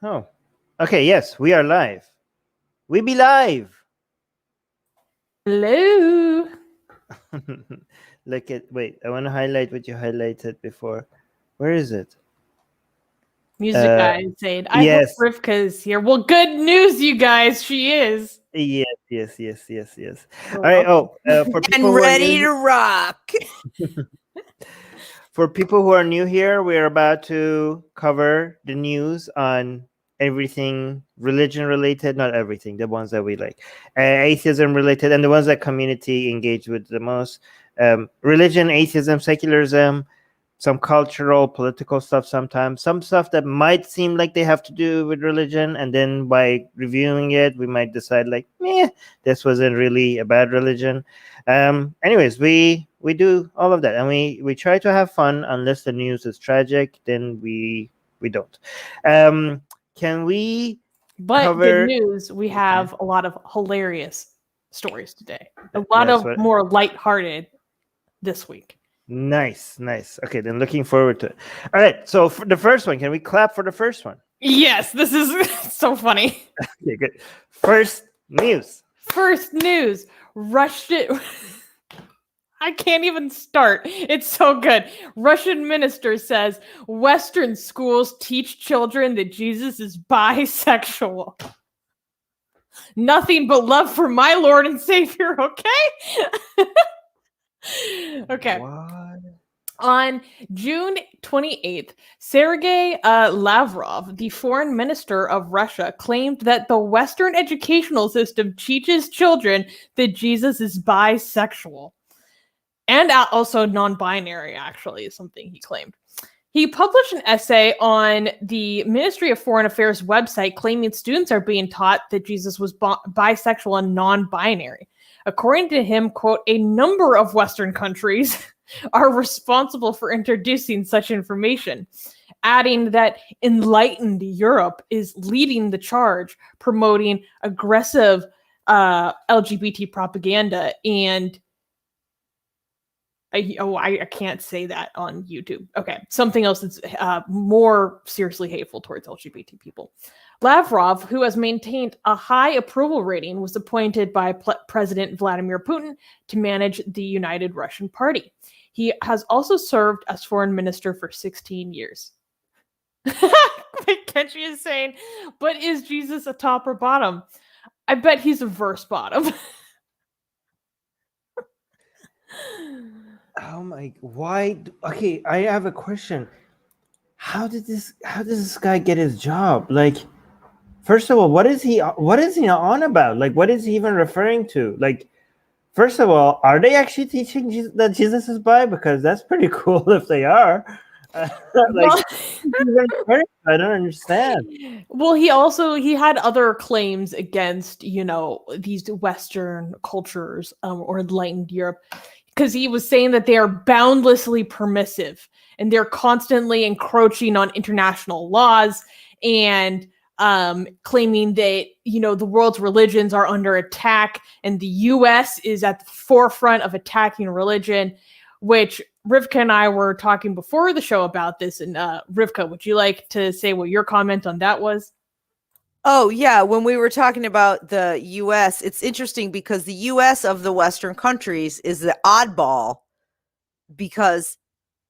Oh, okay. Yes, we are live. We be live. Hello. Look at. Wait, I want to highlight what you highlighted before. Where is it? Music guy saying, I yes. hope Rivka is here. Well, good news, you guys. She is. Yes. All right. Oh, for people And who are ready new, to rock. for people who are new here, we're about to cover the news on everything religion related, not everything, the ones that we like, atheism related, and the ones that community engage with the most. Religion, atheism, secularism, some cultural, political stuff sometimes, some stuff that might seem like they have to do with religion, and then by reviewing it, we might decide like, this wasn't really a bad religion. Anyways, we do all of that, and we try to have fun. Unless the news is tragic, then we don't. Can we But cover good news, we have a lot of hilarious stories today. A lot That's of what- more lighthearted this week. Nice. Okay, then looking forward to it. All right, so for the first one, can we clap for the first one? Yes, this is so funny. Okay, good. First news. Russian. I can't even start. It's so good. Russian minister says Western schools teach children that Jesus is bisexual. Nothing but love for my Lord and Savior, okay? Okay. What? On June 28th, Sergei Lavrov, the foreign minister of Russia, claimed that the Western educational system teaches children that Jesus is bisexual. And also non-binary, actually, is something he claimed. He published an essay on the Ministry of Foreign Affairs website claiming students are being taught that Jesus was bisexual and non-binary. According to him, quote, a number of Western countries are responsible for introducing such information, adding that enlightened Europe is leading the charge, promoting aggressive LGBT propaganda and I can't say that on YouTube. Okay, something else that's more seriously hateful towards LGBT people. Lavrov, who has maintained a high approval rating, was appointed by President Vladimir Putin to manage the United Russian Party. He has also served as foreign minister for 16 years. Kenji is saying, but is Jesus a top or bottom? I bet he's a verse bottom. Oh my! Why? Okay, I have a question. How does this guy get his job? Like, first of all, what is he on about? Like, what is he even referring to? Like, first of all, are they actually teaching that Jesus is bi? Because that's pretty cool if they are. I don't understand. Well, he had other claims against, these Western cultures or enlightened Europe, because he was saying that they are boundlessly permissive and they're constantly encroaching on international laws and claiming that, the world's religions are under attack and the US is at the forefront of attacking religion, which Rivka and I were talking before the show about this. And Rivka, would you like to say what your comment on that was? Oh, yeah. When we were talking about the U.S., it's interesting because the U.S. of the Western countries is the oddball because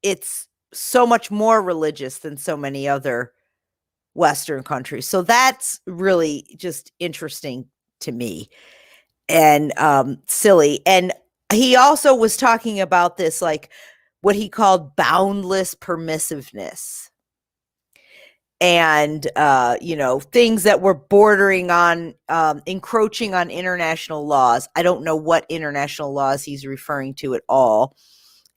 it's so much more religious than so many other Western countries. So that's really just interesting to me and silly. And he also was talking about this, like what he called boundless permissiveness. And, things that were bordering on encroaching on international laws. I don't know what international laws he's referring to at all.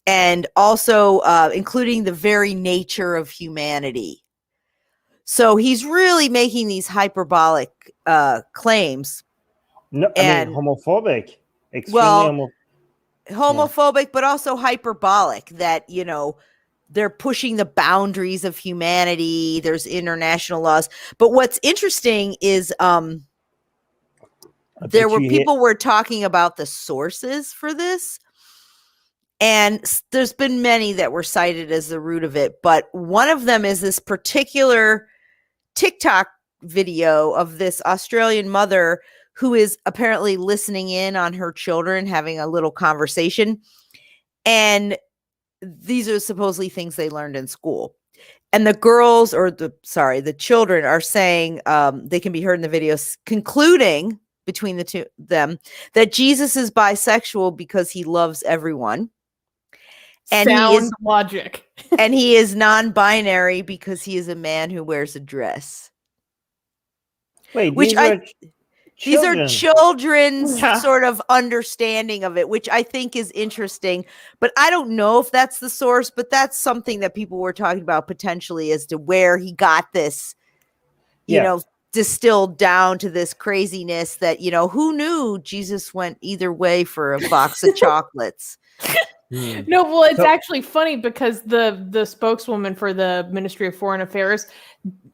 And also including the very nature of humanity. So he's really making these hyperbolic claims. No, I mean homophobic. Extremely homophobic, but also hyperbolic that, they're pushing the boundaries of humanity. There's international laws. But what's interesting is people were talking about the sources for this. And there's been many that were cited as the root of it. But one of them is this particular TikTok video of this Australian mother who is apparently listening in on her children having a little conversation. And these are supposedly things they learned in school. And the girls, or the children are saying, they can be heard in the videos, concluding between the two them that Jesus is bisexual because he loves everyone. And Sound logic. And he is non-binary because he is a man who wears a dress. Wait, these are children's Yeah. sort of understanding of it, which I think is interesting. But I don't know if that's the source, but that's something that people were talking about potentially as to where he got this, you know, distilled down to this craziness that, you know, who knew Jesus went either way for a box of chocolates. No, well, it's actually funny because the spokeswoman for the Ministry of Foreign Affairs,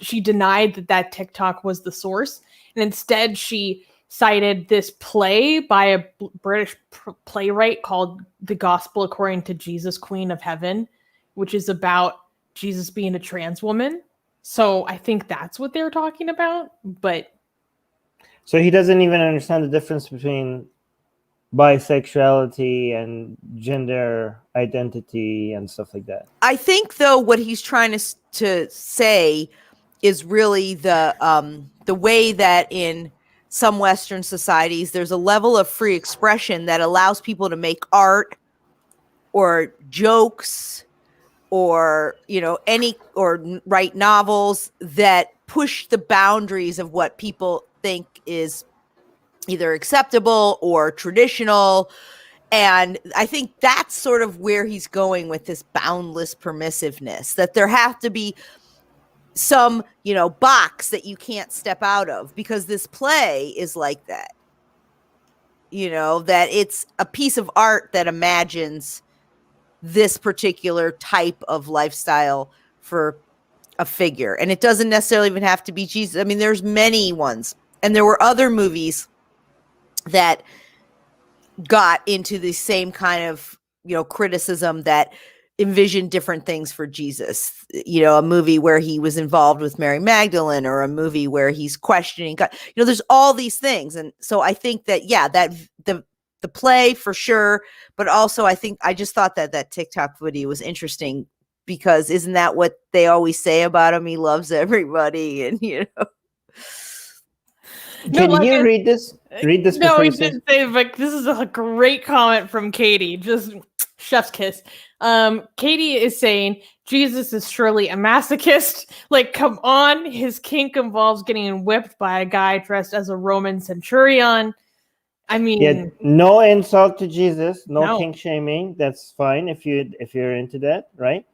she denied that TikTok was the source, and instead she cited this play by a British playwright called The Gospel According to Jesus, Queen of Heaven, which is about Jesus being a trans woman. So I think that's what they're talking about. But so he doesn't even understand the difference between bisexuality and gender identity and stuff like that. I think, though, what he's trying to say is really the way that in some Western societies there's a level of free expression that allows people to make art or jokes or, you know, or write novels that push the boundaries of what people think is either acceptable or traditional. And I think that's sort of where he's going with this boundless permissiveness, that there have to be some, you know, box that you can't step out of, because this play is like that, you know, that it's a piece of art that imagines this particular type of lifestyle for a figure. And it doesn't necessarily even have to be Jesus. I mean, there's many ones. And there were other movies that got into the same kind of, you know, criticism that envisioned different things for Jesus. You know, a movie where he was involved with Mary Magdalene, or a movie where he's questioning God. You know, there's all these things. And so I think that, yeah, that the play for sure, but also I think I just thought that TikTok video was interesting, because isn't that what they always say about him? He loves everybody, and, you know. Can you read this? Read this. No, he didn't say, but this is a great comment from Katie. Just chef's kiss. Katie is saying Jesus is surely a masochist. Like, come on, his kink involves getting whipped by a guy dressed as a Roman centurion. I mean, no insult to Jesus, no kink shaming. That's fine if you're into that, right?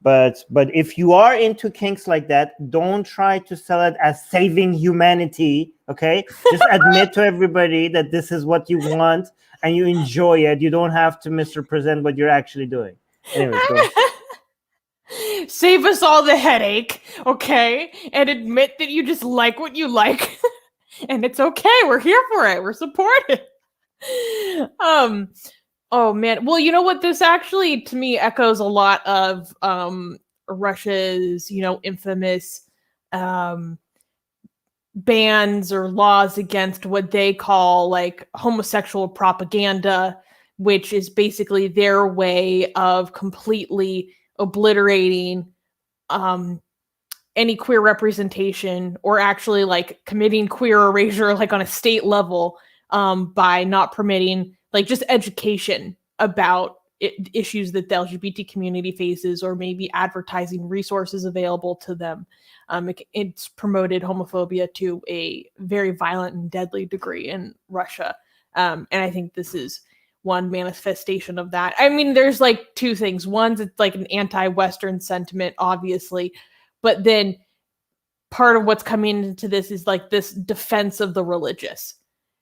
But if you are into kinks like that, don't try to sell it as saving humanity, okay? Just admit to everybody that this is what you want and you enjoy it. You don't have to misrepresent what you're actually doing. Anyways, go ahead. Save us all the headache, okay? And admit that you just like what you like. And it's okay. We're here for it. We're supportive. Oh man. Well, you know what? This actually, to me, echoes a lot of Russia's, you know, infamous bans or laws against what they call like homosexual propaganda, which is basically their way of completely obliterating any queer representation, or actually like committing queer erasure, like on a state level, by not permitting like just education about issues that the LGBT community faces, or maybe advertising resources available to them. It's promoted homophobia to a very violent and deadly degree in Russia. And I think this is one manifestation of that. I mean, there's like two things. One, it's like an anti-Western sentiment, obviously, but then part of what's coming into this is like this defense of the religious,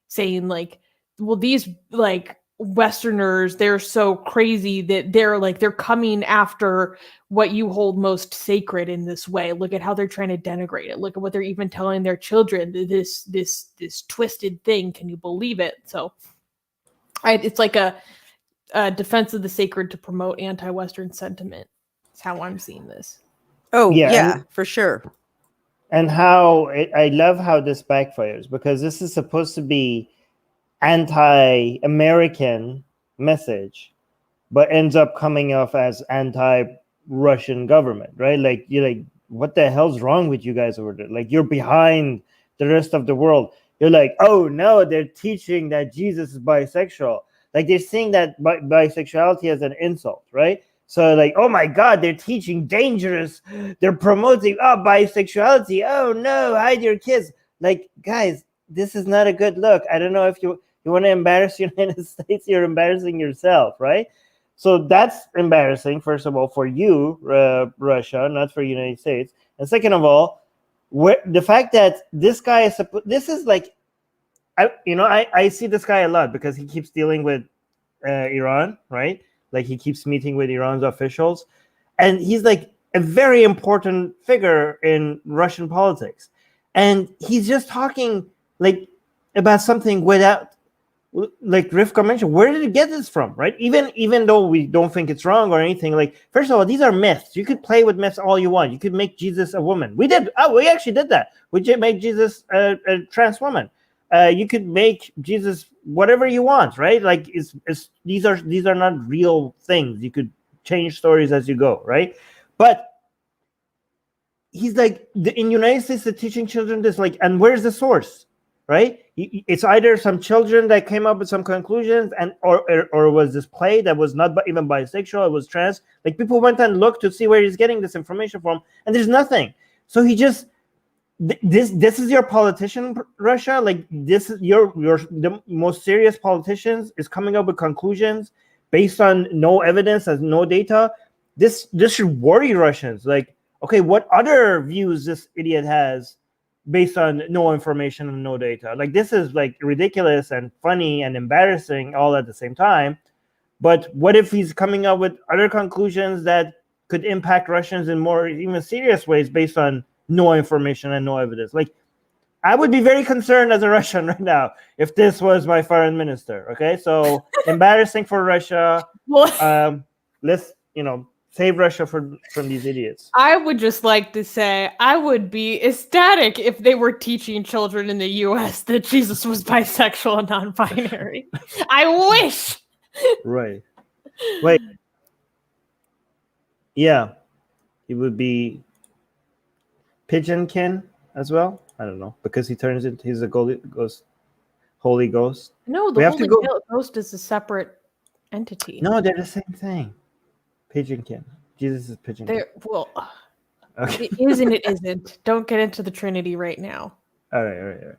saying like, well, these like Westerners, they're so crazy that they're coming after what you hold most sacred in this way. Look at how they're trying to denigrate it. Look at what they're even telling their children, this twisted thing. Can you believe it? So it's like a defense of the sacred to promote anti-Western sentiment. That's how I'm seeing this. Oh, yeah, for sure. And how I love how this backfires, because this is supposed to be anti-American message, but ends up coming off as anti-Russian government, right? Like, you're like, what the hell's wrong with you guys over there? Like, you're behind the rest of the world. You're like, oh no, they're teaching that Jesus is bisexual. Like, they're seeing that bisexuality as an insult, right? So like, oh my God, they're teaching dangerous. They're promoting bisexuality. Oh no, hide your kids. Like, guys, this is not a good look. I don't know if you want to embarrass the United States, you're embarrassing yourself, right? So that's embarrassing, first of all, for you, Russia, not for the United States. And second of all, the fact that this guy is this is like, I see this guy a lot because he keeps dealing with Iran, right? Like, he keeps meeting with Iran's officials, and he's like a very important figure in Russian politics. And he's just talking like about something without, like Rivka mentioned, where did he get this from, right? Even though we don't think it's wrong or anything, like, first of all, these are myths. You could play with myths all you want. You could make Jesus a woman. We actually did that. We did make Jesus a trans woman. You could make Jesus whatever you want, right? Like, these are not real things. You could change stories as you go, right? But he's like, in United States, they're teaching children this, like, and where's the source, right? It's either some children that came up with some conclusions, and or was this play that was not even bisexual, it was trans. Like, people went and looked to see where he's getting this information from, and there's nothing. So he just, this is your politician, Russia. Like, this is the most serious politicians is coming up with conclusions based on no evidence and no data. This should worry Russians. Like, okay, what other views this idiot has based on no information and no data? Like, this is like ridiculous and funny and embarrassing all at the same time. But what if he's coming up with other conclusions that could impact Russians in more even serious ways based on no information and no evidence? Like, I would be very concerned as a Russian right now if this was my foreign minister. Okay, so embarrassing for Russia. Let's save Russia from these idiots. I would just like to say I would be ecstatic if they were teaching children in the U.S. that Jesus was bisexual and non-binary. I wish. Right. Wait. Yeah, it would be Pigeonkin as well. I don't know, because he turns into, he's a Holy Ghost. No, the Holy Ghost is a separate entity. No, they're the same thing. Pigeonkin. Jesus is Pigeonkin. Well, okay. It is and it isn't. Don't get into the Trinity right now. All right.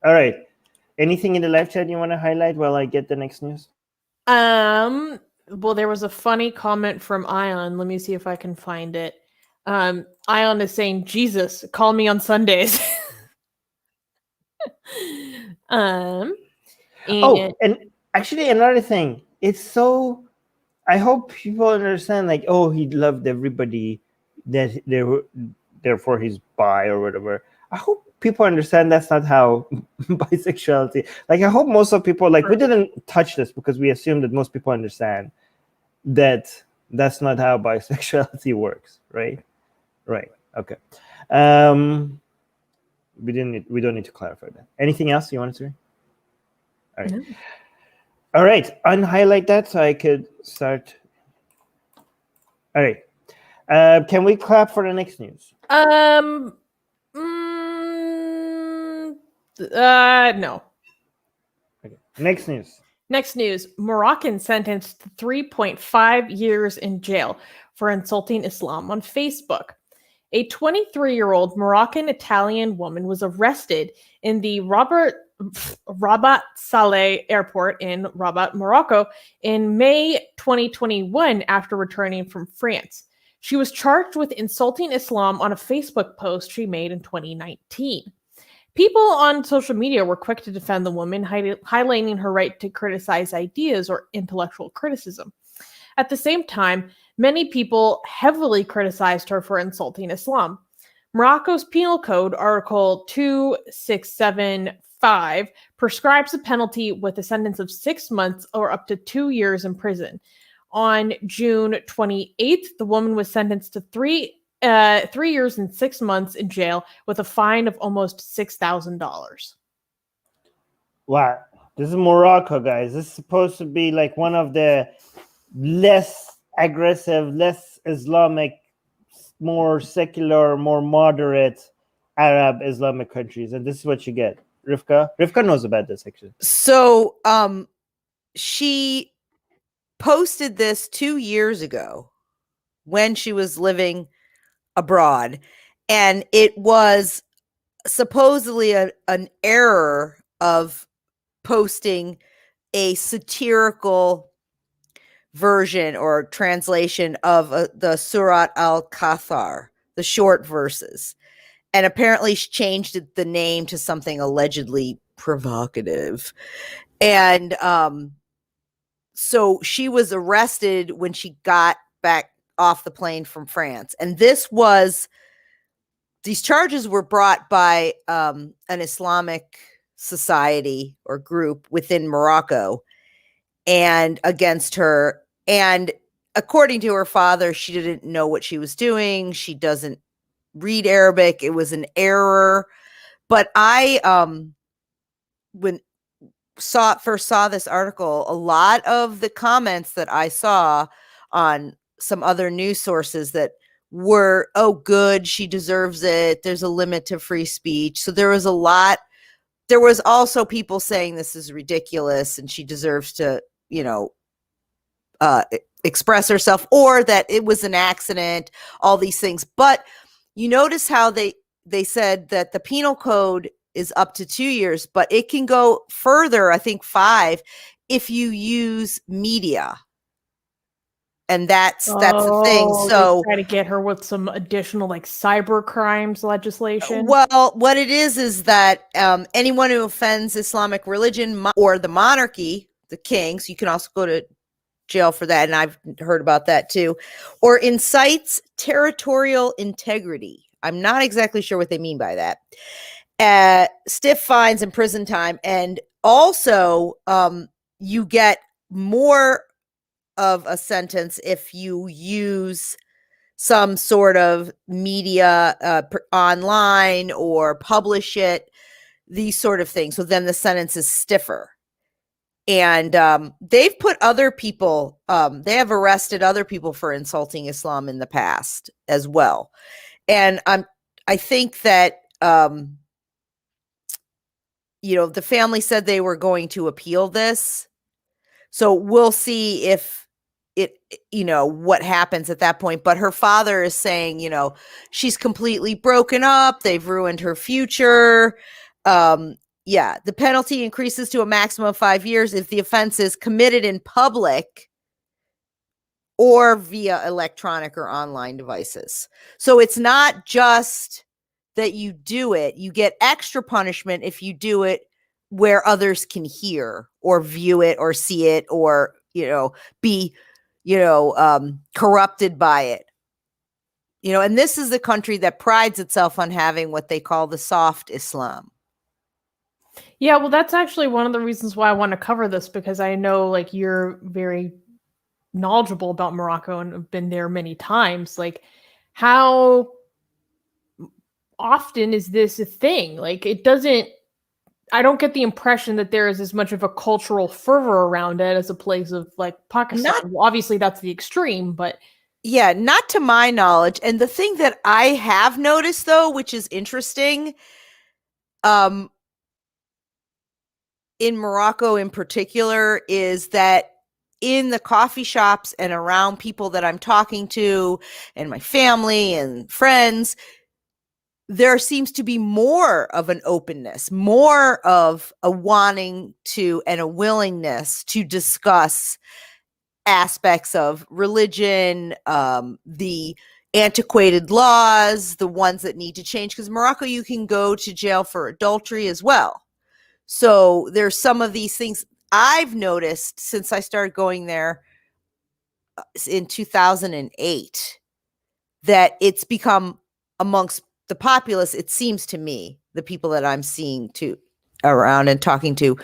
All right. Anything in the live chat you want to highlight while I get the next news? Well, there was a funny comment from Ion. Let me see if I can find it. Ion is saying, Jesus, call me on Sundays. And actually another thing, it's so, I hope people understand, like, oh, he loved everybody, that therefore he's bi or whatever. I hope people understand that's not how bisexuality, like, I hope most of people, like, we didn't touch this because we assume that most people understand that that's not how bisexuality works, right? Okay. We don't need to clarify that. Anything else you want to say? All right. No. All right. Unhighlight that so I could start. All right. Can we clap for the next news? No. Okay. Next news. Moroccan sentenced to 3.5 years in jail for insulting Islam on Facebook. A 23-year-old Moroccan-Italian woman was arrested in the Rabat Saleh airport in Rabat, Morocco in May 2021 after returning from France. She was charged with insulting Islam on a Facebook post she made in 2019. People on social media were quick to defend the woman, highlighting her right to criticize ideas or intellectual criticism. At the same time, many people heavily criticized her for insulting Islam. Morocco's Penal Code, Article 2675, prescribes a penalty with a sentence of 6 months or up to 2 years in prison. On June 28th, the woman was sentenced to 3 3 years and 6 months in jail with a fine of almost $6,000. Wow. This is Morocco, guys. This is supposed to be like one of the less aggressive, less Islamic, more secular, more moderate Arab Islamic countries. And this is what you get. Rivka knows about this, actually. So she posted this 2 years ago when she was living abroad, and it was supposedly an error of posting a satirical version or translation of the Surat al-Kathar, the short verses. And apparently she changed the name to something allegedly provocative. And so she was arrested when she got back off the plane from France. And these charges were brought by an Islamic society or group within Morocco and against her. And according to her father, she didn't know what she was doing. She doesn't read Arabic. It was an error. But I, when first saw this article, a lot of the comments that I saw on some other news sources that were, oh, good, she deserves it. There's a limit to free speech. So there was a lot. There was also people saying this is ridiculous and she deserves to, express herself, or that it was an accident, all these things. But you notice how they said that the penal code is up to 2 years, but it can go further, I think 5, if you use media. And that's the thing. So try to get her with some additional like cyber crimes legislation. Well, what it is that anyone who offends Islamic religion or the monarchy, the kings, you can also go to jail for that. And I've heard about that too, or incites territorial integrity. I'm not exactly sure what they mean by that. Stiff fines and prison time. And also you get more of a sentence if you use some sort of media online or publish it, these sort of things. So then the sentence is stiffer. And they've put other people, they have arrested other people for insulting Islam in the past as well. And I think that, the family said they were going to appeal this. So we'll see if what happens at that point. But her father is saying, she's completely broken up. They've ruined her future. The penalty increases to a maximum of 5 years if the offense is committed in public or via electronic or online devices. So it's not just that you do it. You get extra punishment if you do it where others can hear or view it or see it or, be corrupted by it. And this is the country that prides itself on having what they call the soft Islam. Yeah, well, that's actually one of the reasons why I want to cover this, because I know like you're very knowledgeable about Morocco and have been there many times. Like, how often is this a thing? Like, I don't get the impression that there is as much of a cultural fervor around it as a place of like Pakistan. Well, obviously that's the extreme, but yeah, not to my knowledge. And the thing that I have noticed though, which is interesting, in Morocco in particular, is that in the coffee shops and around people that I'm talking to and my family and friends, there seems to be more of an openness, more of a wanting to and a willingness to discuss aspects of religion, the antiquated laws, the ones that need to change. Because Morocco, you can go to jail for adultery as well. So there's some of these things I've noticed since I started going there in 2008, that it's become amongst the populace, it seems to me, the people that I'm seeing around and talking to,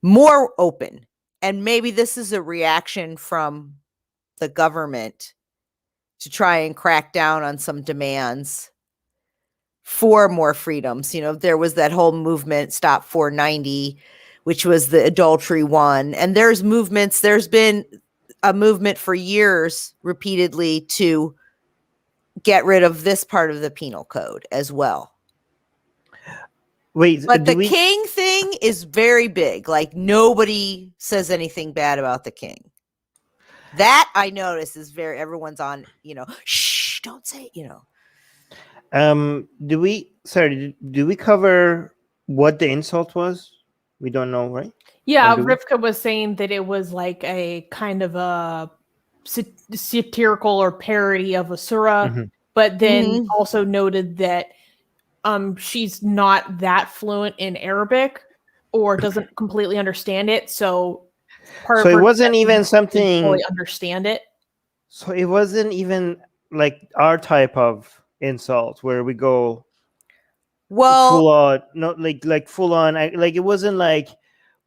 more open. And maybe this is a reaction from the government to try and crack down on some demands for more freedoms. There was that whole movement, Stop 490, which was the adultery one. And there's been a movement for years repeatedly to get rid of this part of the penal code as well. Wait, but the king thing is very big. Like, nobody says anything bad about the king. That I notice is everyone's on, shh, don't say it, Do we cover what the insult was? We don't know, right? Yeah, Rivka was saying that it was like a kind of a satirical or parody of a surah, but then also noted that she's not that fluent in Arabic or doesn't completely understand it. So it wasn't even something fully understand it. So it wasn't even like our type of insult where we go full on, not like full on. Like it wasn't like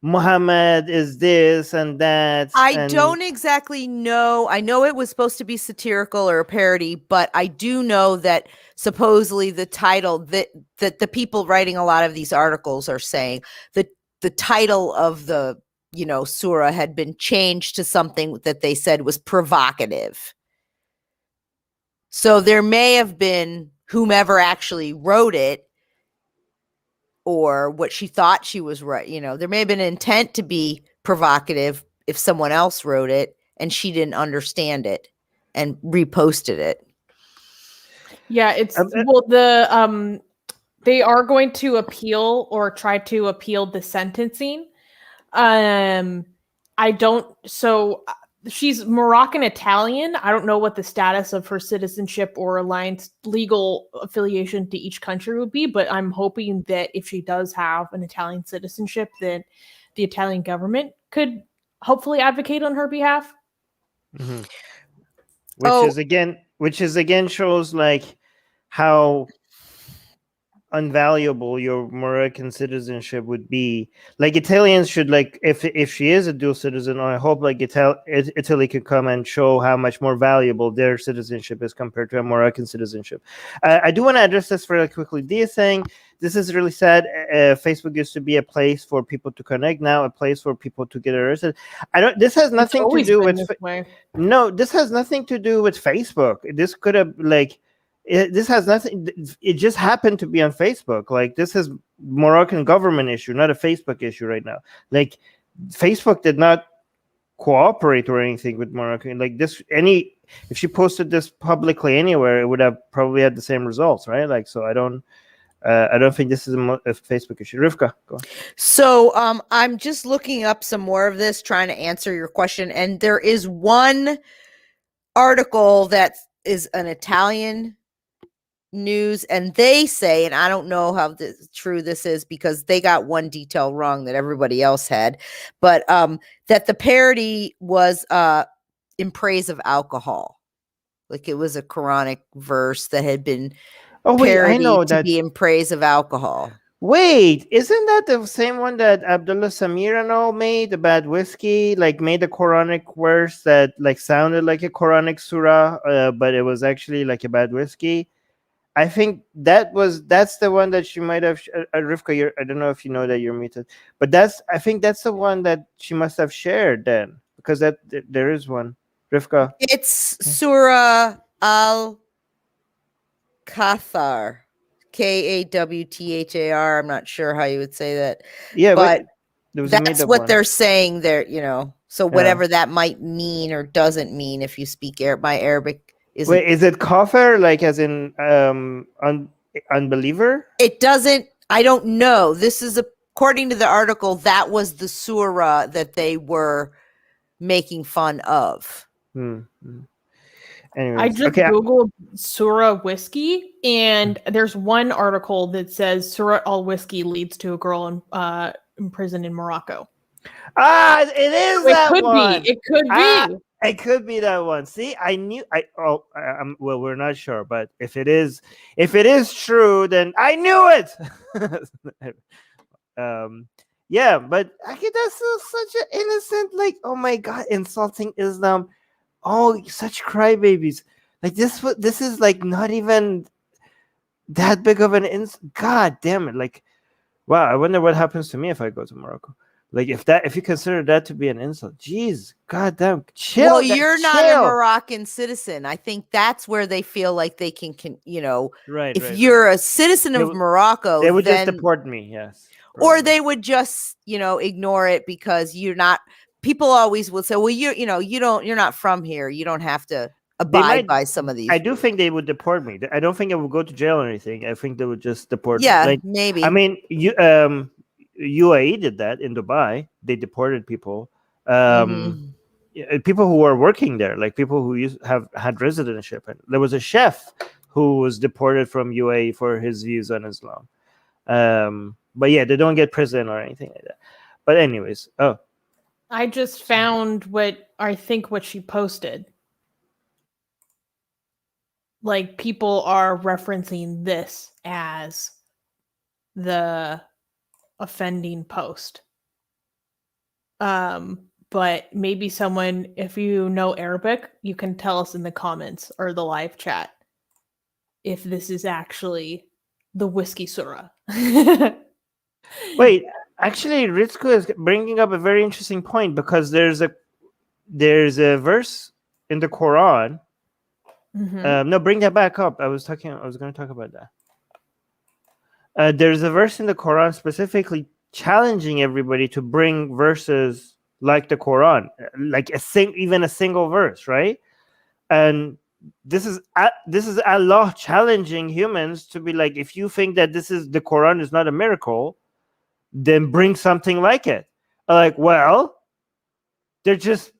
Muhammad is this and that. I don't exactly know. I know it was supposed to be satirical or a parody, but I do know that supposedly the title that the people writing a lot of these articles are saying that the title of the surah had been changed to something that they said was provocative. So there may have been whomever actually wrote it, or what she thought she was right. There may have been an intent to be provocative if someone else wrote it and she didn't understand it and reposted it. Yeah, it's they are going to appeal or try to appeal the sentencing. She's Moroccan Italian. I don't know what the status of her citizenship or alliance legal affiliation to each country would be, but I'm hoping that if she does have an Italian citizenship, then the Italian government could hopefully advocate on her behalf. Which is again shows like how unvaluable your Moroccan citizenship would be. Like Italians should, like, if she is a dual citizen, I hope like Italy could come and show how much more valuable their citizenship is compared to a Moroccan citizenship. I do want to address this really quickly. Dia saying this is really sad. Facebook used to be a place for people to connect, now a place for people to get arrested. This has nothing to do with this has nothing to do with Facebook. This could have this has nothing. It just happened to be on Facebook. Like, this is Moroccan government issue, not a Facebook issue right now. Like, Facebook did not cooperate or anything with Moroccan. Like this, if she posted this publicly anywhere, it would have probably had the same results, right? Like, so I don't think this is a Facebook issue. Rivka, go on. So I'm just looking up some more of this, trying to answer your question. And there is one article that is an Italian news, and they say, and I don't know how true this is because they got one detail wrong that everybody else had, but that the parody was in praise of alcohol. Like, it was a Quranic verse that had been parodied to be in praise of alcohol. Wait, isn't that the same one that Abdullah Samirano made about whiskey? Like, made a Quranic verse that like sounded like a Quranic surah, but it was actually like about whiskey. I think that's the one that she might have. Rivka, I don't know if you know that you're muted, but I think that's the one that she must have shared then, because there is one. Rivka, it's Surah Al-Kathar, Kawthar. I'm not sure how you would say that. Yeah, but that's what they're saying there. So whatever that might mean or doesn't mean, if you speak my Arabic. Is it kafir, like as in unbeliever? It doesn't. I don't know. This is according to the article. That was the surah that they were making fun of. Anyways, I just Googled surah whiskey, and there's one article that says surah al whiskey leads to a girl in prison in Morocco. It is that one. It could be. It could be that one. See, I knew. Well, we're not sure, but if it is true, then I knew it. Yeah, but that's such an innocent, like, oh my god, insulting Islam. Oh, such crybabies. Like this is like not even that big of an God damn it! Like, wow, I wonder what happens to me if I go to Morocco. Like, if you consider that to be an insult, jeez, goddamn, chill. Well, you're not a chill. Moroccan citizen. I think that's where they feel like they can Right. if you're a citizen of Morocco, they would just then deport me. Yes. or they would just ignore it because you're not. People always will say, well, you're not from here, you don't have to abide by some of these I do rules. think they would deport me. I don't think I would go to jail or anything. I think they would just deport me. Yeah, Like, maybe. I mean, UAE did that in Dubai. They deported people. People who were working there, like people who have had residency. And there was a chef who was deported from UAE for his views on Islam. But yeah, they don't get prison or anything like that. But anyways, I just found what she posted. Like, people are referencing this as the offending post. But maybe someone, if you know Arabic, you can tell us in the comments or the live chat if this is actually the Whiskey Surah. Wait, actually, Rivka is bringing up a very interesting point, because there's a verse in the Quran. No, bring that back up. I was going to talk about that. There's a verse in the Quran specifically challenging everybody to bring verses like the Quran, like even a single verse, right? And this is Allah challenging humans to be like, if you think that the Quran is not a miracle, then bring something like it. Like, well, they're just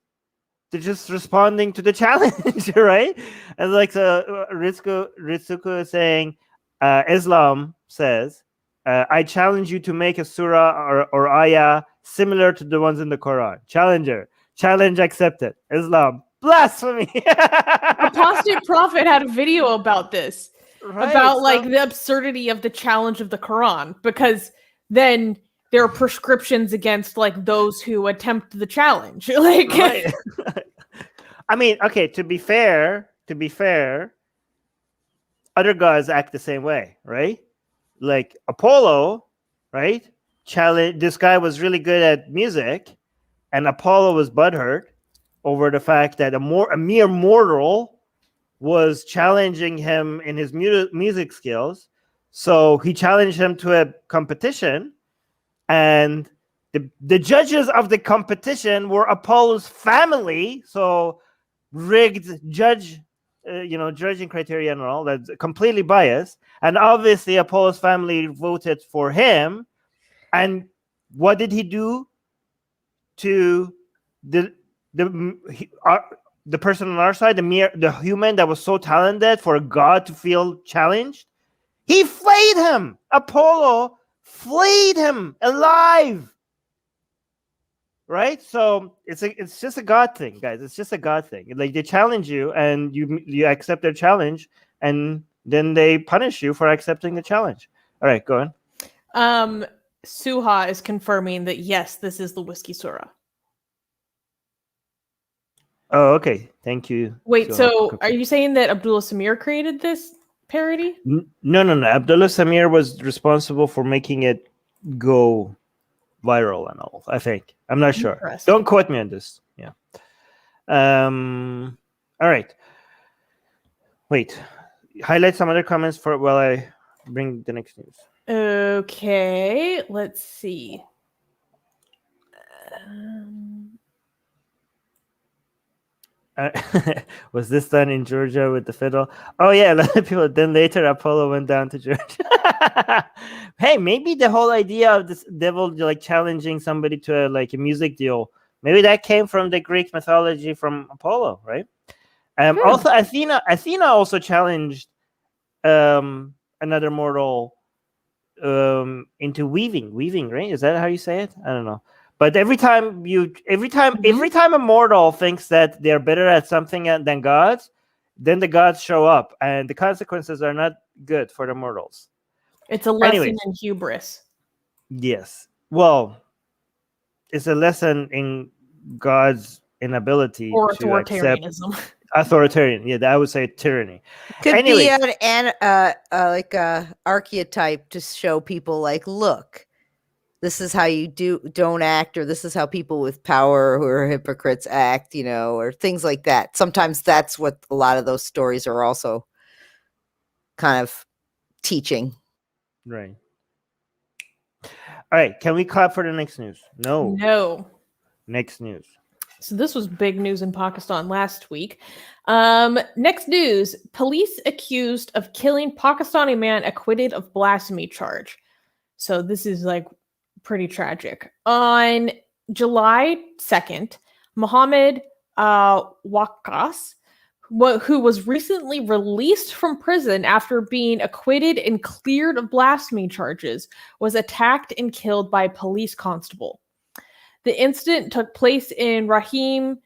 responding to the challenge, right? And like, so Ritsuko is saying, Islam says, I challenge you to make a surah or ayah similar to the ones in the Quran. Challenge accepted. Islam, blasphemy. Apostate Prophet had a video about this, right, about like the absurdity of the challenge of the Quran, because then there are prescriptions against like those who attempt the challenge. Like, right. I mean, okay, to be fair, other gods act the same way, right? Like Apollo, right? This guy was really good at music, and Apollo was butthurt over the fact that a mere mortal was challenging him in his music skills. So he challenged him to a competition, and the judges of the competition were Apollo's family. So rigged judging criteria and all that's completely biased. And obviously Apollo's family voted for him. And what did he do to the person on our side, the human that was so talented, for God to feel challenged? He flayed him. Apollo flayed him alive. Right? So it's just a God thing, guys. It's just a God thing. Like, they challenge you and you accept their challenge, and then they punish you for accepting the challenge. All right, go on. Suha is confirming that yes, this is the Whiskey Surah. Oh, okay. Thank you. Wait, so are you saying that Abdullah Samir created this parody? No. Abdullah Samir was responsible for making it go viral and all, I think. I'm not sure. Don't quote me on this. Yeah. All right. Wait. Highlight some other comments while I bring the next news. Okay, let's see. Was this done in Georgia with the fiddle? Oh yeah, a lot of people. Then later Apollo went down to Georgia. Hey, maybe the whole idea of this devil like challenging somebody to a music deal, maybe that came from the Greek mythology from Apollo, right? Also Athena also challenged another mortal into weaving, right? Is that how you say it? I don't know. But every time a mortal thinks that they're better at something than gods, then the gods show up, and the consequences are not good for the mortals. It's a lesson in hubris. Yes. Well, it's a lesson in God's inability or to accept Authoritarian. Yeah, I would say tyranny. Could Anyways. be like a archetype to show people, like, look, this is how you don't act, or this is how people with power who are hypocrites act, or things like that. Sometimes that's what a lot of those stories are also kind of teaching. Right. All right. Can we clap for the next news? No. No. Next news. So this was big news in Pakistan last week. Next news: police accused of killing Pakistani man acquitted of blasphemy charge. So this is like pretty tragic. On July 2nd, Mohammed Waqas, who was recently released from prison after being acquitted and cleared of blasphemy charges, was attacked and killed by a police constable. The incident took place in Rahim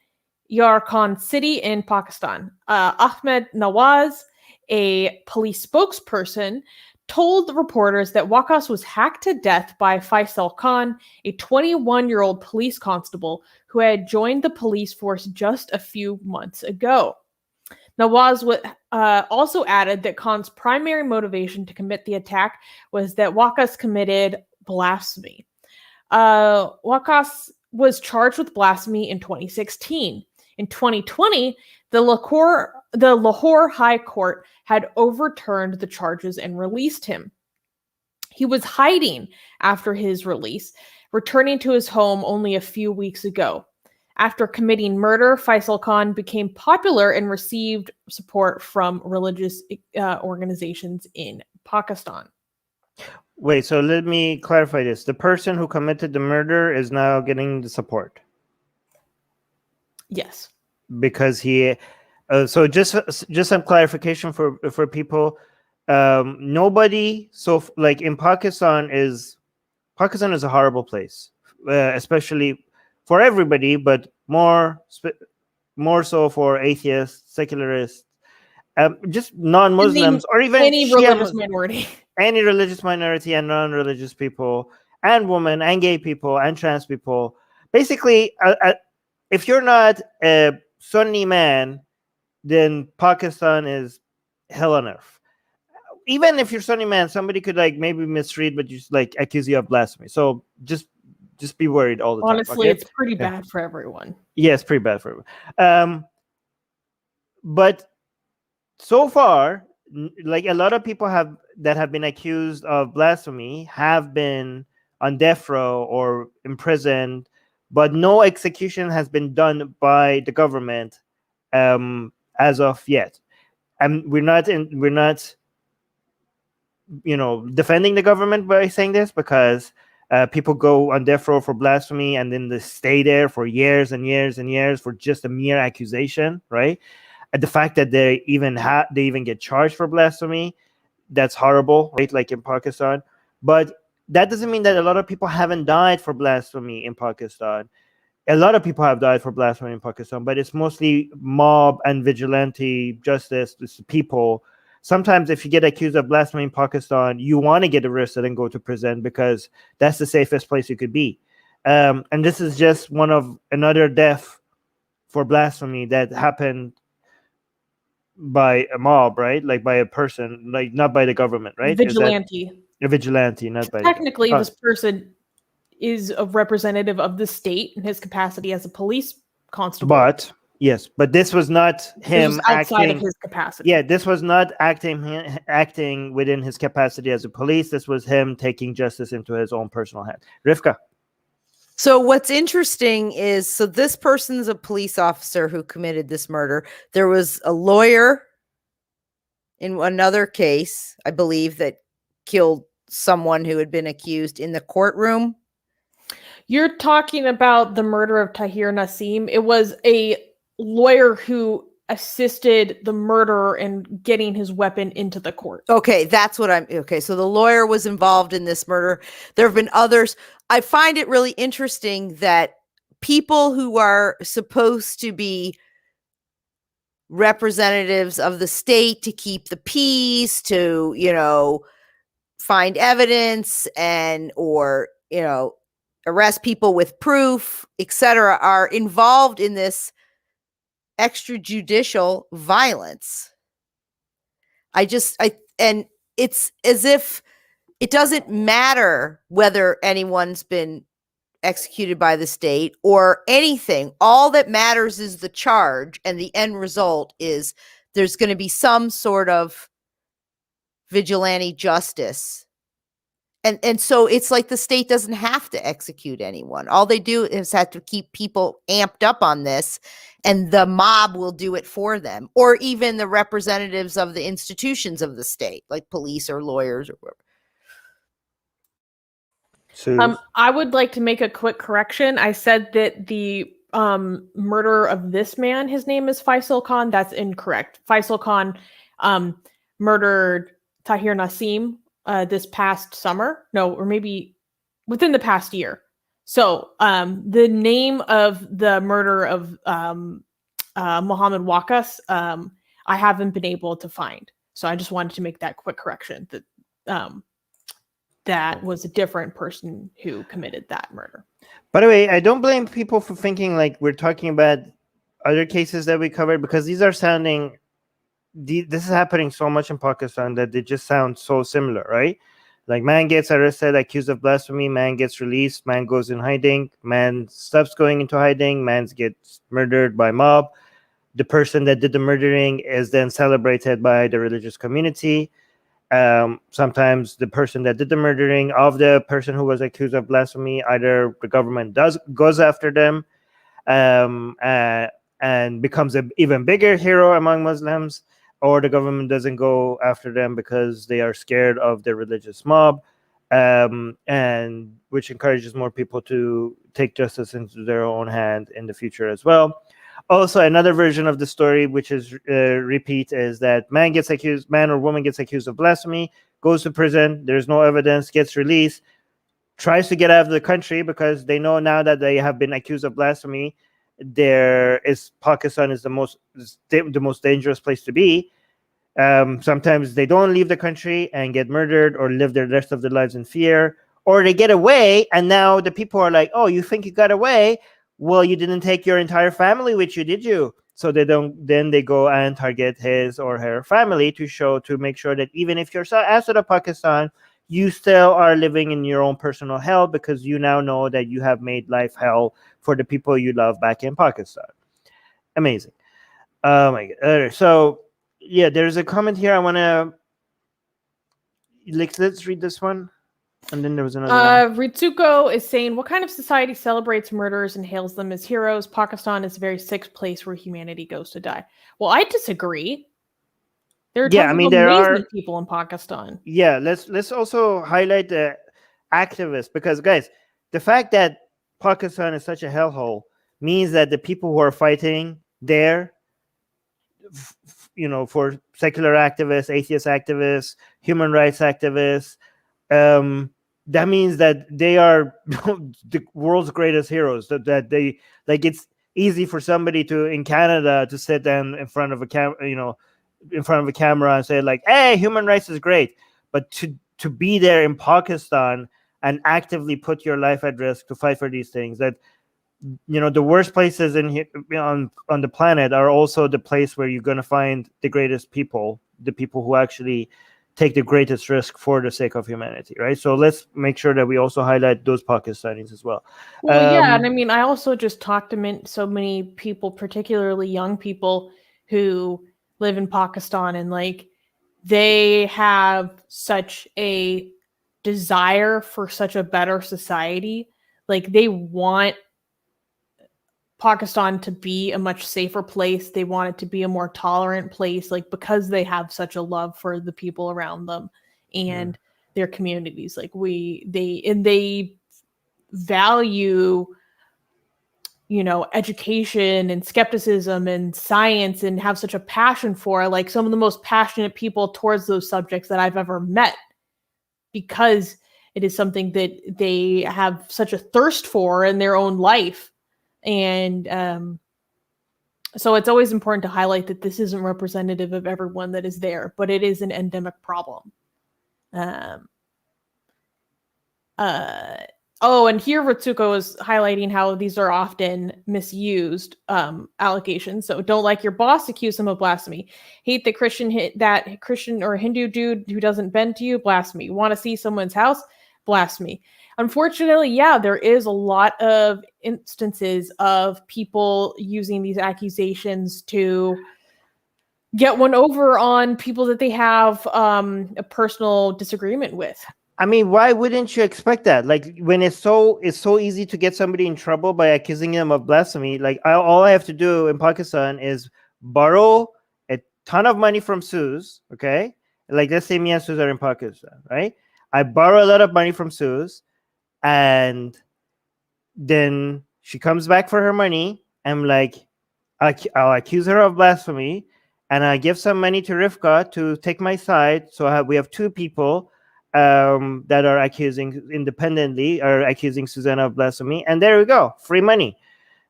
Yar Khan city in Pakistan. Ahmed Nawaz, a police spokesperson, told the reporters that Waqas was hacked to death by Faisal Khan, a 21-year-old police constable who had joined the police force just a few months ago. Nawaz also added that Khan's primary motivation to commit the attack was that Waqas committed blasphemy. Waqas was charged with blasphemy in 2016. In 2020, the Lahore High Court had overturned the charges and released him. He was hiding after his release, returning to his home only a few weeks ago. After committing murder, Faisal Khan became popular and received support from religious organizations in Pakistan. Wait, so let me clarify this. The person who committed the murder is now getting the support. Yes. Because he... so just some clarification for people. Nobody... So, like, in Pakistan is a horrible place. Especially for everybody, but more so for atheists, secularists, just non-Muslims, or even any religious minority. Any religious minority and non-religious people, and women, and gay people, and trans people. Basically, if you're not a Sunni man, then Pakistan is hell on earth. Even if you're Sunni man, somebody could like maybe misread, but just like accuse you of blasphemy. So just be worried all the time. Honestly, okay? It's pretty bad for everyone. Yeah, it's pretty bad for everyone. But so far, like a lot of people that have been accused of blasphemy have been on death row or imprisoned, but no execution has been done by the government as of yet. And we're not defending the government by saying this, because people go on death row for blasphemy and then they stay there for years and years and years for just a mere accusation, right? And the fact that they even get charged for blasphemy, that's horrible, right? Like in Pakistan. But that doesn't mean that a lot of people haven't died for blasphemy in Pakistan. A lot of people have died for blasphemy in Pakistan, but it's mostly mob and vigilante justice. It's the people. Sometimes if you get accused of blasphemy in Pakistan, you want to get arrested and go to prison because that's the safest place you could be. And this is just another death for blasphemy that happened by a mob, right? Like by a person, like not by the government, right? Vigilante. A vigilante, not by technically this person is a representative of the state in his capacity as a police constable. But yes, but this was not him outside of his capacity. Yeah, this was not acting within his capacity as a police. This was him taking justice into his own personal hand. Rivka. So what's interesting is, so this person's a police officer who committed this murder. There was a lawyer in another case, I believe, that killed someone who had been accused in the courtroom. You're talking about the murder of Tahir Nassim. It was a lawyer who assisted the murderer in getting his weapon into the court. Okay, that's what okay. So the lawyer was involved in this murder. There have been others. I find it really interesting that people who are supposed to be representatives of the state to keep the peace, to, find evidence or arrest people with proof, etc., are involved in this extrajudicial violence. And it's as if it doesn't matter whether anyone's been executed by the state or anything. All that matters is the charge, and the end result is there's going to be some sort of vigilante justice. And so it's like the state doesn't have to execute anyone. All they do is have to keep people amped up on this, and the mob will do it for them, or even the representatives of the institutions of the state, like police or lawyers or whatever. So, I would like to make a quick correction. I said that the murder of this man, his name is Faisal Khan. That's incorrect. Faisal Khan murdered Tahir Nassim this past summer. No, or maybe within the past year. So the name of the murder of Mohammed Wakas, I haven't been able to find. So I just wanted to make that quick correction that that was a different person who committed that murder. by the way, I don't blame people for thinking like we're talking about other cases that we covered, because these are sounding, this is happening so much in Pakistan that they just sound so similar, right? Like, man gets arrested, accused of blasphemy, man gets released, man goes in hiding, man stops going into hiding, man gets murdered by mob. The person that did the murdering is then celebrated by the religious community. Sometimes the person that did the murdering of the person who was accused of blasphemy, either the government goes after them and becomes an even bigger hero among Muslims, or the government doesn't go after them because they are scared of the religious mob, and which encourages more people to take justice into their own hand in the future as well. Also, another version of the story, which is repeat, is that man or woman gets accused of blasphemy, goes to prison, there's no evidence, gets released, tries to get out of the country because they know now that they have been accused of blasphemy, Pakistan is the most dangerous place to be. Sometimes they don't leave the country and get murdered or live the rest of their lives in fear, or they get away and now the people are like, oh, you think you got away? Well, you didn't take your entire family with you, did you? So they go and target his or her family to make sure that even if you're outside of Pakistan, you still are living in your own personal hell, because you now know that you have made life hell for the people you love back in Pakistan. Amazing. Oh my God. So yeah, there's a comment here. I want to let's read this one. And then there was another one. Ritsuko is saying, what kind of society celebrates murderers and hails them as heroes? Pakistan is a very sick place where humanity goes to die. Well, I disagree. There are tons of amazing people in Pakistan. Yeah, let's also highlight the activists, because guys, the fact that Pakistan is such a hellhole means that the people who are fighting there, for secular activists, atheist activists, human rights activists, that means that they are the world's greatest heroes. That they, like, it's easy for somebody in Canada to sit down in front of a camera and say like, hey, human rights is great, but to be there in Pakistan and actively put your life at risk to fight for these things, that the worst places on the planet are also the place where you're going to find the greatest people, the people who actually take the greatest risk for the sake of humanity, right? So let's make sure that we also highlight those Pakistanis as well. Well, yeah, and I mean, I also just talked to so many people, particularly young people who live in Pakistan, and like they have such a desire for such a better society. Like they want Pakistan to be a much safer place. They want it to be a more tolerant place, like because they have such a love for the people around them and their communities. Like they value, education and skepticism and science, and have such a passion for, like, some of the most passionate people towards those subjects that I've ever met, because it is something that they have such a thirst for in their own life. And so it's always important to highlight that this isn't representative of everyone that is there, but it is an endemic problem. Oh, and here Ritsuko is highlighting how these are often misused allegations. So don't like your boss, accuse him of blasphemy. Hate the that Christian or Hindu dude who doesn't bend to you, blasphemy. Want to see someone's house, blasphemy. Unfortunately, yeah, there is a lot of instances of people using these accusations to get one over on people that they have a personal disagreement with. I mean, why wouldn't you expect that? Like when it's so easy to get somebody in trouble by accusing them of blasphemy. Like all I have to do in Pakistan is borrow a ton of money from Suze. Okay, like let's say me and Suze are in Pakistan, right? I borrow a lot of money from Suze, and then she comes back for her money. I'm like, I'll accuse her of blasphemy, and I give some money to Rivka to take my side. So we have two people that are accusing independently, are accusing Susanna of blasphemy, and there we go, free money.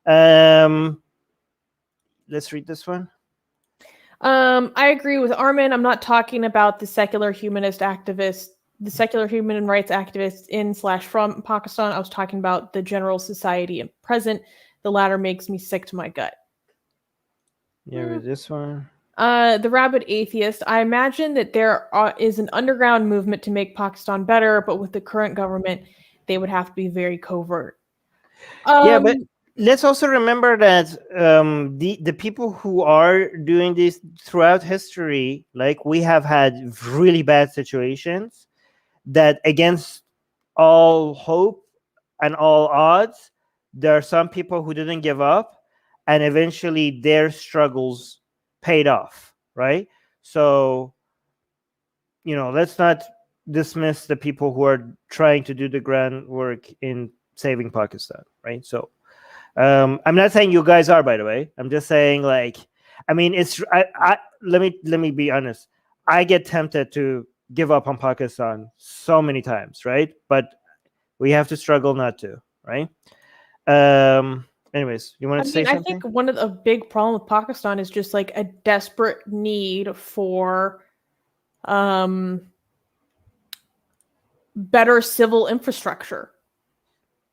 Let's read this one. I agree with Armin. I'm not talking about the secular humanist activists, the secular human rights activists in/from Pakistan. I was talking about the general society and present. The latter makes me sick to my gut. Yeah, read this one. The rabid atheist. I imagine that there is an underground movement to make Pakistan better, but with the current government, they would have to be very covert. Yeah, but let's also remember that the people who are doing this throughout history, like we have had really bad situations that against all hope and all odds, there are some people who didn't give up, and eventually their struggles paid off, right? So, let's not dismiss the people who are trying to do the groundwork in saving Pakistan, right? So, I'm not saying you guys are, by the way. I'm just saying, like, I mean, let me be honest. I get tempted to give up on Pakistan so many times, right? But we have to struggle not to, right? Anyways, you want to say something? I think one of the big problem with Pakistan is just like a desperate need for better civil infrastructure.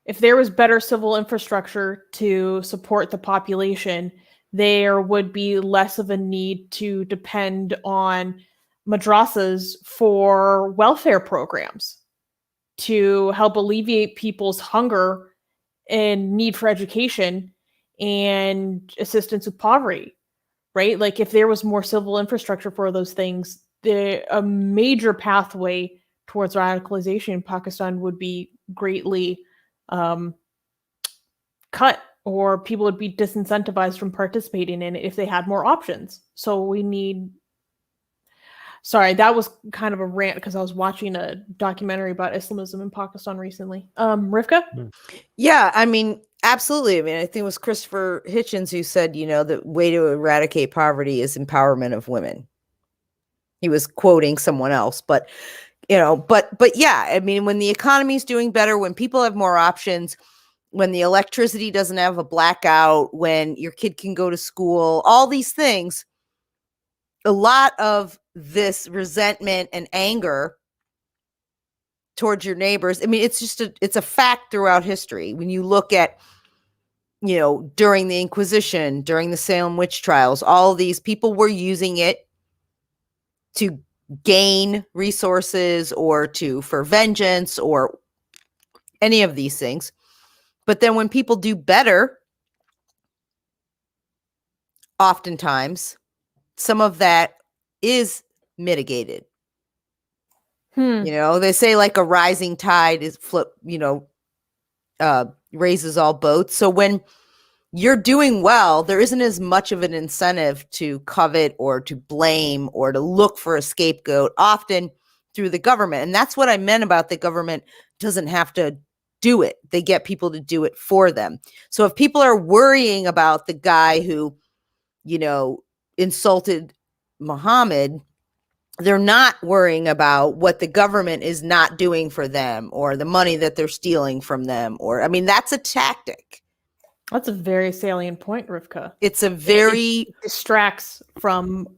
If there was better civil infrastructure to support the population, there would be less of a need to depend on madrasas for welfare programs to help alleviate people's hunger and need for education and assistance with poverty, right? Like if there was more civil infrastructure for those things, a major pathway towards radicalization in Pakistan would be greatly cut, or people would be disincentivized from participating in it if they had more options. So we need... Sorry, that was kind of a rant because I was watching a documentary about Islamism in Pakistan recently. Rivka? Yeah, I mean, absolutely. I mean, I think it was Christopher Hitchens who said, the way to eradicate poverty is empowerment of women. He was quoting someone else, but yeah, I mean, when the economy is doing better, when people have more options, when the electricity doesn't have a blackout, when your kid can go to school, all these things, a lot of this resentment and anger towards your neighbors. I mean, it's a fact throughout history. When you look at, during the Inquisition, during the Salem witch trials, all these people were using it to gain resources or for vengeance or any of these things. But then when people do better, oftentimes some of that is mitigated. They say like a rising tide is raises all boats. So when you're doing well, there isn't as much of an incentive to covet or to blame or to look for a scapegoat, often through the government. And that's what I meant about the government doesn't have to do it. They get people to do it for them. So if people are worrying about the guy who, insulted Muhammad, they're not worrying about what the government is not doing for them or the money that they're stealing from them. That's a tactic. That's a very salient point, Rivka. It's a very... It distracts from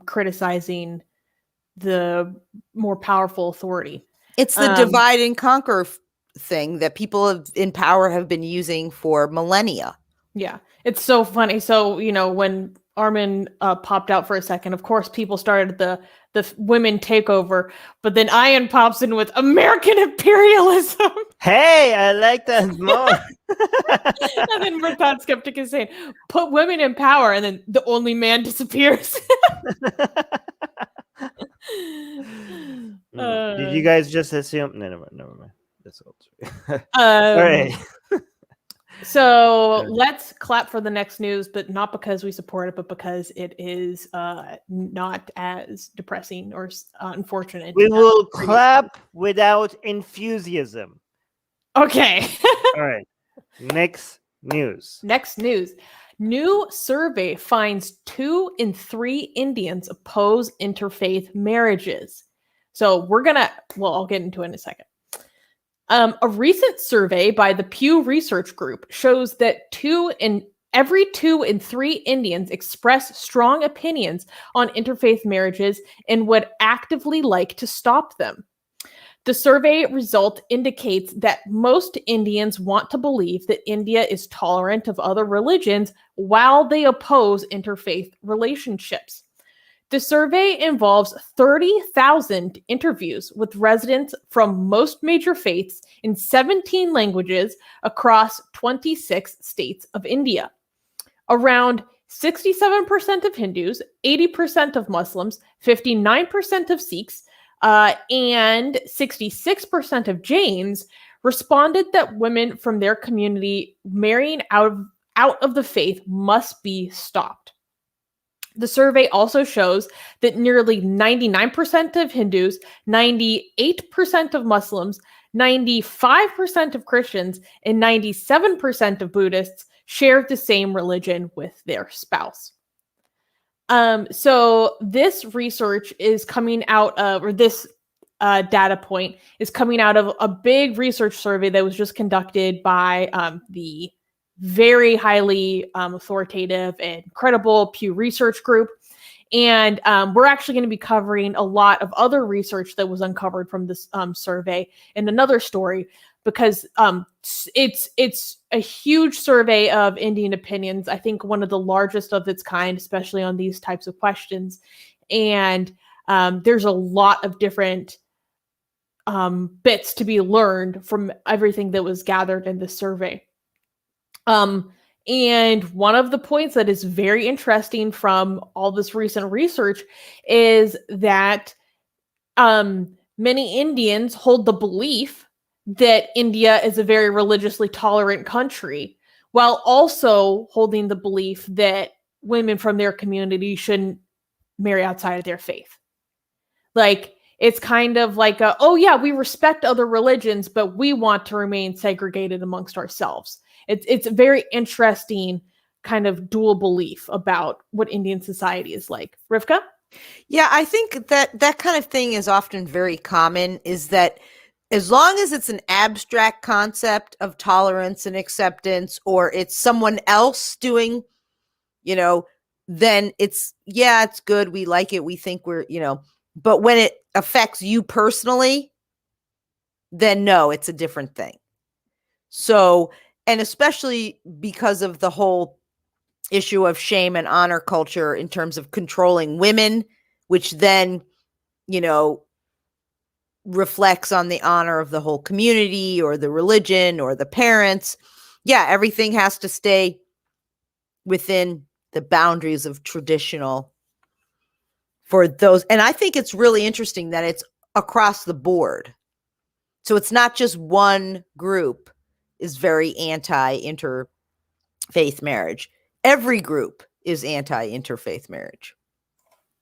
criticizing the more powerful authority. It's the divide and conquer thing that people in power have been using for millennia. Yeah, it's so funny. So, when Armin popped out for a second, of course, people started the women takeover, but then Ian pops in with American imperialism. Hey, I like that more. And then Murtad Skeptic is saying, put women in power, and then the only man disappears. Did you guys just assume? No, never mind. That's old. All right. So let's clap for the next news, but not because we support it, but because it is not as depressing or unfortunate. We will clap without enthusiasm. Okay. All right. Next news. Next news. New survey finds 2 in 3 Indians oppose interfaith marriages. So I'll get into it in a second. A recent survey by the Pew Research Group shows that 2 in 3 Indians express strong opinions on interfaith marriages and would actively like to stop them. The survey result indicates that most Indians want to believe that India is tolerant of other religions while they oppose interfaith relationships. The survey involves 30,000 interviews with residents from most major faiths in 17 languages across 26 states of India. Around 67% of Hindus, 80% of Muslims, 59% of Sikhs, and 66% of Jains responded that women from their community marrying out of the faith must be stopped. The survey also shows that nearly 99% of Hindus, 98% of Muslims, 95% of Christians, and 97% of Buddhists share the same religion with their spouse. So this research is coming out of, or this data point is coming out of a big research survey that was just conducted by the very highly authoritative and credible Pew Research Group. And we're actually going to be covering a lot of other research that was uncovered from this survey in another story, because it's a huge survey of Indian opinions. I think one of the largest of its kind, especially on these types of questions. And there's a lot of different bits to be learned from everything that was gathered in this survey. And one of the points that is very interesting from all this recent research is that many Indians hold the belief that India is a very religiously tolerant country, while also holding the belief that women from their community shouldn't marry outside of their faith. Like, it's kind of like, oh yeah, we respect other religions, but we want to remain segregated amongst ourselves. It's a very interesting kind of dual belief about what Indian society is like. Rivka? Yeah, I think that kind of thing is often very common, is that as long as it's an abstract concept of tolerance and acceptance, or it's someone else doing, then it's good. We like it. We think we're, but when it affects you personally, then no, it's a different thing. So, and especially because of the whole issue of shame and honor culture in terms of controlling women, which then, reflects on the honor of the whole community or the religion or the parents. Yeah, everything has to stay within the boundaries of traditional for those. And I think it's really interesting that it's across the board. So it's not just one group is very anti-interfaith marriage. Every group is anti-interfaith marriage.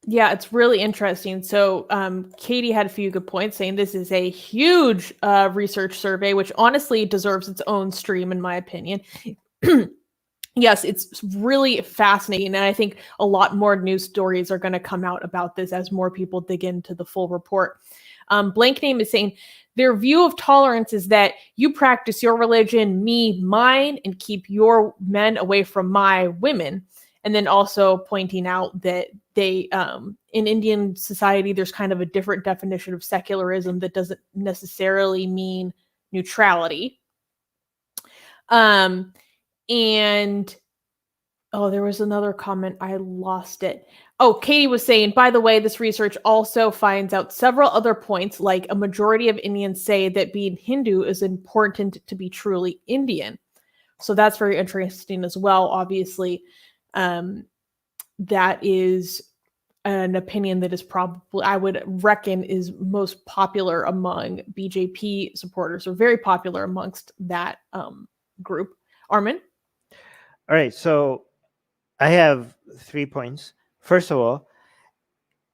Yeah, it's really interesting. So Katie had a few good points, saying this is a huge research survey, which honestly deserves its own stream, in my opinion. Yes, it's really fascinating. And I think a lot more news stories are going to come out about this as more people dig into the full report. Blank Name is saying their view of tolerance is that you practice your religion, me, mine, and keep your men away from my women. And then also pointing out that they, in Indian society, there's kind of a different definition of secularism that doesn't necessarily mean neutrality. And there was another comment. I lost it. Oh, Katie was saying, by the way, this research also finds out several other points, like a majority of Indians say that being Hindu is important to be truly Indian. So that's very interesting as well. Obviously, that is an opinion that is probably, I would reckon, is most popular among BJP supporters, or very popular amongst that group. Armin? All right, so I have 3 points. First of all,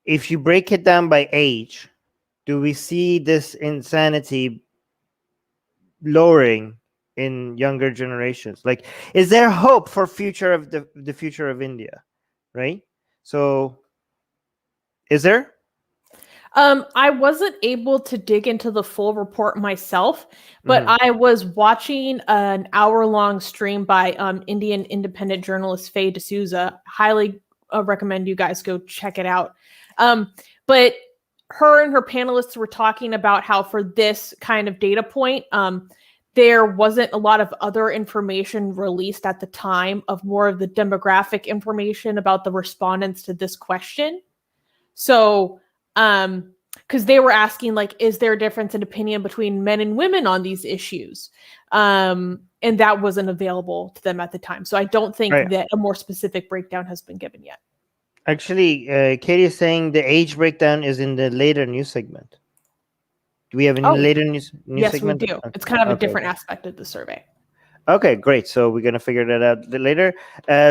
if you break it down by age, do we see this insanity lowering in younger generations? Like, is there hope for future of the future of India? Right? So, is there? I wasn't able to dig into the full report myself, but I was watching an hour-long stream by Indian independent journalist Faye D'Souza. Highly recommend you guys go check it out. But her and her panelists were talking about how for this kind of data point, there wasn't a lot of other information released at the time of more of the demographic information about the respondents to this question. So, because they were asking, like, is there a difference in opinion between men and women on these issues? And that wasn't available to them at the time. So I don't think that a more specific breakdown has been given yet. Actually, Katie is saying the age breakdown is in the later news segment. Do we have any later news yes, segment? Yes, we do. It's kind of a different aspect of the survey. Okay, great. So we're going to figure that out later.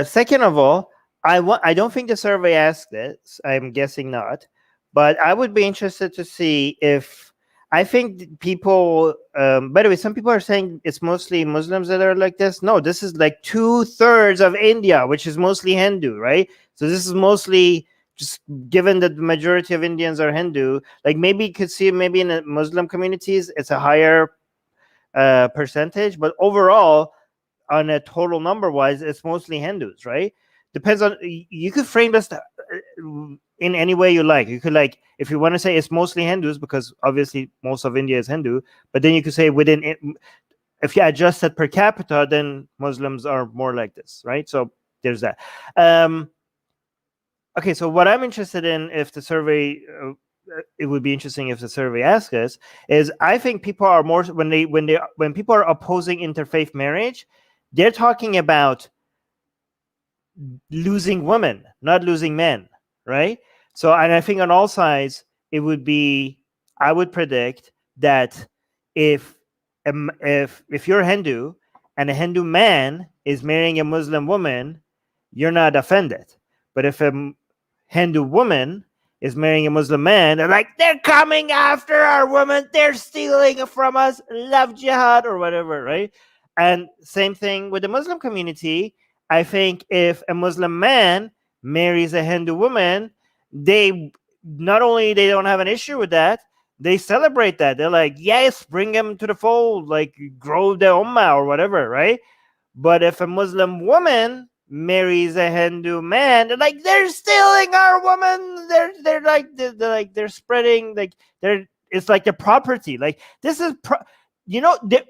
Second of all, I don't think the survey asked this. I'm guessing not. But I would be interested to see if, I think people, by the way, some people are saying it's mostly Muslims that are like this. No, this is like 2/3 of India, which is mostly Hindu, right? So this is mostly, just given that the majority of Indians are Hindu, like maybe you could see maybe in the Muslim communities, it's a higher percentage, but overall, on a total number wise, it's mostly Hindus, right? Depends on, you could frame this in any way you like. You could, like, if you want to say it's mostly Hindus, because obviously most of India is Hindu, but then you could say within it, if you adjust it per capita, then Muslims are more like this, right? So there's that. Okay, so what I'm interested in, if the survey, it would be interesting if the survey asks us, is I think people are more, when people are opposing interfaith marriage, they're talking about losing women, not losing men, right? So, and I think on all sides, it would be, I would predict that if you're Hindu and a Hindu man is marrying a Muslim woman, you're not offended. But if a Hindu woman is marrying a Muslim man, they're like, they're coming after our woman, they're stealing from us, love jihad or whatever, right? And same thing with the Muslim community. I think if a Muslim man marries a Hindu woman, they not only they don't have an issue with that, they celebrate that. They're like, yes, bring him to the fold, like grow the ummah or whatever, right? But if a Muslim woman marries a Hindu man, they're like, they're stealing our woman. They're spreading, like, it's like the property. Like, this is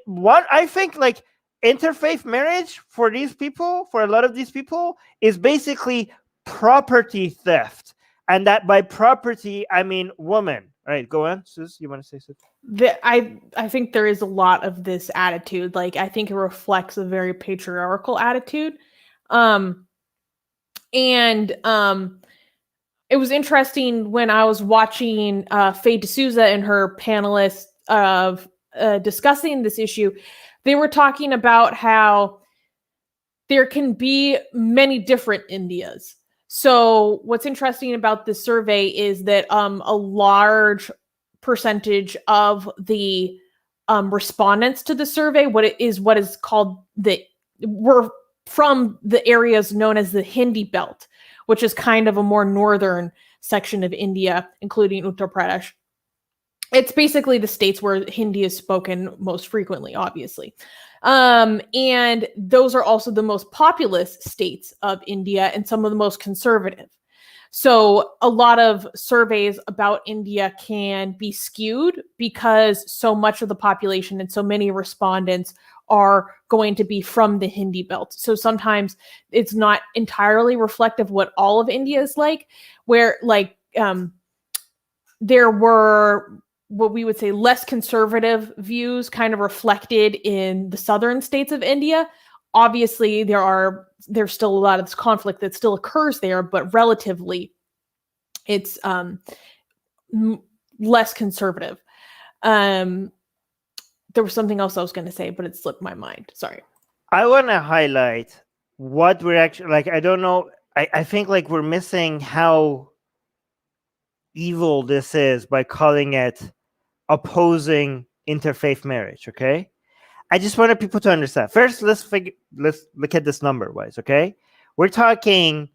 what I think, like, interfaith marriage for these people, for a lot of these people, is basically property theft. And that by property, I mean woman. All right, go on, Sus. You want to say something? I think there is a lot of this attitude. Like, I think it reflects a very patriarchal attitude. It was interesting when I was watching Faye D'Souza and her panelists of discussing this issue. They were talking about how there can be many different Indias. So what's interesting about this survey is that a large percentage of the respondents to the survey, what is called were from the areas known as the Hindi belt, which is kind of a more northern section of India, including Uttar Pradesh. It's basically the states where Hindi is spoken most frequently, obviously. And those are also the most populous states of India and some of the most conservative. So a lot of surveys about India can be skewed because so much of the population and so many respondents are going to be from the Hindi belt. So sometimes it's not entirely reflective of what all of India is like, where like there were what we would say less conservative views kind of reflected in the southern states of India. Obviously, there's still a lot of this conflict that still occurs there, but relatively, it's less conservative. There was something else I was going to say, but it slipped my mind. Sorry. I want to highlight what we're actually like. I don't know. I think like we're missing how evil this is by calling it opposing interfaith marriage. Okay. I just wanted people to understand. First, let's look at this number wise, okay? We're talking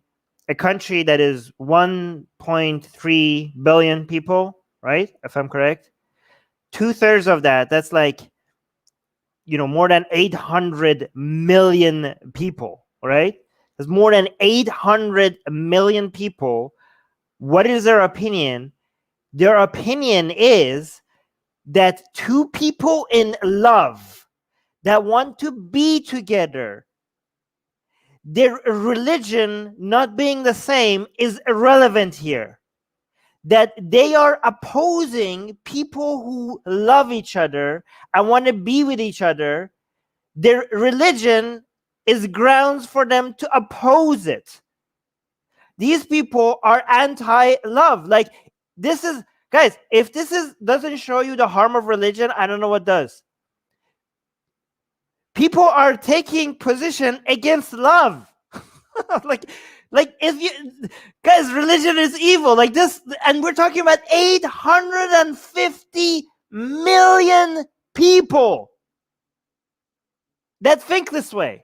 a country that is 1.3 billion people, right? If I'm correct. 2/3 of that's like, more than 800 million people, right? There's more than 800 million people. What is their opinion? Their opinion is that two people in love that want to be together, their religion not being the same is irrelevant here. That they are opposing people who love each other and want to be with each other. Their religion is grounds for them to oppose it. These people are anti-love. Like, this is, guys, if this doesn't show you the harm of religion, I don't know what does. People are taking position against love. like if you guys, religion is evil like this, and we're talking about 850 million people that think this way.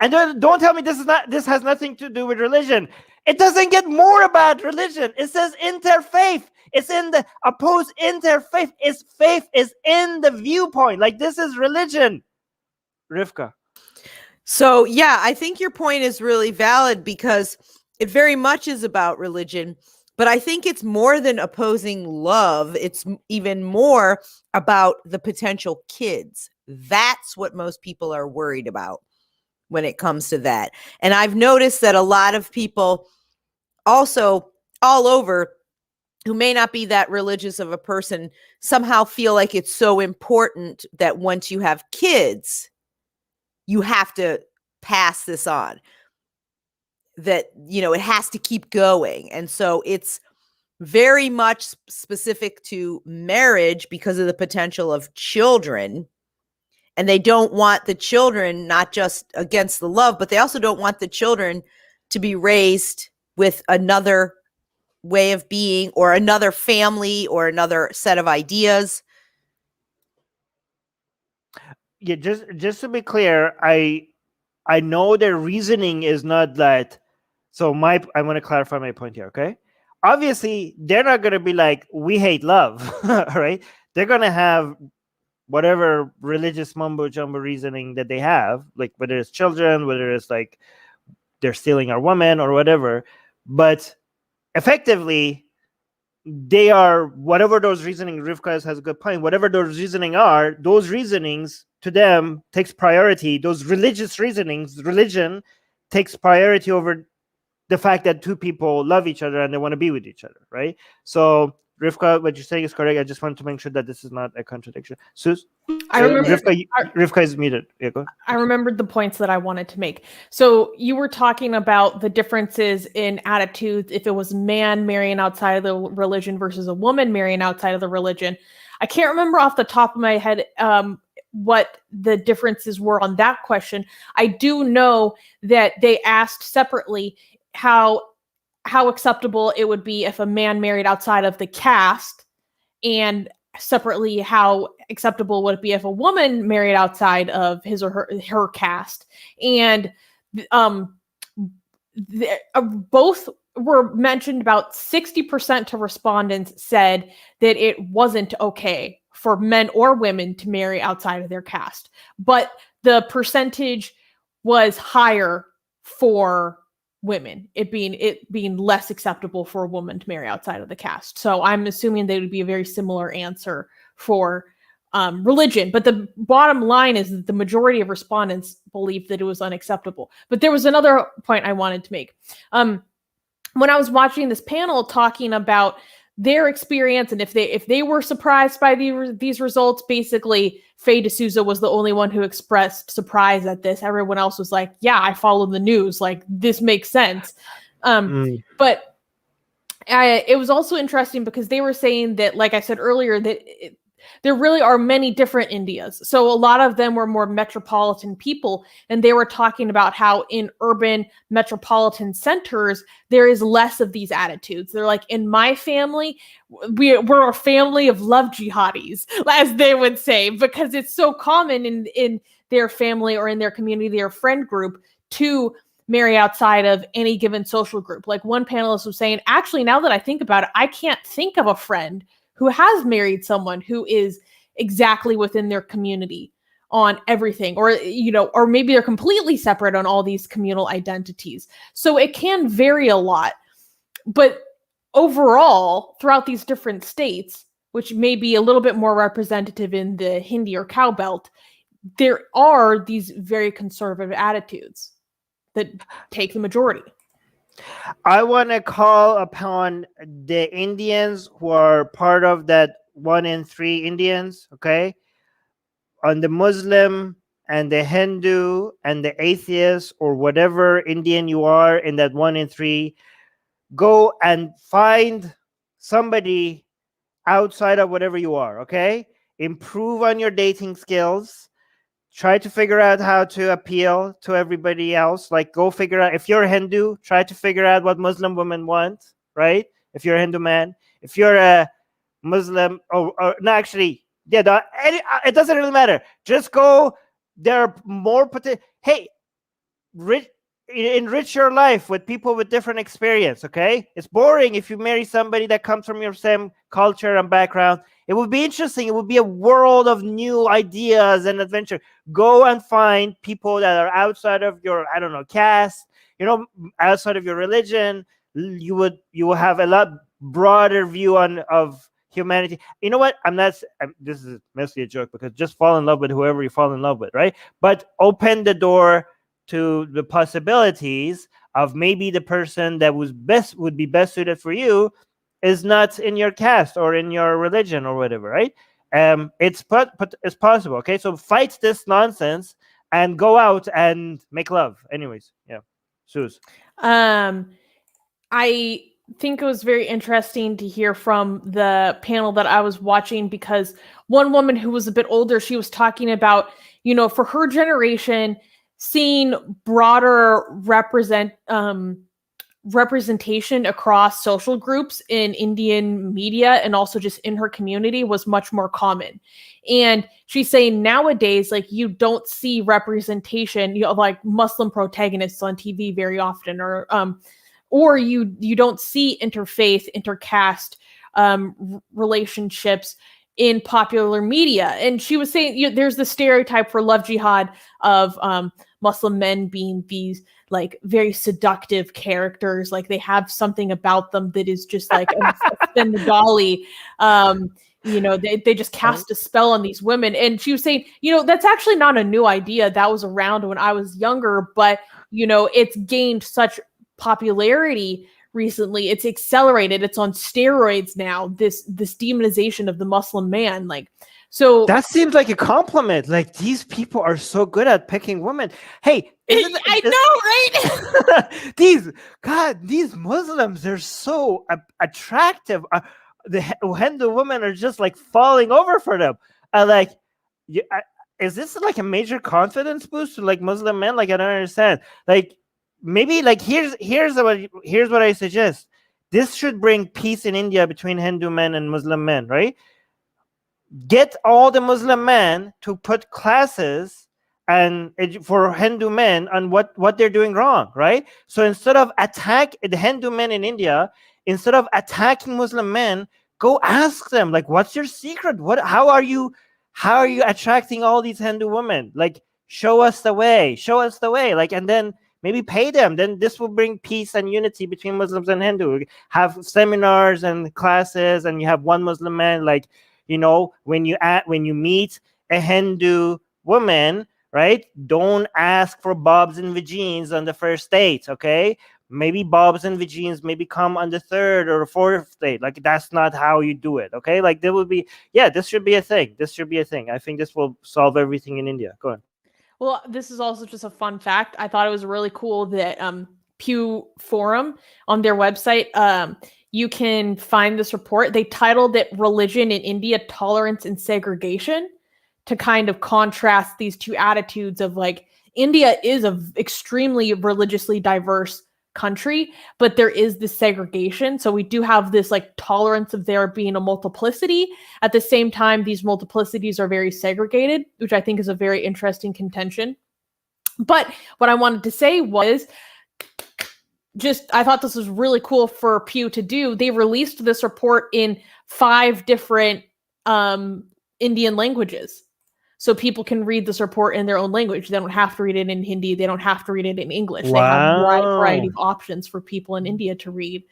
And don't tell me this has nothing to do with religion. It doesn't get more about religion. It says interfaith. It's in the opposed interfaith. Its faith is in the viewpoint. Like, this is religion. Rivka. So, yeah, I think your point is really valid because it very much is about religion. But I think it's more than opposing love. It's even more about the potential kids. That's what most people are worried about when it comes to that. And I've noticed that a lot of people also all over who may not be that religious of a person somehow feel like it's so important that once you have kids, you have to pass this on, that, it has to keep going. And so it's very much specific to marriage because of the potential of children. And they don't want the children, not just against the love, but they also don't want the children to be raised with another way of being or another family or another set of ideas. Yeah, just to be clear, I know their reasoning is not that. So I want to clarify my point here, okay? Obviously, they're not going to be like, we hate love, right? They're going to have whatever religious mumbo jumbo reasoning that they have, like whether it's children, whether it's like they're stealing our woman or whatever. But effectively, they are, whatever those reasoning, Rivka has a good point, whatever those reasoning are, those reasonings to them takes priority. Those religious reasonings, religion takes priority over the fact that two people love each other and they want to be with each other, right? So, Rivka, what you're saying is correct. I just wanted to make sure that this is not a contradiction. Sus? I remember Rivka is muted. Yeah, go. I remembered the points that I wanted to make. So you were talking about the differences in attitudes if it was a man marrying outside of the religion versus a woman marrying outside of the religion. I can't remember off the top of my head what the differences were on that question. I do know that they asked separately how acceptable it would be if a man married outside of the caste, and separately how acceptable would it be if a woman married outside of his or her caste. And both were mentioned. About 60% of respondents said that it wasn't okay for men or women to marry outside of their caste, but the percentage was higher for women, it being less acceptable for a woman to marry outside of the caste. So I'm assuming they would be a very similar answer for religion. But the bottom line is that the majority of respondents believed that it was unacceptable. But there was another point I wanted to make. When I was watching this panel talking about their experience and if they were surprised by these results, basically Faye D'Souza was the only one who expressed surprise at this. Everyone else was like, yeah, I follow the news, like this makes sense. But it was also interesting because they were saying that, like I said earlier, that there really are many different Indias. So a lot of them were more metropolitan people, and they were talking about how in urban metropolitan centers, there is less of these attitudes. They're like, in my family, we're a family of love jihadis, as they would say, because it's so common in their family or in their community, their friend group, to marry outside of any given social group. Like one panelist was saying, actually, now that I think about it, I can't think of a friend who has married someone who is exactly within their community on everything, or, you know, or maybe they're completely separate on all these communal identities. So it can vary a lot, but overall, throughout these different states, which may be a little bit more representative in the Hindi or cow belt, there are these very conservative attitudes that take the majority. I want to call upon the Indians who are part of that 1 in 3 Indians, okay? On the Muslim and the Hindu and the atheist or whatever Indian you are in that 1 in 3, go and find somebody outside of whatever you are, okay? Improve on your dating skills. Try to figure out how to appeal to everybody else. Like, go figure out, if you're a Hindu, try to figure out what Muslim women want, right? If you're a Hindu man. If you're a Muslim, or no, actually, yeah, it doesn't really matter. Just go. There are more hey, enrich your life with people with different experience, okay? It's boring if you marry somebody that comes from your same culture and background. It would be interesting. It would be a world of new ideas and adventure. Go and find people that are outside of your, I don't know, caste, you know, outside of your religion. You will have a lot broader view of humanity. You know what? This is mostly a joke, because just fall in love with whoever you fall in love with, right? But open the door to the possibilities of maybe the person that would be best suited for you is not in your caste or in your religion or whatever, right? It's possible. Okay, so fight this nonsense and go out and make love. Anyways, yeah, Suze. I think it was very interesting to hear from the panel that I was watching, because one woman who was a bit older, she was talking about, you know, for her generation, seeing broader representation across social groups in Indian media and also just in her community was much more common. And she's saying nowadays, like, you don't see representation, you know, like Muslim protagonists on TV very often, or you don't see interfaith, intercaste relationships in popular media. And she was saying, you know, there's the stereotype for love jihad of Muslim men being these like very seductive characters, like they have something about them that is just like a dolly. You know, they just cast a spell on these women. And she was saying, you know, that's actually not a new idea. That was around when I was younger, but you know, it's gained such popularity recently. It's accelerated. It's on steroids now. This demonization of the Muslim man, like, so that seems like a compliment. Like, these people are so good at picking women. Hey, I know, right? these Muslims, they're so attractive. The Hindu women are just like falling over for them. Is this like a major confidence boost to like Muslim men? Like, I don't understand. Like, maybe like here's what I suggest. This should bring peace in India between Hindu men and Muslim men, right? Get all the Muslim men to put classes and for Hindu men on what they're doing wrong, right? So instead of attack the Hindu men in India, instead of attacking Muslim men, go ask them, like, what's your secret? How are you attracting all these Hindu women? Like, show us the way. Like, and then maybe pay them. Then this will bring peace and unity between Muslims and Hindu. Have seminars and classes, and you have one Muslim man, like, you know, when you meet a Hindu woman, right? Don't ask for bobs and vagines on the first date, okay? Maybe bobs and vagines maybe come on the third or fourth date. Like, that's not how you do it, okay? Like, there will be, this should be a thing. This should be a thing. I think this will solve everything in India. Go on. Well, this is also just a fun fact. I thought it was really cool that Pew Forum on their website, you can find this report. They titled it Religion in India, Tolerance and Segregation, to kind of contrast these two attitudes of, like, India is an extremely religiously diverse country, but there is this segregation. So we do have this, like, tolerance of there being a multiplicity. At the same time, these multiplicities are very segregated, which I think is a very interesting contention. But what I wanted to say was, I thought this was really cool for Pew to do. They released this report in 5 different Indian languages. So people can read this report in their own language. They don't have to read it in Hindi. They don't have to read it in English. Wow. They have a wide variety of options for people in India to read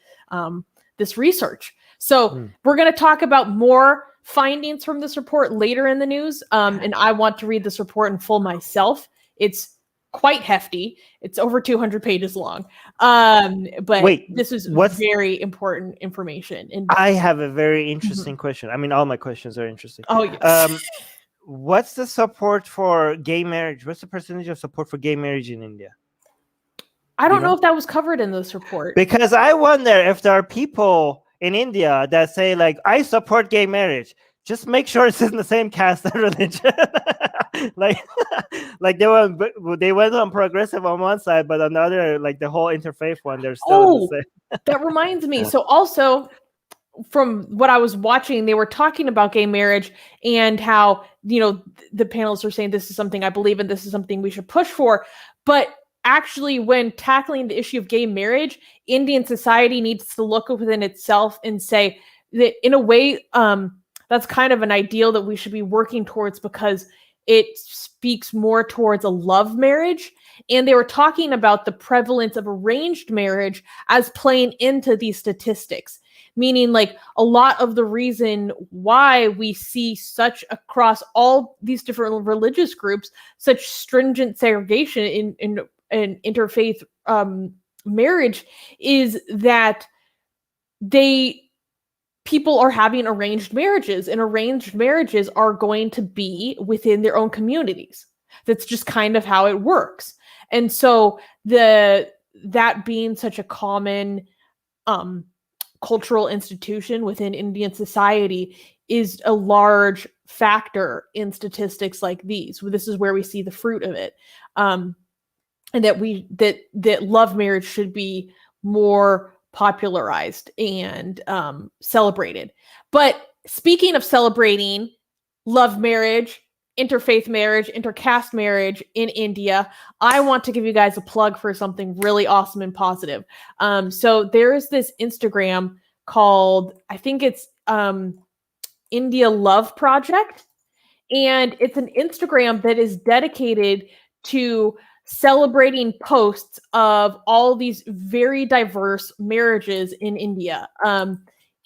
this research. So we're going to talk about more findings from this report later in the news. And I want to read this report in full myself. It's quite hefty. It's over 200 pages long. But wait, this is very important information. And I have a very interesting question. I mean, all my questions are interesting. Oh, yes. What's the support for gay marriage? What's the percentage of support for gay marriage in India? I don't know if that was covered in this report. Because I wonder if there are people in India that say, like, I support gay marriage. Just make sure it's in the same caste and religion. like they went on progressive on one side, but on the other, like the whole interfaith one, they're still the same. That reminds me. So also, from what I was watching, they were talking about gay marriage and how, you know, the panelists were saying this is something I believe in, this is something we should push for. But actually, when tackling the issue of gay marriage, Indian society needs to look within itself and say that, in a way, that's kind of an ideal that we should be working towards, because it speaks more towards a love marriage. And they were talking about the prevalence of arranged marriage as playing into these statistics. Meaning, like, a lot of the reason why we see such, across all these different religious groups, such stringent segregation in interfaith marriage is that people are having arranged marriages, and arranged marriages are going to be within their own communities. That's just kind of how it works. And so that being such a common cultural institution within Indian society is a large factor in statistics like these. This is where we see the fruit of it. And that love marriage should be more popularized and celebrated. But speaking of celebrating love marriage, interfaith marriage, intercaste marriage in India, I want to give you guys a plug for something really awesome and positive. So there is this Instagram called, I think it's India Love Project. And it's an Instagram that is dedicated to celebrating posts of all these very diverse marriages in India.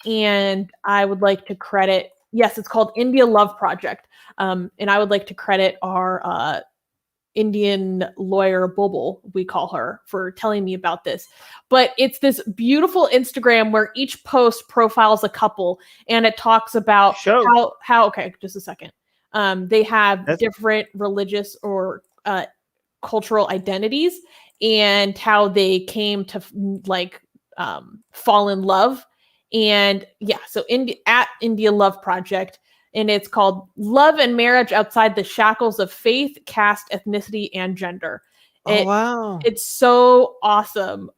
And I would like to credit, yes, it's called India Love Project. And I would like to credit our Indian lawyer, Bubble, we call her, for telling me about this. But it's this beautiful Instagram where each post profiles a couple, and it talks about how okay, just a second. They have different religious or cultural identities, and how they came to fall in love. And yeah, so at India Love Project, and it's called Love and Marriage Outside the Shackles of Faith, Caste, Ethnicity, and Gender. Wow. It's so awesome.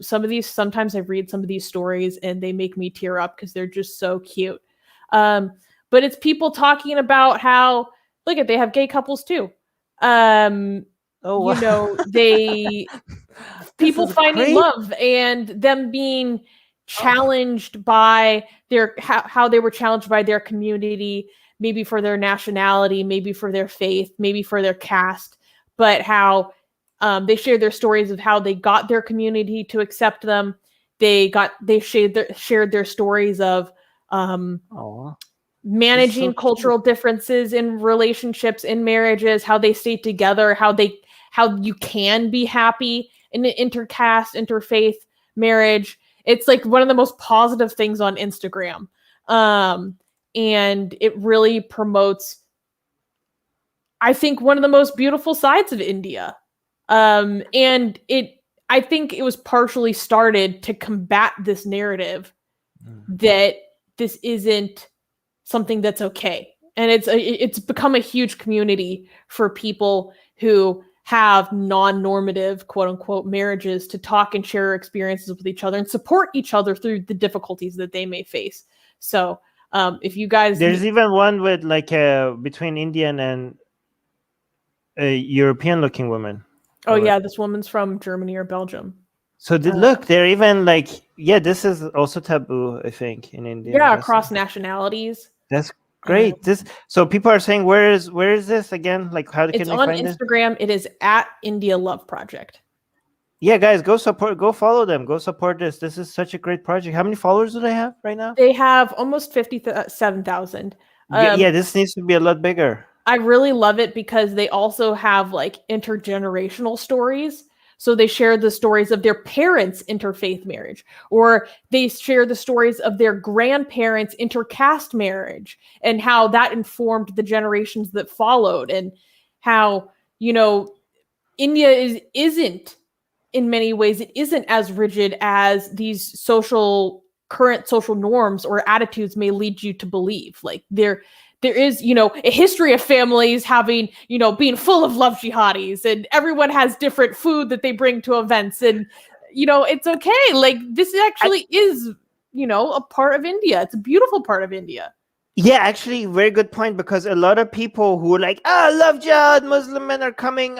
Sometimes I read some of these stories and they make me tear up because they're just so cute. But it's people talking about how, they have gay couples too. Wow. You know, people finding love and them being challenged by how they were challenged by their community, maybe for their nationality, maybe for their faith, maybe for their caste, but how They shared their stories of how they got their community to accept them. They shared their stories of managing cultural differences in relationships, in marriages, how they stayed together, how you can be happy in an intercaste, interfaith marriage. It's like one of the most positive things on Instagram. And it really promotes, I think, one of the most beautiful sides of India. And I think it was partially started to combat this narrative that this isn't something that's okay. And it's become a huge community for people who have non-normative, quote unquote, marriages to talk and share experiences with each other and support each other through the difficulties that they may face. So if you guys... There's even one with like between Indian and a European looking woman. Oh yeah, this woman's from Germany or Belgium. So look, they're even like, yeah, this is also taboo, I think, in India. Yeah, across nationalities. That's great. So people are saying, where is this again? Like, how can they find it? It's on Instagram. It is at India Love Project. Yeah, guys, go follow them. Go support this. This is such a great project. How many followers do they have right now? They have almost 57,000. Yeah, this needs to be a lot bigger. I really love it because they also have like intergenerational stories. So they share the stories of their parents' interfaith marriage, or they share the stories of their grandparents' intercaste marriage and how that informed the generations that followed, and how, India isn't in many ways, it isn't as rigid as these current social norms or attitudes may lead you to believe. Like there is, a history of families having, being full of love jihadis, and everyone has different food that they bring to events, and, it's okay. Like this actually is, a part of India. It's a beautiful part of India. Yeah, actually, very good point, because a lot of people who are like, love jihad, Muslim men are coming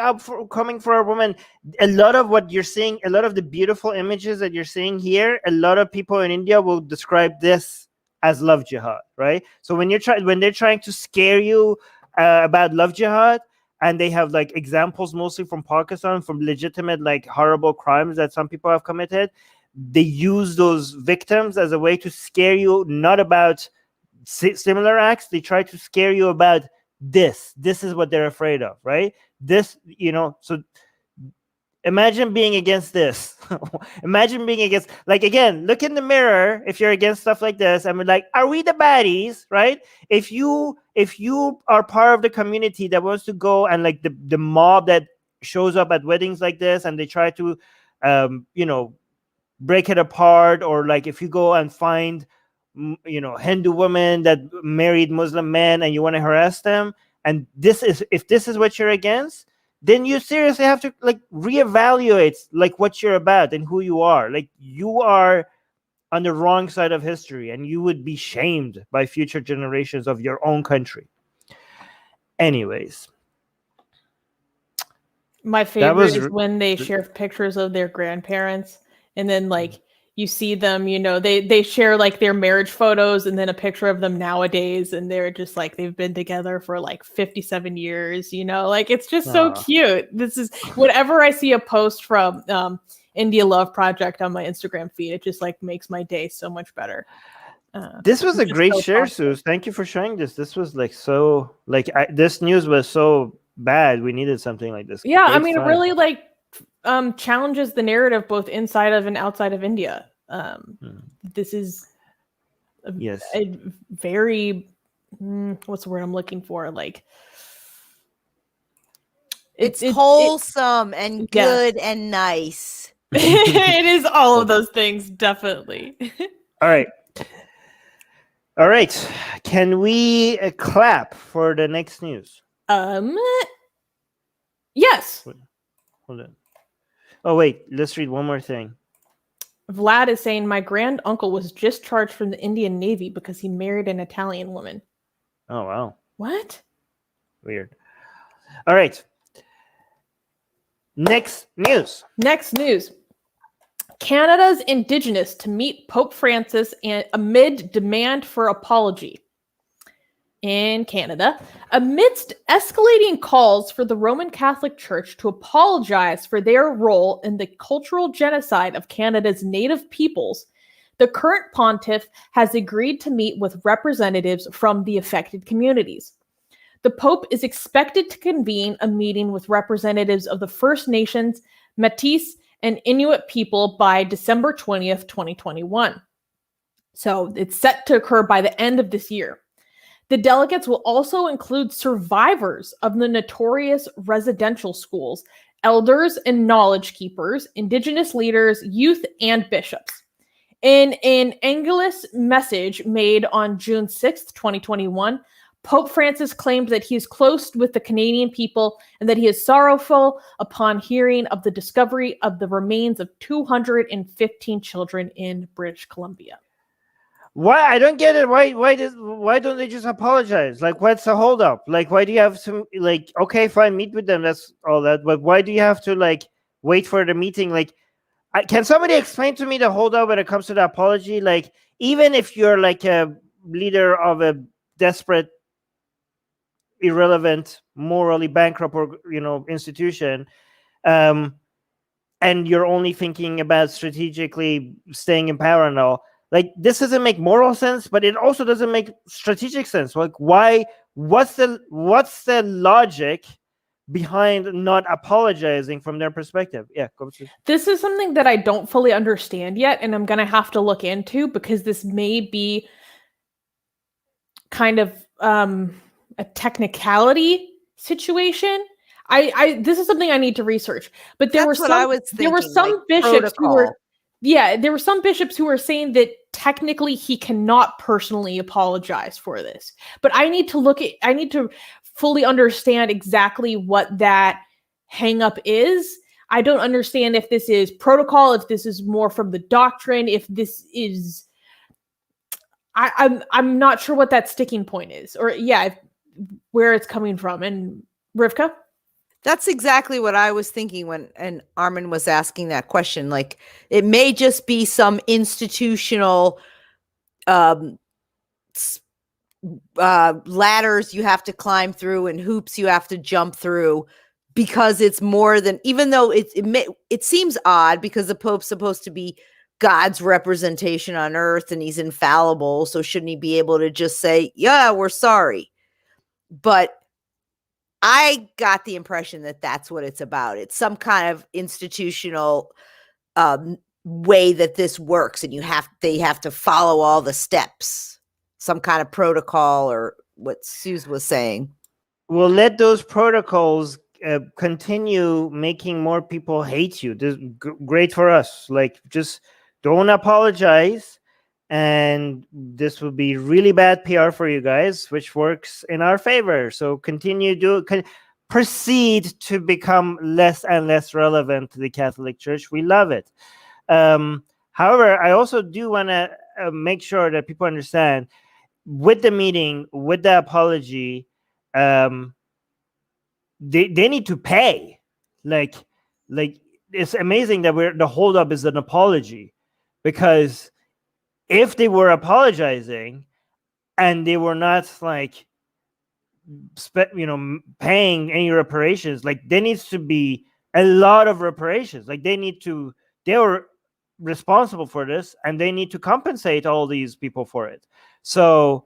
for a woman. A lot of what you're seeing, a lot of the beautiful images that you're seeing here, a lot of people in India will describe this as love jihad, right? So when they're trying to scare you about love jihad, and they have like examples mostly from Pakistan, from legitimate like horrible crimes that some people have committed, they use those victims as a way to scare you, not about similar acts. They try to scare you about this is what they're afraid of, right? So imagine being against this. Imagine being against, like, again, look in the mirror if you're against stuff like this, and we're like, are we the baddies, right? If you are part of the community that wants to go, and like the mob that shows up at weddings like this, and they try to break it apart, or like if you go and find Hindu women that married Muslim men and you want to harass them, and if this is what you're against, then you seriously have to like reevaluate like what you're about and who you are. Like you are on the wrong side of history, and you would be shamed by future generations of your own country. Anyways, my favorite is when they share pictures of their grandparents, and then like you see them, they share like their marriage photos and then a picture of them nowadays, and they're just like, they've been together for like 57 years, like it's just so cute. This is, whenever I see a post from India Love Project on my Instagram feed, it just like makes my day so much better. This was a great share, Suze. Thank you for sharing this. This was like so, like this news was so bad. We needed something like this. Yeah, I mean, it really like challenges the narrative both inside of and outside of India. This is a very what's the word I'm looking for? Like it's wholesome and good and nice. It is all of those things, definitely. All right. Can we clap for the next news? Yes. Hold on. Oh, wait. Let's read one more thing. Vlad is saying, my grand uncle was discharged from the Indian Navy because he married an Italian woman. Oh, wow. What? Weird. All right. Next news. Canada's Indigenous to meet Pope Francis and amid demand for apology. in Canada, amidst escalating calls for the Roman Catholic Church to apologize for their role in the cultural genocide of Canada's native peoples, the current pontiff has agreed to meet with representatives from the affected communities. The Pope is expected to convene a meeting with representatives of the First Nations, Métis, and Inuit people by December 20th, 2021. So it's set to occur by the end of this year. The delegates will also include survivors of the notorious residential schools, elders and knowledge keepers, Indigenous leaders, youth, and bishops. In an Angelus message made on June 6th, 2021, Pope Francis claimed that he is close with the Canadian people and that he is sorrowful upon hearing of the discovery of the remains of 215 children in British Columbia. Why? I don't get it. Why don't they just apologize? Like, what's the holdup? Like, why do you have to, like, okay, fine, meet with them, that's all that, but why do you have to, like, wait for the meeting? Like, can somebody explain to me the holdup when it comes to the apology? Like, even if you're like a leader of a desperate, irrelevant, morally bankrupt, or institution, and you're only thinking about strategically staying in power and all. Like, this doesn't make moral sense, but it also doesn't make strategic sense. Like, why? What's the logic behind not apologizing from their perspective? Yeah, go to. This is something that I don't fully understand yet, and I'm going to have to look into, because this may be kind of a technicality situation. This is something I need to research. But there were some bishops who were. Yeah, there were some bishops who were saying that technically he cannot personally apologize for this. But I need to fully understand exactly what that hang up is. I don't understand if this is protocol, if this is more from the doctrine, if this is I'm not sure what that sticking point is, or where it's coming from. And Rivka? That's exactly what I was thinking when Armin was asking that question. Like, it may just be some institutional ladders you have to climb through and hoops you have to jump through, because it's more than, even though it seems odd, because the Pope's supposed to be God's representation on earth and he's infallible. So shouldn't he be able to just say, yeah, we're sorry? But I got the impression that that's what it's about. It's some kind of institutional way that this works, and they have to follow all the steps, some kind of protocol, or what Suze was saying. Well, let those protocols continue making more people hate you. This great for us. Like, just don't apologize, and this will be really bad PR for you guys, which works in our favor. So proceed to become less and less relevant to the Catholic Church. We love it. However, I also do want to make sure that people understand, with the meeting, with the apology, they need to pay. Like it's amazing that the holdup is an apology, because if they were apologizing and they were not like paying any reparations, like there needs to be a lot of reparations. Like they were responsible for this, and they need to compensate all these people for it. So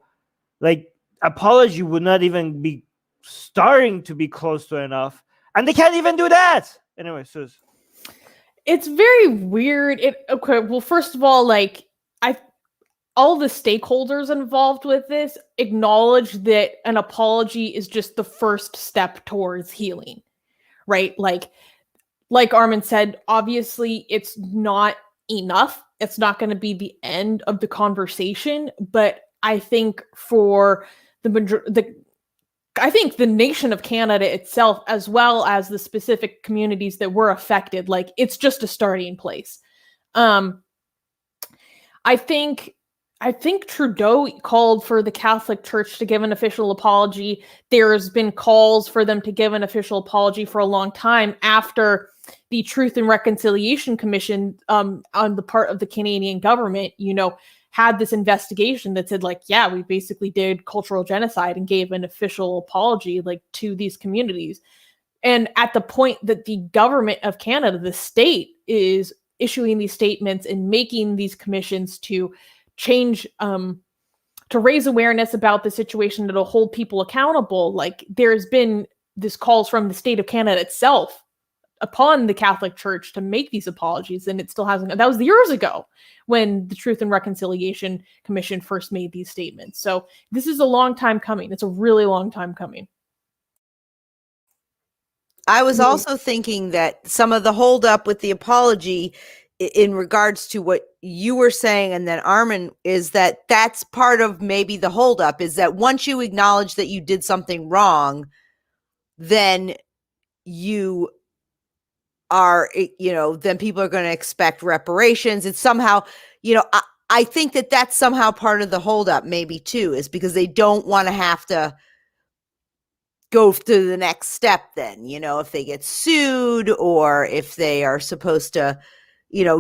like apology would not even be starting to be close to enough, and they can't even do that. Anyway, Suze. It's very weird. Okay, well, first of all, like all the stakeholders involved with this acknowledge that an apology is just the first step towards healing, right? Like Armin said, obviously it's not enough. It's not going to be the end of the conversation, but I think for I think the nation of Canada itself, as well as the specific communities that were affected, like it's just a starting place. I think Trudeau called for the Catholic Church to give an official apology. There's been calls for them to give an official apology for a long time after the Truth and Reconciliation Commission on the part of the Canadian government, had this investigation that said, like, yeah, we basically did cultural genocide and gave an official apology, like, to these communities. And at the point that the government of Canada, the state, is issuing these statements and making these commissions to change, to raise awareness about the situation, that'll hold people accountable, like, there's been this calls from the state of Canada itself upon the Catholic Church to make these apologies, and it still hasn't. That was years ago when the Truth and Reconciliation Commission first made these statements. So this is a long time coming. It's a really long time coming. I was also thinking that some of the holdup with the apology in regards to what you were saying, and then Armin, is that that's part of maybe the holdup, is that once you acknowledge that you did something wrong, then you are, then people are going to expect reparations. It's somehow, I think that that's somehow part of the holdup maybe too, is because they don't want to have to go to the next step then, if they get sued or if they are supposed to,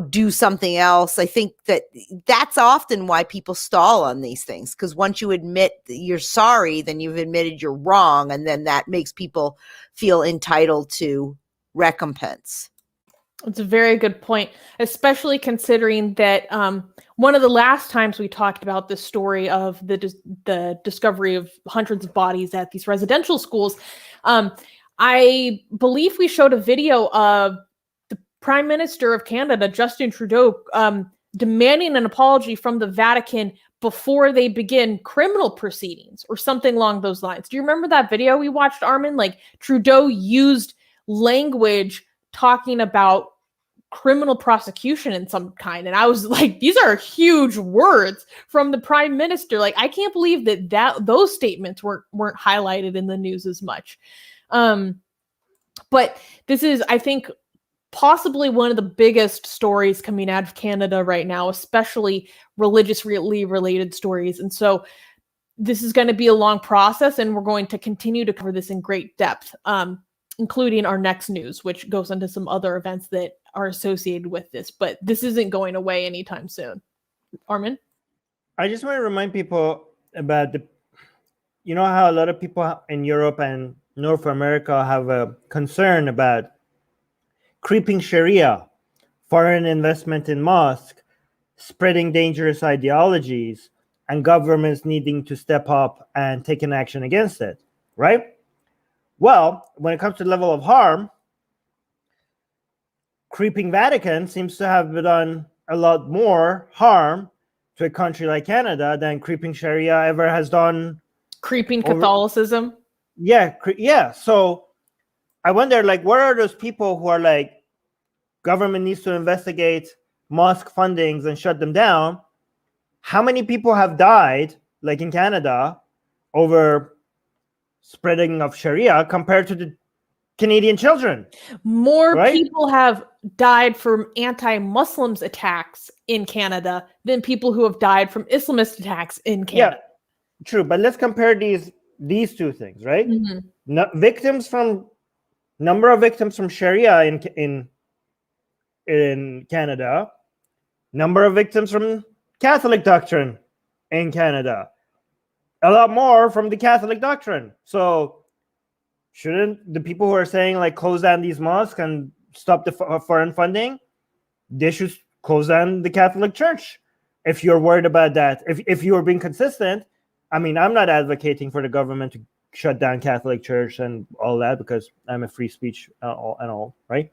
do something else. I think that that's often why people stall on these things, because once you admit that you're sorry, then you've admitted you're wrong, and then that makes people feel entitled to recompense. It's a very good point, especially considering that one of the last times we talked about this story of the discovery of hundreds of bodies at these residential schools, I believe we showed a video of the Prime Minister of Canada, Justin Trudeau, demanding an apology from the Vatican before they begin criminal proceedings or something along those lines. Do you remember that video we watched, Armin? Like, Trudeau used language talking about criminal prosecution in some kind. And I was like, these are huge words from the Prime Minister. Like, I can't believe that those statements weren't highlighted in the news as much. But this is, I think, possibly one of the biggest stories coming out of Canada right now, especially religiously related stories. And so this is going to be a long process, and we're going to continue to cover this in great depth, including our next news, which goes into some other events that are associated with this. But this isn't going away anytime soon. Armin? I just want to remind people about how a lot of people in Europe and North America have a concern about creeping Sharia, foreign investment in mosque, spreading dangerous ideologies, and governments needing to step up and take an action against it, right? Well, when it comes to the level of harm, creeping Vatican seems to have done a lot more harm to a country like Canada than creeping Sharia ever has done. Creeping Catholicism? Yeah. So I wonder, like, what are those people who are like, government needs to investigate mosque fundings and shut them down? How many people have died, like in Canada, over spreading of Sharia compared to the Canadian children? More right? people have died from anti-Muslims attacks in Canada than people who have died from Islamist attacks in Canada. Yeah, true. But let's compare these two things, right? Mm-hmm. Number of victims from Sharia in Canada, number of victims from Catholic doctrine in Canada, a lot more from the Catholic doctrine. So shouldn't the people who are saying, like, close down these mosques and stop the foreign funding, they should close down the Catholic Church? If you're worried about that, if you are being consistent, I mean, I'm not advocating for the government to shut down Catholic Church and all that, because I'm a free speech and all, right?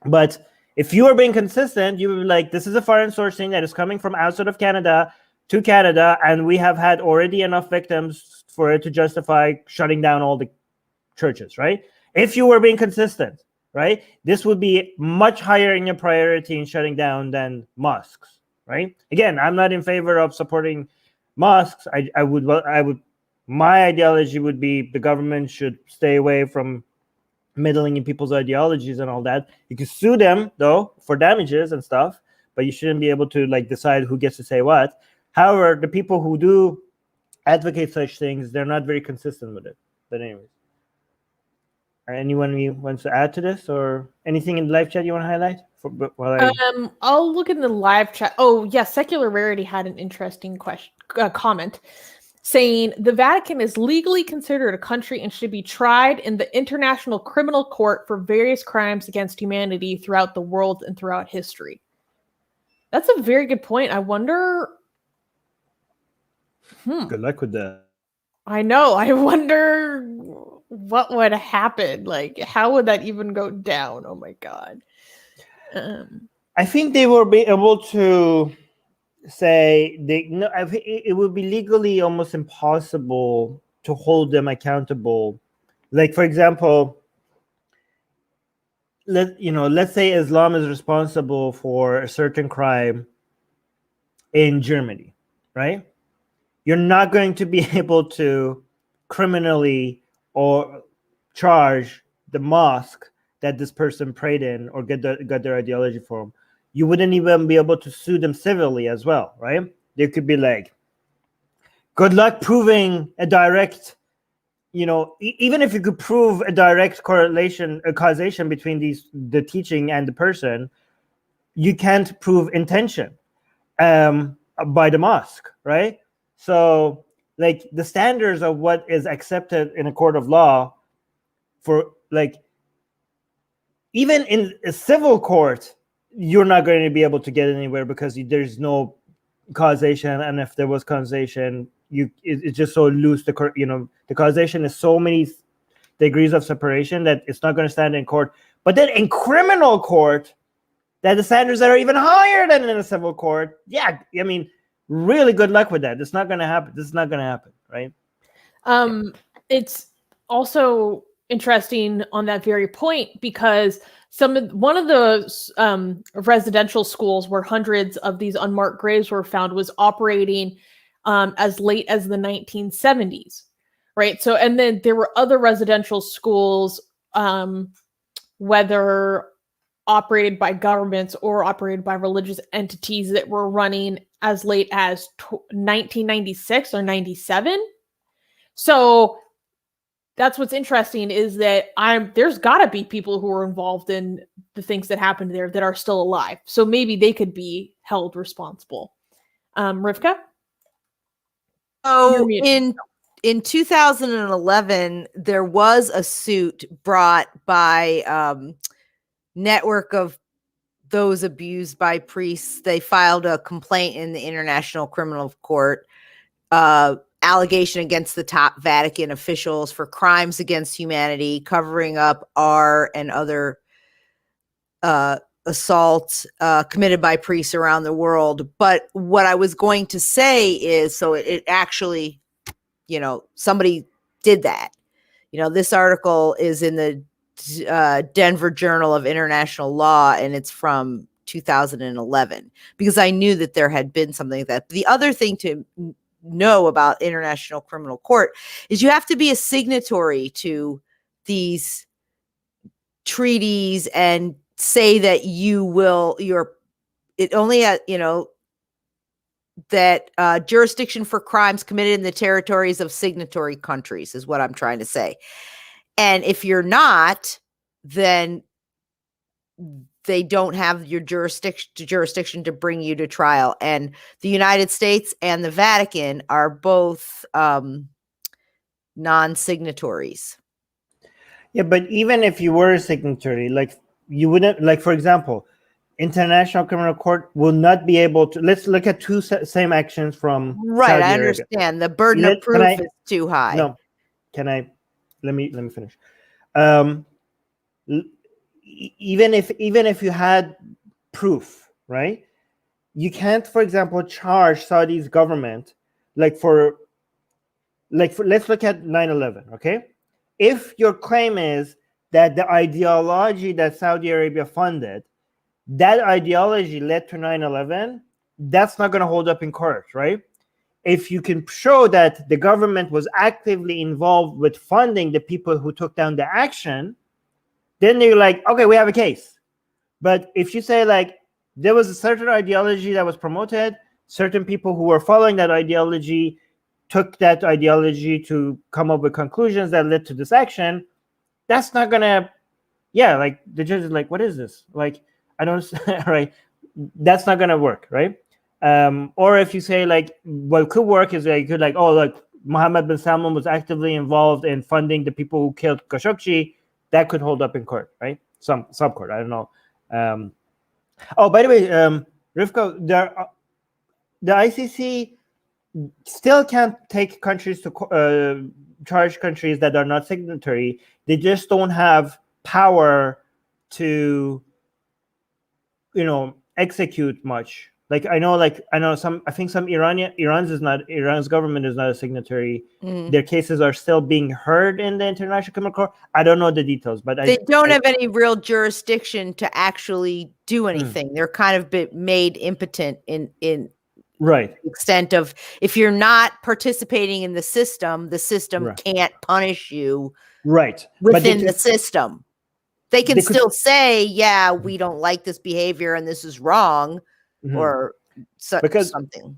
But if you are being consistent, you would be like, this is a foreign sourcing that is coming from outside of Canada to Canada, and we have had already enough victims for it to justify shutting down all the churches, right? If you were being consistent, right, this would be much higher in your priority in shutting down than mosques, right? Again, I'm not in favor of supporting mosques. I would my ideology would be the government should stay away from meddling in people's ideologies and all that. You can sue them though for damages and stuff, but you shouldn't be able to, like, decide who gets to say what. However, the people who do advocate such things, they're not very consistent with it. But anyways. Anyone who wants to add to this, or anything in the live chat you want to highlight? I'll look in the live chat. Oh, yeah, Secular Rarity had an interesting comment saying the Vatican is legally considered a country and should be tried in the International Criminal Court for various crimes against humanity throughout the world and throughout history. That's a very good point. I wonder. Good luck with that. I know. I wonder what would happen. Like, how would that even go down? Oh my God. I think they will be able to say it would be legally almost impossible to hold them accountable. Like, for example, let's say Islam is responsible for a certain crime in Germany, right? You're not going to be able to criminally or charge the mosque that this person prayed in or got their ideology from. You wouldn't even be able to sue them civilly as well, right? They could be like, good luck proving a direct, even if you could prove a direct correlation, a causation between the teaching and the person, you can't prove intention by the mosque, right? So, like, the standards of what is accepted in a court of law for, like, even in a civil court, you're not going to be able to get anywhere because there's no causation, and if there was causation, it's just so loose. The causation is so many degrees of separation that it's not going to stand in court. But then in criminal court, that the standards are even higher than in a civil court. Yeah, I mean, really good luck with that. It's not going to happen. This is not going to happen, right? It's also interesting on that very point because one of the residential schools where hundreds of these unmarked graves were found was operating as late as the 1970s, right? So, and then there were other residential schools, whether operated by governments or operated by religious entities, that were running as late as 1996 or 97. So that's what's interesting, is that there's got to be people who are involved in the things that happened there that are still alive. So maybe they could be held responsible. Rivka? So in 2011, there was a suit brought by network of those abused by priests. They filed a complaint in the International Criminal Court, allegation against the top Vatican officials for crimes against humanity, covering up R and other assaults committed by priests around the world. But what I was going to say is, so it actually, somebody did that. This article is in the Denver Journal of International Law, and it's from 2011, because I knew that there had been something like that. The other thing to know about International Criminal Court is you have to be a signatory to these treaties and say that that jurisdiction for crimes committed in the territories of signatory countries is what I'm trying to say. And if you're not, then they don't have your jurisdiction to bring you to trial. And the United States and the Vatican are both non-signatories. Yeah, but even if you were a signatory, like, you wouldn't, like, for example, International Criminal Court will not be able to. Let's look at two same actions from right. Saudi I Arabia. understand the burden of proof is too high. No, let me finish. Even if you had proof, right? You can't, for example, charge Saudi's government let's look at 9/11, okay? If your claim is that the ideology that Saudi Arabia funded, that ideology led to 9/11, that's not going to hold up in court, right? If you can show that the government was actively involved with funding the people who took down the action, then you're like, okay, we have a case. But if you say, like, there was a certain ideology that was promoted, certain people who were following that ideology took that ideology to come up with conclusions that led to this action, that's not gonna, like the judge is like, what is this? Like, I don't, right? That's not gonna work, right? Or if you say like, what could work is like, you could like, oh, look, Mohammed bin Salman was actively involved in funding the people who killed Khashoggi. That could hold up in court, right? Some court, I don't know. Oh, by the way, Rivka, the ICC still can't take countries to charge countries that are not signatory. They just don't have power to, execute much. Like I know some. I think some Iran's government is not a signatory. Their cases are still being heard in the International Criminal Court. I don't know the details, but they don't have any real jurisdiction to actually do anything. They're kind of made impotent in right extent of, if you're not participating in the system right. can't punish you right within the system. They can still say, yeah, we don't like this behavior and this is wrong, or something.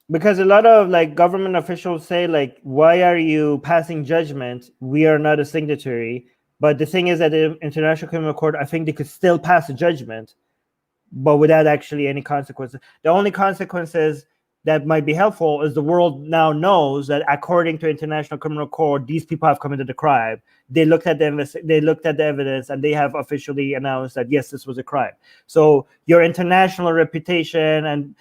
Because a lot of like government officials say like, why are you passing judgment? We are not a signatory. But the thing is that the International Criminal Court, I think they could still pass a judgment, but without actually any consequences. The only consequences that might be helpful is the world now knows that according to International Criminal Court, these people have committed a crime. They looked at the evidence, and they have officially announced that yes, this was a crime. So your international reputation and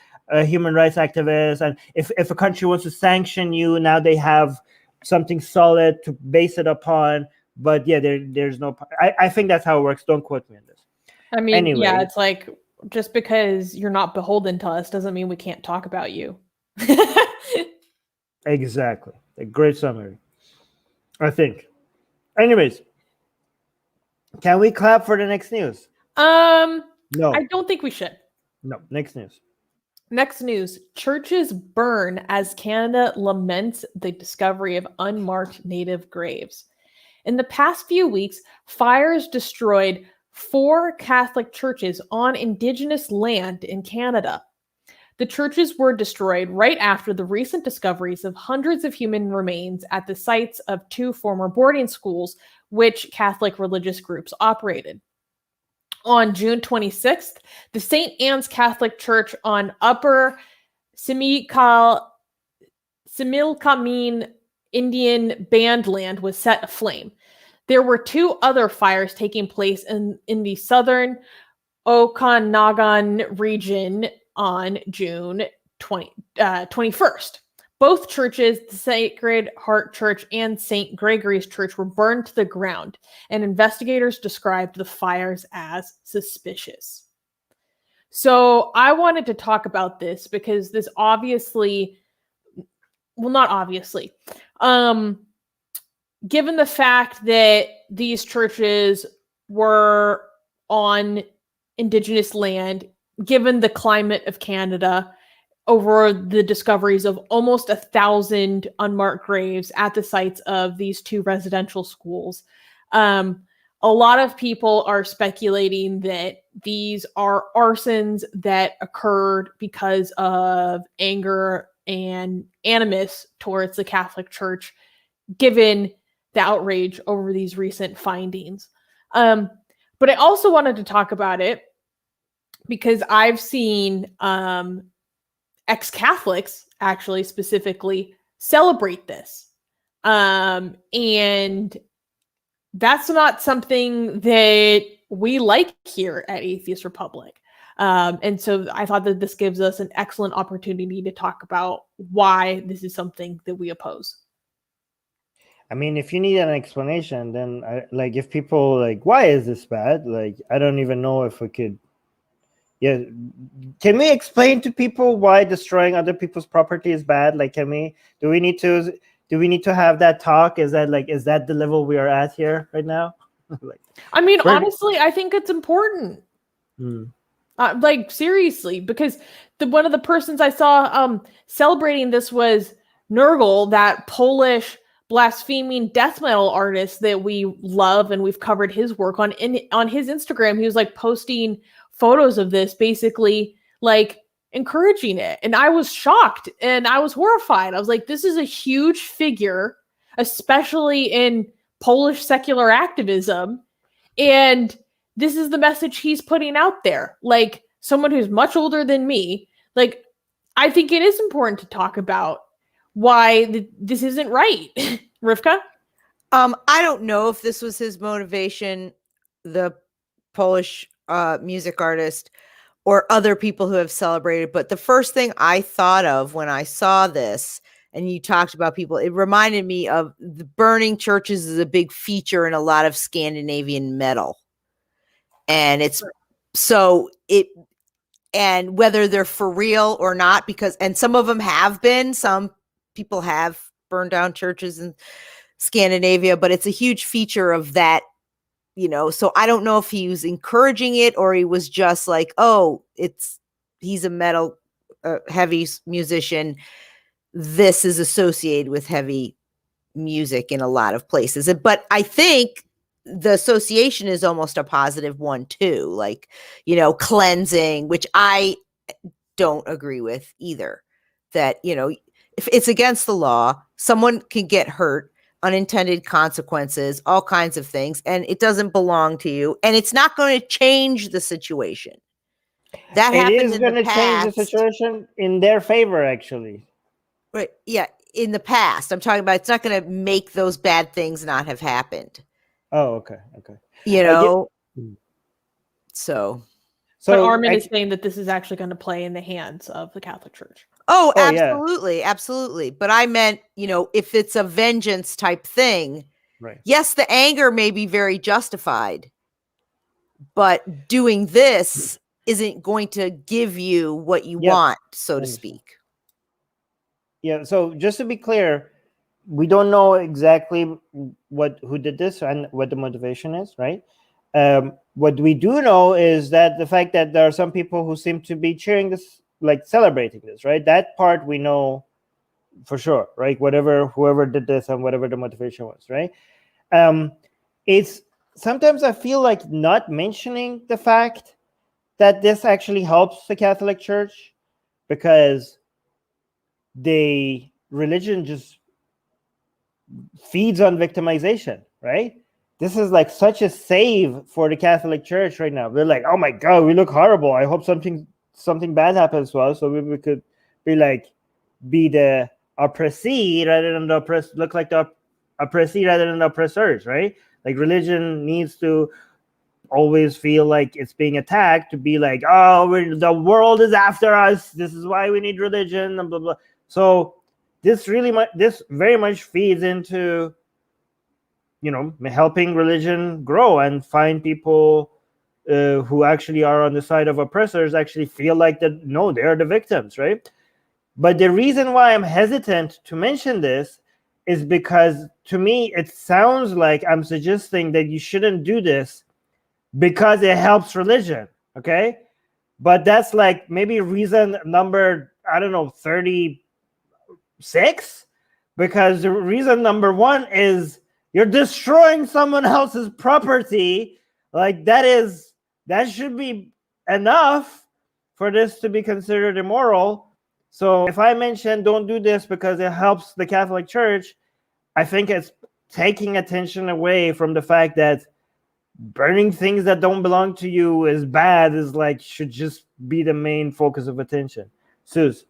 human rights activists, and if a country wants to sanction you, now they have something solid to base it upon. But yeah, there's no. I think that's how it works. Don't quote me on this. I mean, anyway, yeah, it's like, just because you're not beholden to us doesn't mean we can't talk about you. Exactly. A great summary, I think. Anyways, can we clap for the next news? No. I don't think we should. No. Next news. Next news. Churches burn as Canada laments the discovery of unmarked Native graves. In the past few weeks, fires destroyed 4 Catholic churches on Indigenous land in Canada. The churches were destroyed right after the recent discoveries of hundreds of human remains at the sites of 2 former boarding schools, which Catholic religious groups operated. On June 26th, the St. Anne's Catholic Church on Upper Similkameen Indian Band land was set aflame. There were 2 other fires taking place in the southern Okanagan region on June 21st. Both churches, the Sacred Heart Church and St. Gregory's Church, were burned to the ground, and investigators described the fires as suspicious. So I wanted to talk about this because this obviously, well, not obviously, given the fact that these churches were on Indigenous land, given the climate of Canada, over the discoveries of almost 1,000 unmarked graves at the sites of these 2 residential schools, a lot of people are speculating that these are arsons that occurred because of anger and animus towards the Catholic Church, given the outrage over these recent findings. But I also wanted to talk about it because I've seen ex-Catholics actually specifically celebrate this. And that's not something that we like here at Atheist Republic. And so I thought that this gives us an excellent opportunity to talk about why this is something that we oppose. I mean, if you need an explanation, then like if people like, why is this bad? Like, I don't even know if we could. Yeah, can we explain to people why destroying other people's property is bad? Like, do we need to have that talk? Is that the level we are at here right now? I mean, honestly, I think it's important. Like, seriously, because one of the persons I saw celebrating this was Nurgle, that Polish blaspheming death metal artist that we love, and we've covered his work on his Instagram. He was like posting photos of this, basically like encouraging it, and I was shocked and I was horrified. I was like, this is a huge figure, especially in Polish secular activism, and this is the message he's putting out there. Like, someone who's much older than me, like, I think it is important to talk about why this isn't right. Rivka? I don't know if this was his motivation, the Polish music artist, or other people who have celebrated, but the first thing I thought of when I saw this, and you talked about people, it reminded me of the burning churches is a big feature in a lot of Scandinavian metal. And it's so it, and whether they're for real or not, because, and some of them have been, some people have burned down churches in Scandinavia, but it's a huge feature of that, you know. So I don't know if he was encouraging it or he was just like, oh, he's a metal heavy musician. This is associated with heavy music in a lot of places. But I think the association is almost a positive one too, like, you know, cleansing, which I don't agree with either. That, you know, if it's against the law, someone can get hurt, unintended consequences, all kinds of things, and it doesn't belong to you, and it's not going to change the situation. That It happened is in going the to change the past. situation in their favor, actually. Right? Yeah, in the past. I'm talking about it's not going to make those bad things not have happened. Oh, okay. You know. So But Armin is saying that this is actually going to play in the hands of the Catholic Church. Oh, absolutely. Yeah. Absolutely. But I meant, you know, if it's a vengeance type thing, right? Yes, the anger may be very justified, but doing this isn't going to give you what you want, so to speak. Yeah. So just to be clear, we don't know exactly who did this and what the motivation is, right? What we do know is that the fact that there are some people who seem to be cheering this, like celebrating this, right? That part we know for sure, right? Whoever did this and whatever the motivation was, right? It's sometimes I feel like not mentioning the fact that this actually helps the Catholic Church, because the religion just feeds on victimization, right? This is like such a save for the Catholic Church right now. They're like, oh my God, we look horrible. I hope something bad happens to us, so we could be the oppressee rather than the oppressed, look like the oppressee rather than the oppressors, right? Like religion needs to always feel like it's being attacked, to be like, oh, the world is after us. This is why we need religion, and blah blah. So this very much feeds into, you know, helping religion grow and find people who actually are on the side of oppressors actually feel like that. No, they are the victims, right? But the reason why I'm hesitant to mention this is because to me it sounds like I'm suggesting that you shouldn't do this because it helps religion, okay? But that's like maybe reason number, I don't know, 36, because the reason number one is you're destroying someone else's property. Like that should be enough for this to be considered immoral. So if I mention don't do this because it helps the Catholic Church, I think it's taking attention away from the fact that burning things that don't belong to you is bad, should just be the main focus of attention. Sus.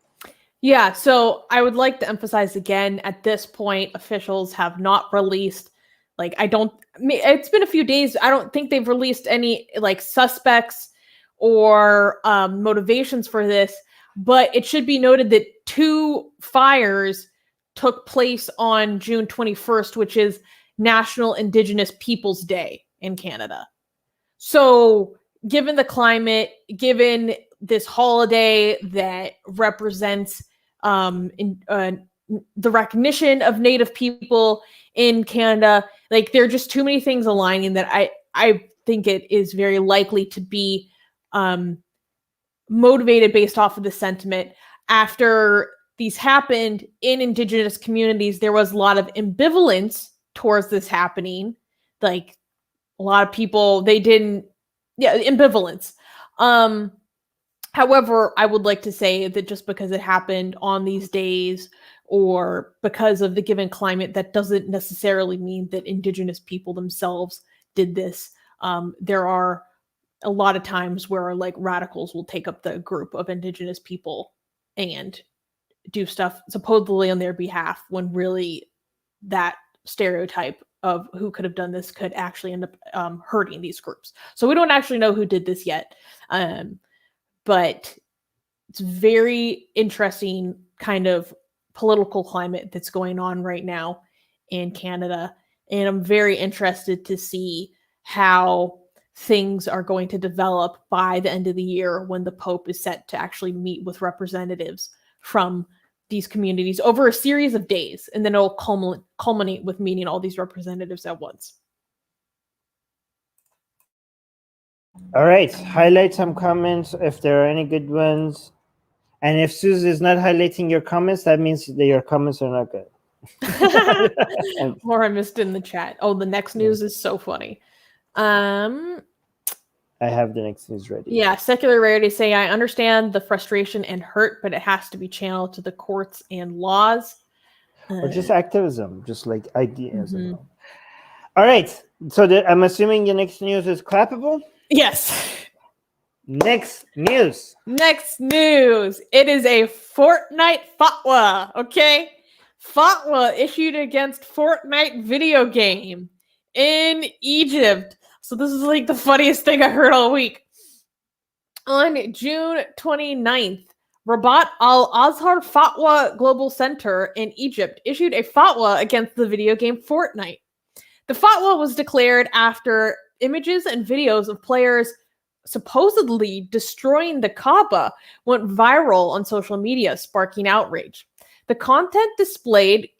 Yeah, so I would like to emphasize again, at this point, officials have not released, it's been a few days. I don't think they've released any suspects or motivations for this, but it should be noted that 2 fires took place on June 21st, which is National Indigenous Peoples Day in Canada. So given the climate, given this holiday that represents the recognition of Native people in Canada, there are just too many things aligning that I think it is very likely to be motivated based off of the sentiment. After these happened in Indigenous communities, there was a lot of ambivalence towards this happening. A lot of people, ambivalence. However, I would like to say that just because it happened on these days or because of the given climate, that doesn't necessarily mean that Indigenous people themselves did this. There are a lot of times where like radicals will take up the group of Indigenous people and do stuff supposedly on their behalf, when really that stereotype of who could have done this could actually end up hurting these groups. So we don't actually know who did this yet, but it's very interesting kind of political climate that's going on right now in Canada, and I'm very interested to see how things are going to develop by the end of the year, when the Pope is set to actually meet with representatives from these communities over a series of days, and then it'll culminate with meeting all these representatives at once. All right, highlight some comments if there are any good ones. And if Suze is not highlighting your comments, that means that your comments are not good. Or I missed in the chat. Oh, the next news is so funny. I have the next news ready. Yeah, Secular Rarity say, I understand the frustration and hurt, but it has to be channeled to the courts and laws. Or just activism, just like ideas. Mm-hmm. All right, so I'm assuming the next news is clappable? Yes. Next news. Next news. It is a Fortnite fatwa, okay? Fatwa issued against Fortnite video game in Egypt. So this is like the funniest thing I heard all week. On June 29th, Rabat Al-Azhar Fatwa Global Center in Egypt issued a fatwa against the video game Fortnite. The fatwa was declared after images and videos of players supposedly destroying the Kaaba went viral on social media, sparking outrage. The content displayed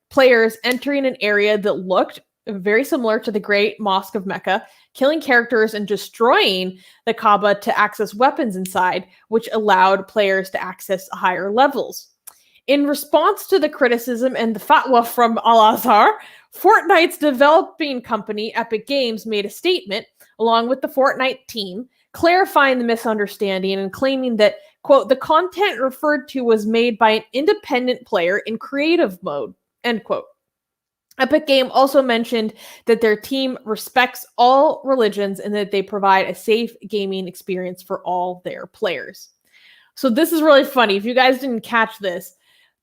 players entering an area that looked very similar to the Great Mosque of Mecca, killing characters and destroying the Kaaba to access weapons inside, which allowed players to access higher levels. In response to the criticism and the fatwa from Al-Azhar, Fortnite's developing company, Epic Games, made a statement along with the Fortnite team, clarifying the misunderstanding and claiming that, quote, the content referred to was made by an independent player in creative mode, end quote. Epic Game also mentioned that their team respects all religions and that they provide a safe gaming experience for all their players. So this is really funny. If you guys didn't catch this,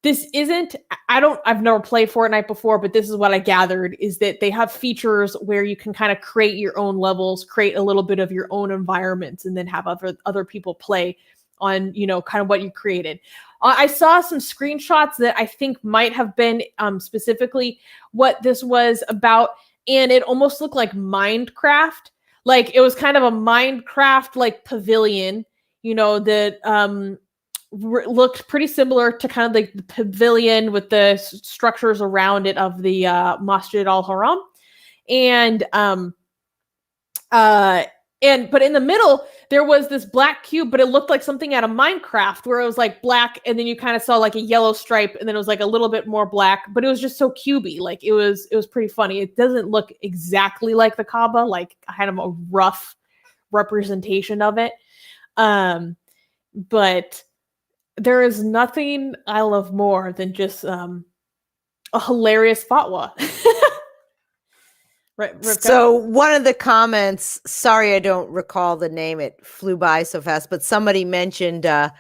I've never played Fortnite before, but this is what I gathered, is that they have features where you can kind of create your own levels, create a little bit of your own environments, and then have other people play on, kind of what you created. I saw some screenshots that I think might have been specifically what this was about, and it almost looked like Minecraft. Like it was kind of a Minecraft like pavilion, that looked pretty similar to kind of like the pavilion with the structures around it of the Masjid al-Haram, but in the middle there was this black cube, but it looked like something out of Minecraft where it was like black, and then you kind of saw like a yellow stripe, and then it was like a little bit more black, but it was just so cubey. Like it was pretty funny. It doesn't look exactly like the Kaaba. Like I had a rough representation of it, but there is nothing I love more than just a hilarious fatwa. Right, Rivka? So one of the comments, sorry, I don't recall the name. It flew by so fast, but somebody mentioned, and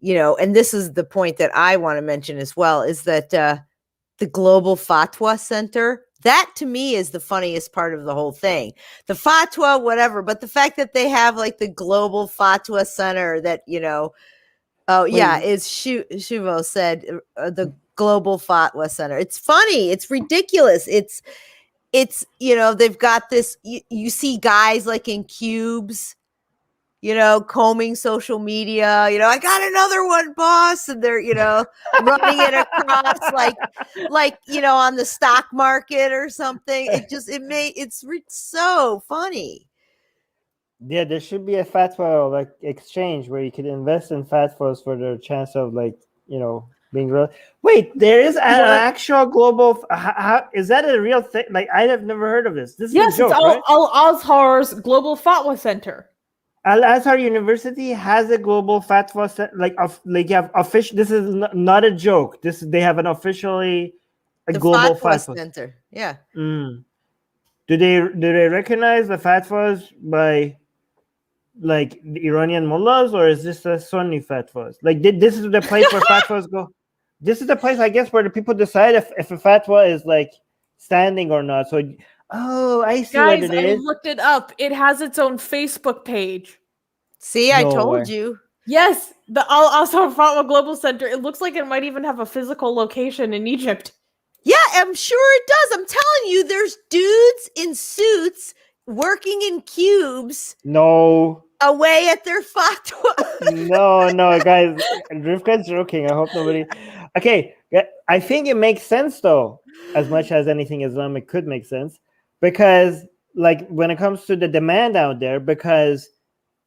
this is the point that I want to mention as well, is that the Global Fatwa Center, that to me is the funniest part of the whole thing. The fatwa, whatever, but the fact that they have like the Global Fatwa Center that, is Shuvo said, the Global Fatwa Center. It's funny. It's ridiculous. It's they've got this, you see guys like in cubes, combing social media, I got another one, boss. And they're, running it across like, on the stock market or something. It's so funny. Yeah, there should be a fatwa like exchange where you could invest in fatwas for the chance of being real. Wait, there is an actual global. Is that a real thing? Like I have never heard of this. This is yes, a joke, it's right? Al-Azhar's Global Fatwa Center. Al-Azhar University has a global fatwa like you have official. This is not a joke. They have an officially a The global Fatwa fatwa. Center. Yeah. Mm. Do they recognize the fatwas by like the Iranian mullahs, or is this a Sunni fatwas? Like this is the place where fatwas go. This is the place, I guess, where the people decide if a fatwa is like standing or not. So, oh, I see what Guys, it I is. looked it up. It has its own Facebook page. See, I No told way. you. Yes, the Al Azhar Fatwa Global Center. It looks like it might even have a physical location in Egypt. Yeah, I'm sure it does. I'm telling you, there's dudes in suits working in cubes No, away at their fatwa. no, guys. Rivka's joking. I hope nobody. Okay, I think it makes sense though, as much as anything Islamic could make sense, because like when it comes to the demand out there, because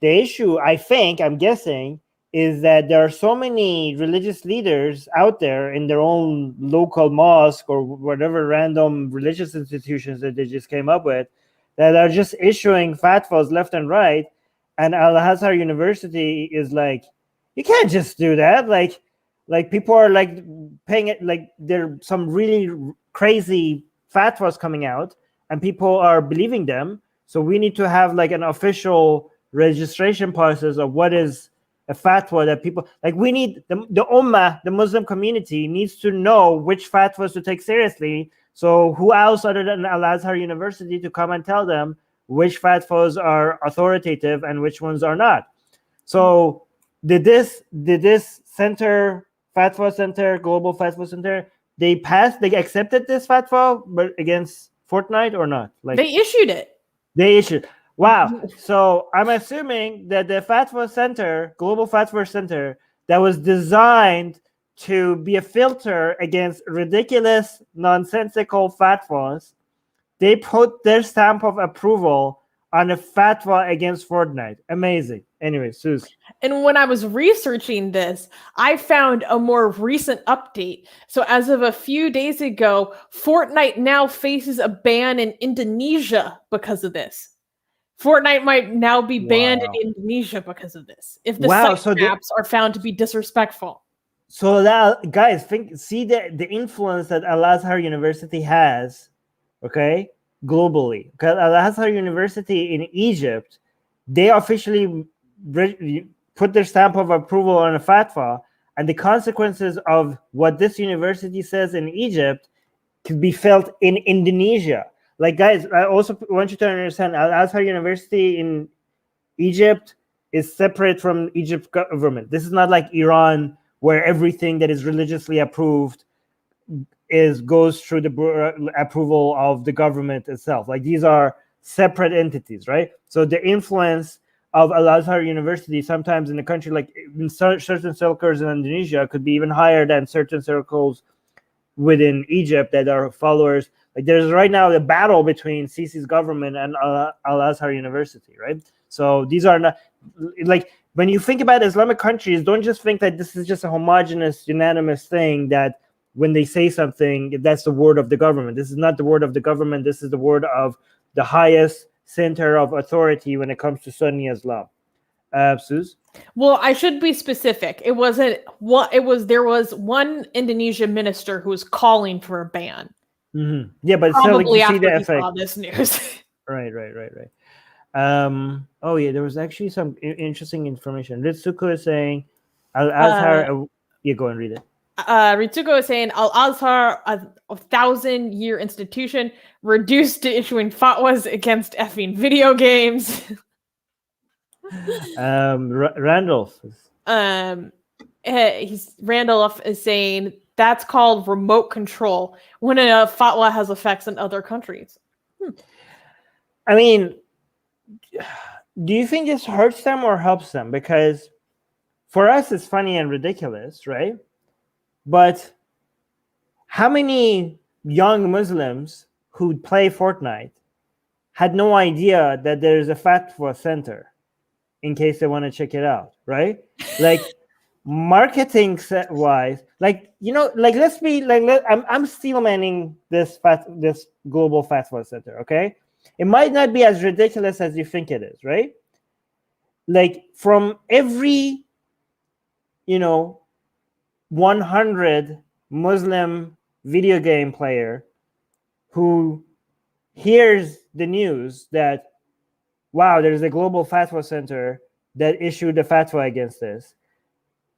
the issue, I'm guessing, is that there are so many religious leaders out there in their own local mosque or whatever random religious institutions that they just came up with that are just issuing fatwas left and right. And Al-Azhar University is like, you can't just do that. Like people are like paying it, like there are some really crazy fatwas coming out and people are believing them. So we need to have like an official registration process of what is a fatwa that people like. We need the ummah, the Muslim community needs to know which fatwas to take seriously. So who else other than Al-Azhar University to come and tell them which fatwas are authoritative and which ones are not? So did this center, fatwa center, global fatwa center, they accepted this fatwa but against Fortnite or not? Like They issued it. they issued. Wow. So I'm assuming that the Fatwa Center, Global Fatwa Center, that was designed to be a filter against ridiculous, nonsensical fatwas, they put their stamp of approval on a fatwa against Fortnite. Amazing. Anyway, Suze. And when I was researching this, I found a more recent update. So, as of a few days ago, Fortnite now faces a ban in Indonesia because of this. Fortnite might now be banned Wow. in Indonesia because of this, if the Wow. site maps are found to be disrespectful. So that, guys, see the influence that Al-Azhar University has, okay, globally. Because Al-Azhar University in Egypt, they officially put their stamp of approval on a fatwa, and the consequences of what this university says in Egypt could be felt in Indonesia. Like, guys, I also want you to understand Al-Azhar University in Egypt is separate from Egypt government. This is not like Iran, where everything that is religiously approved goes through the approval of the government itself. Like these are separate entities, right? So the influence of Al-Azhar University sometimes in the country, like in certain circles in Indonesia, could be even higher than certain circles within Egypt that are followers. Like there's right now a battle between Sisi's government and Al-Azhar University, right? So these are not like, when you think about Islamic countries, don't just think that this is just a homogenous, unanimous thing that when they say something, that's the word of the government. This is not the word of the government. This is the word of the highest center of authority when it comes to Sunni Islam. Suze? Well, I should be specific. It wasn't what it was. There was one Indonesian minister who was calling for a ban. Mm-hmm. Yeah, but Probably still, like, you see the after he effect. saw this news. Right. Oh yeah, there was actually some interesting information. Ritsuko is saying Al-Azhar. Yeah, go and read it. Ritsuko is saying Al-Azhar, a 1,000-year institution, reduced to issuing fatwas against effing video games. Randolph. Randolph is saying that's called remote control when a fatwa has effects in other countries. I mean, do you think this hurts them or helps them? Because for us, it's funny and ridiculous, right? But how many young Muslims who play Fortnite had no idea that there's a fatwa center in case they want to check it out, right? Like marketing wise, like, you know, like let's be like, I'm steel manning this global fatwa center, okay? It might not be as ridiculous as you think it is, right? like from every 100 Muslim video game player who hears the news that, wow, there's a global fatwa center that issued a fatwa against this,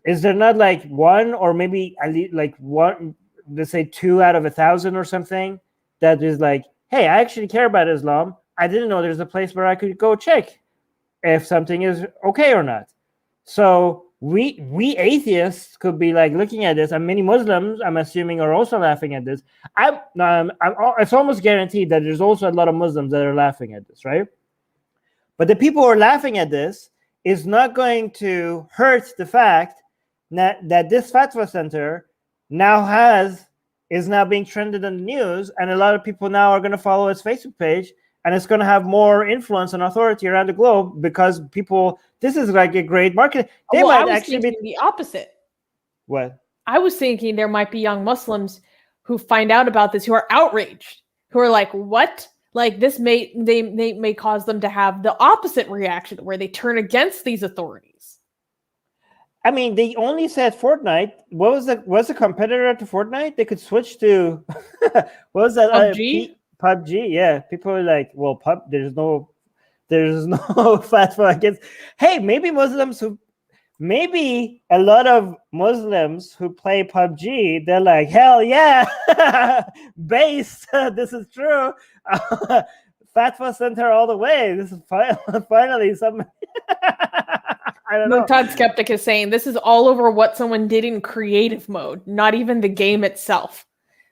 is there not like one, or maybe at least like one, let's say 2 out of 1,000 or something, that is like, hey, I actually care about Islam. I didn't know there's a place where I could go check if something is okay or not. So we atheists could be like looking at this, and many Muslims, I'm assuming, are also laughing at this. It's almost guaranteed that there's also a lot of Muslims that are laughing at this, right? But the people who are laughing at this is not going to hurt the fact that this fatwa center is now being trended in the news, and a lot of people now are going to follow its Facebook page, and it's going to have more influence and authority around the globe because people. This is like a great market. They I might was actually thinking the opposite. What? I was thinking there might be young Muslims who find out about this, who are outraged, who are like, "What?" Like this may cause them to have the opposite reaction, where they turn against these authorities. I mean, they only said Fortnite. What was the competitor to Fortnite? They could switch to what was that? PUBG? PUBG. Yeah, people are like, well, there's no fatwa against. Hey, maybe a lot of Muslims who play PUBG, they're like, hell yeah, base. This is true. Fatwa center all the way. This is finally some. I don't know. Todd Skeptic is saying this is all over what someone did in creative mode, not even the game itself.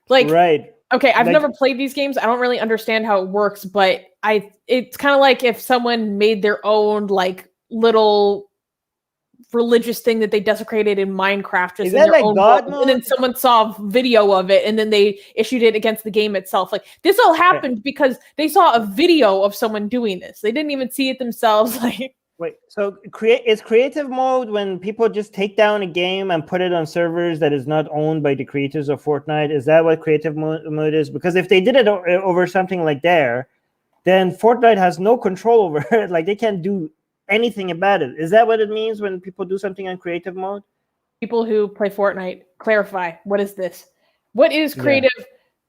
Like, right. Okay, I've never played these games. I don't really understand how it works, but it's kind of like if someone made their own like little religious thing that they desecrated in Minecraft, just in their own God mode? And then someone saw a video of it, and then they issued it against the game itself. Like this all happened because they saw a video of someone doing this. They didn't even see it themselves. Like. Wait, so is creative mode when people just take down a game and put it on servers that is not owned by the creators of Fortnite? Is that what creative mode is? Because if they did it over something like there, then Fortnite has no control over it. Like they can't do anything about it. Is that what it means when people do something on creative mode? People who play Fortnite, clarify, what is this? What is creative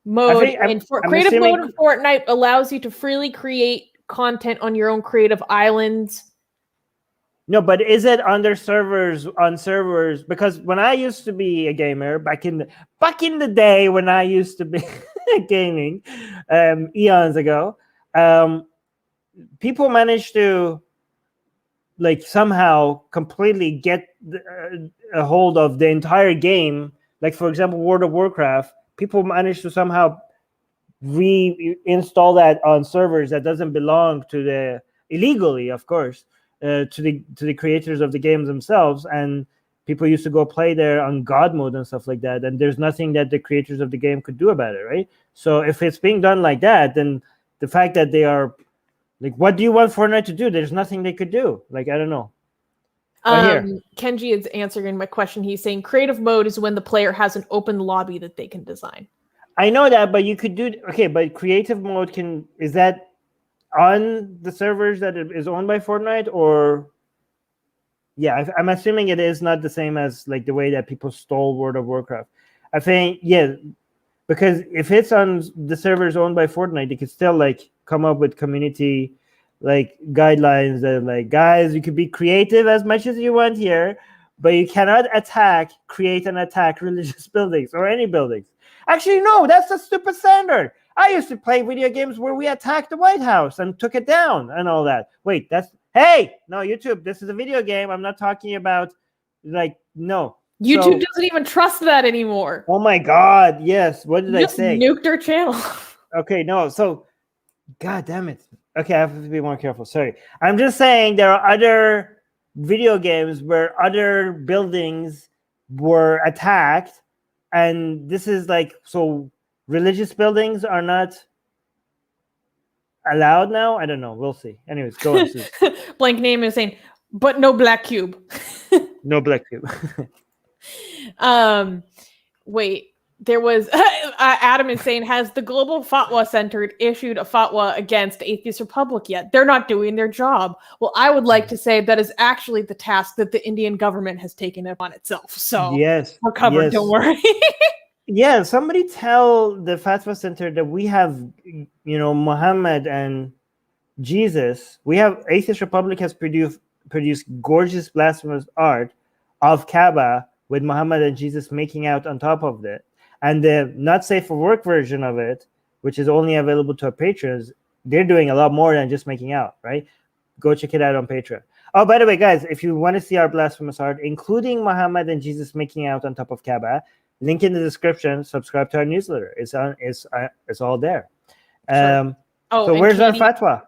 mode? Creative mode in Fortnite allows you to freely create content on your own creative islands. No, but is it on servers? Because when I used to be a gamer back in the day when I used to be gaming, eons ago, people managed to like somehow completely get a hold of the entire game. Like for example, World of Warcraft, people managed to somehow reinstall that on servers that doesn't belong to the illegally, of course. To the creators of the games themselves, and people used to go play there on God mode and stuff like that, and there's nothing that the creators of the game could do about it, right? So if it's being done like that, then the fact that they are like, what do you want Fortnite to do? There's nothing they could do. Like, I don't know. Kenji is answering my question. He's saying creative mode is when the player has an open lobby that they can design. I know that, but you could do but creative mode is that on the servers that it is owned by Fortnite, or I'm assuming it is not the same as like the way that people stole World of Warcraft. I think because if it's on the servers owned by Fortnite, they could still like come up with community like guidelines that like, guys, you could be creative as much as you want here, but you cannot create and attack religious buildings or any buildings. Actually, no, that's a stupid standard. I used to play video games where we attacked the White House and took it down and all that. Wait, hey, no, YouTube, this is a video game. I'm not talking about no. YouTube doesn't even trust that anymore. Oh my God, yes. What did I say? Nuked our channel. Okay, no, so, God damn it. Okay, I have to be more careful. Sorry. I'm just saying there are other video games where other buildings were attacked, and this is like, so religious buildings are not allowed now? I don't know. We'll see. Anyways, go on, Susan. Blank name is saying, but no black cube. No black cube. Wait. there was Adam is saying, has the Global Fatwa Center issued a fatwa against Atheist Republic yet? They're not doing their job. Well, I would like to say that is actually the task that the Indian government has taken upon itself. So Yes, we're covered. yes. Don't worry. Yeah, somebody tell the Fatwa Center that we have, Muhammad and Jesus. We have Atheist Republic has produced gorgeous blasphemous art of Kaaba with Muhammad and Jesus making out on top of it. And the not safe for work version of it, which is only available to our patrons, they're doing a lot more than just making out, right? Go check it out on Patreon. Oh, by the way, guys, if you want to see our blasphemous art, including Muhammad and Jesus making out on top of Kaaba, link in the description. Subscribe to our newsletter. It's all there. Sure. So where's our fatwa?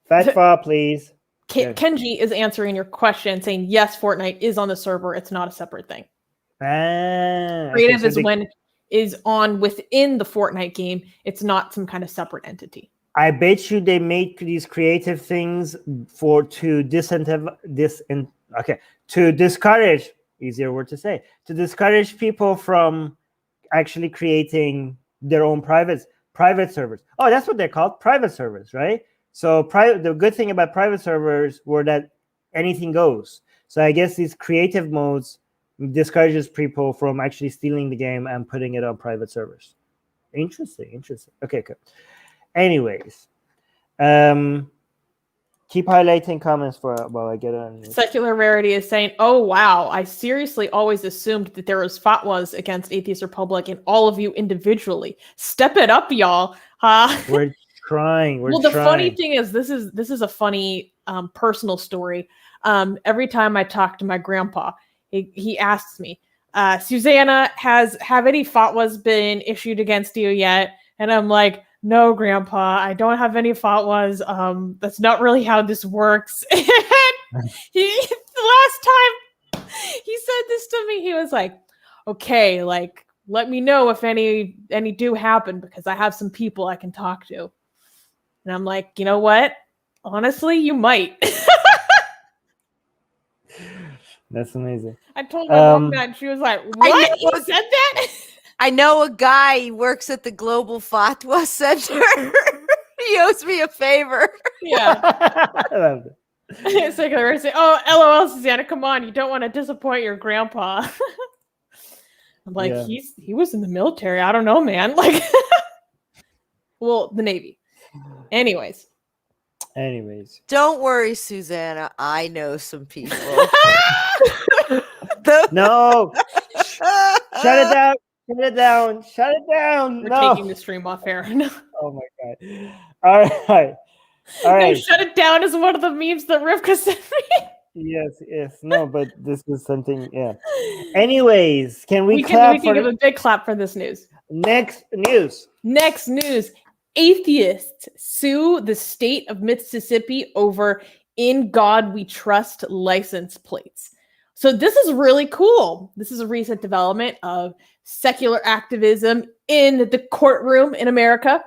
Fatwa, please. Kenji is answering your question, saying yes, Fortnite is on the server. It's not a separate thing. Creative is on within the Fortnite game. It's not some kind of separate entity. I bet you they make these creative things to discourage, easier word to say, to discourage people from actually creating their own private servers. Oh, that's what they're called, private servers, right? So the good thing about private servers were that anything goes. So I guess these creative modes discourages people from actually stealing the game and putting it on private servers. Interesting. Okay, good. Anyways, keep highlighting comments while I get on. Secular Rarity is saying, oh, wow, I seriously always assumed that there was fatwas against Atheist Republic and all of you individually. Step it up, y'all. We're trying. The funny thing is, this is a funny personal story. Every time I talk to my grandpa, he asks me, Susanna, have any fatwas been issued against you yet? And I'm like, no, Grandpa, I don't have any fatwas. That's not really how this works. And the last time he said this to me, he was like, okay, like, let me know if any do happen, because I have some people I can talk to. And I'm like, you know what? Honestly, you might. That's amazing. I told my mom that, and she was like, what? You said that? I know a guy, he works at the Global Fatwa Center. He owes me a favor. Yeah. I love it. It's like they're saying, oh, LOL, Susanna, come on. You don't want to disappoint your grandpa. I'm like, Yeah. he was in the military. I don't know, man. Like, well, the Navy. Anyways. Don't worry, Susanna. I know some people. No. Shut it down. Shut it down. We're taking the stream off air. No. Oh my god. All right. No, shut it down is one of the memes that Rivka sent me. Yes. No, but this is something, yeah. Anyways, we can give a big clap for this news. Next news. Atheists sue the state of Mississippi over "In God We Trust" license plates. So this is really cool. This is a recent development of secular activism in the courtroom in America.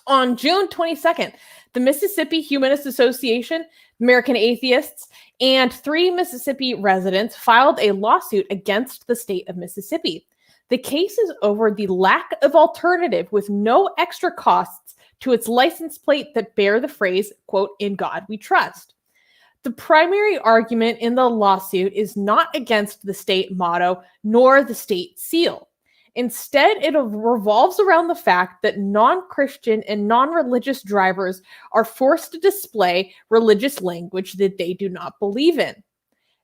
On June 22nd, the Mississippi Humanist Association, American Atheists, and 3 Mississippi residents filed a lawsuit against the state of Mississippi. The case is over the lack of alternative with no extra costs to its license plate that bear the phrase, quote, "In God We Trust." The primary argument in the lawsuit is not against the state motto nor the state seal. Instead, it revolves around the fact that non-Christian and non-religious drivers are forced to display religious language that they do not believe in.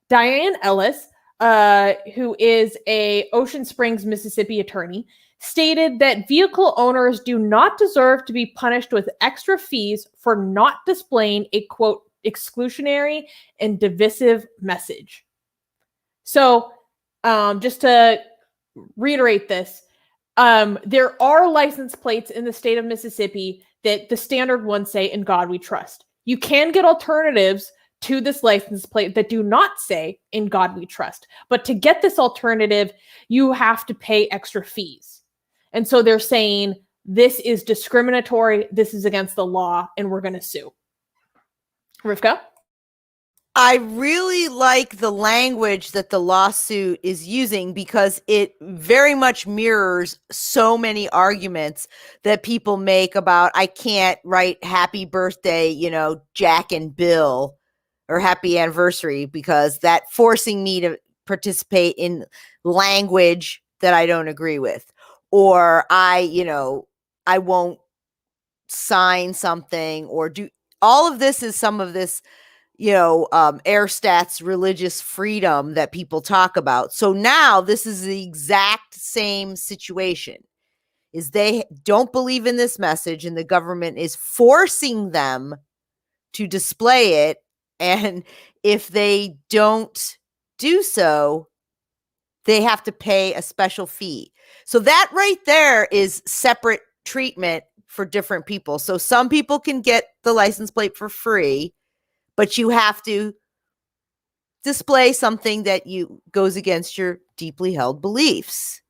Diane Ellis, who is a Ocean Springs, Mississippi attorney, stated that vehicle owners do not deserve to be punished with extra fees for not displaying a, quote, exclusionary and divisive message. So, just to reiterate this, there are license plates in the state of Mississippi that the standard ones say "In God We Trust." You can get alternatives to this license plate that do not say "In God We Trust." But to get this alternative, you have to pay extra fees. And so they're saying this is discriminatory, this is against the law, and we're going to sue. Rivka? I really like the language that the lawsuit is using because it very much mirrors so many arguments that people make about I can't write happy birthday, Jack and Bill or happy anniversary because that forcing me to participate in language that I don't agree with. Or I won't sign something or do all of this is some of this Airstat's religious freedom that people talk about. So now this is the exact same situation is they don't believe in this message and the government is forcing them to display it. And if they don't do so, they have to pay a special fee. So that right there is separate treatment for different people. So some people can get the license plate for free, but you have to display something that goes against your deeply held beliefs.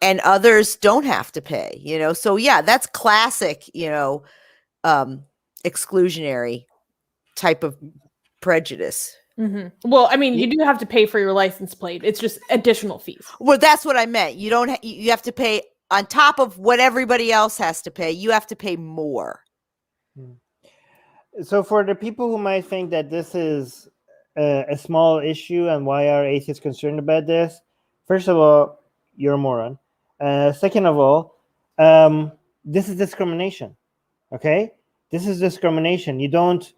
And others don't have to pay, So yeah, that's classic, exclusionary type of prejudice. Mm-hmm. Well, I mean, you do have to pay for your license plate. It's just additional fees. Well, that's what I meant. You don't. You have to pay on top of what everybody else has to pay. You have to pay more. So for the people who might think that this is a small issue and why are atheists concerned about this, first of all, you're a moron. Second of all, this is discrimination. Okay, this is discrimination. You don't.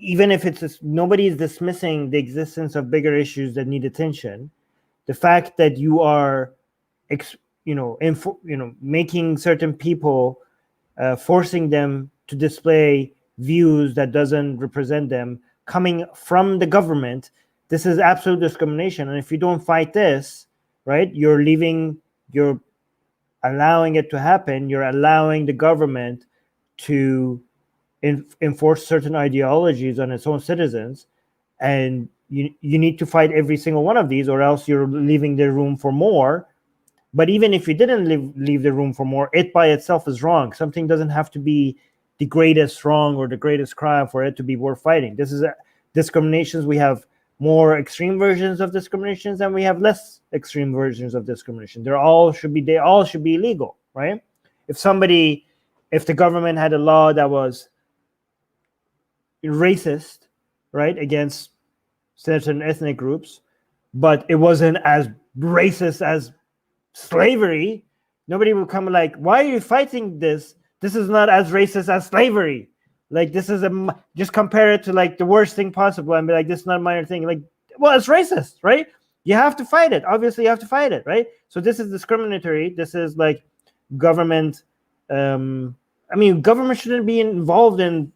Even if nobody is dismissing the existence of bigger issues that need attention, the fact that you are, making certain people, forcing them to display views that doesn't represent them, coming from the government, this is absolute discrimination. And if you don't fight this, right, you're allowing it to happen. You're allowing the government to enforce certain ideologies on its own citizens, and you need to fight every single one of these, or else you're leaving the room for more. But even if you didn't leave the room for more, it by itself is wrong. Something doesn't have to be the greatest wrong or the greatest crime for it to be worth fighting. This is discriminations. We have more extreme versions of discriminations and we have less extreme versions of discrimination. They all should be illegal, right? If the government had a law that was racist, right, against certain ethnic groups, but it wasn't as racist as slavery, nobody would come like, why are you fighting this? This is not as racist as slavery. Like, this is just compare it to like the worst thing possible and be like, this is not a minor thing. Like, well, it's racist, right? You have to fight it. Obviously, you have to fight it, right? So this is discriminatory. This is like government. Government shouldn't be involved in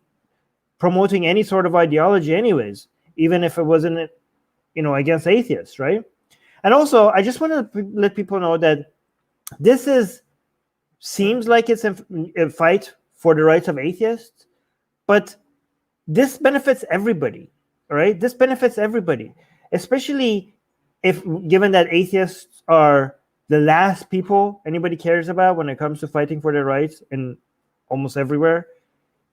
promoting any sort of ideology anyways, even if it wasn't, against atheists, right? And also, I just want to let people know that this seems like it's a fight for the rights of atheists, but this benefits everybody, right? This benefits everybody, especially given that atheists are the last people anybody cares about when it comes to fighting for their rights in almost everywhere.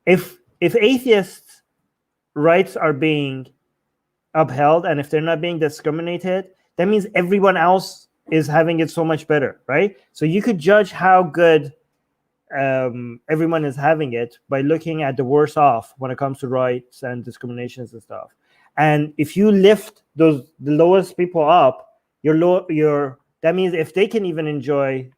If atheists' rights are being upheld and if they're not being discriminated, that means everyone else is having it so much better, right? So you could judge how good everyone is having it by looking at the worse off when it comes to rights and discriminations and stuff. And if you lift the lowest people up, that means if they can even enjoy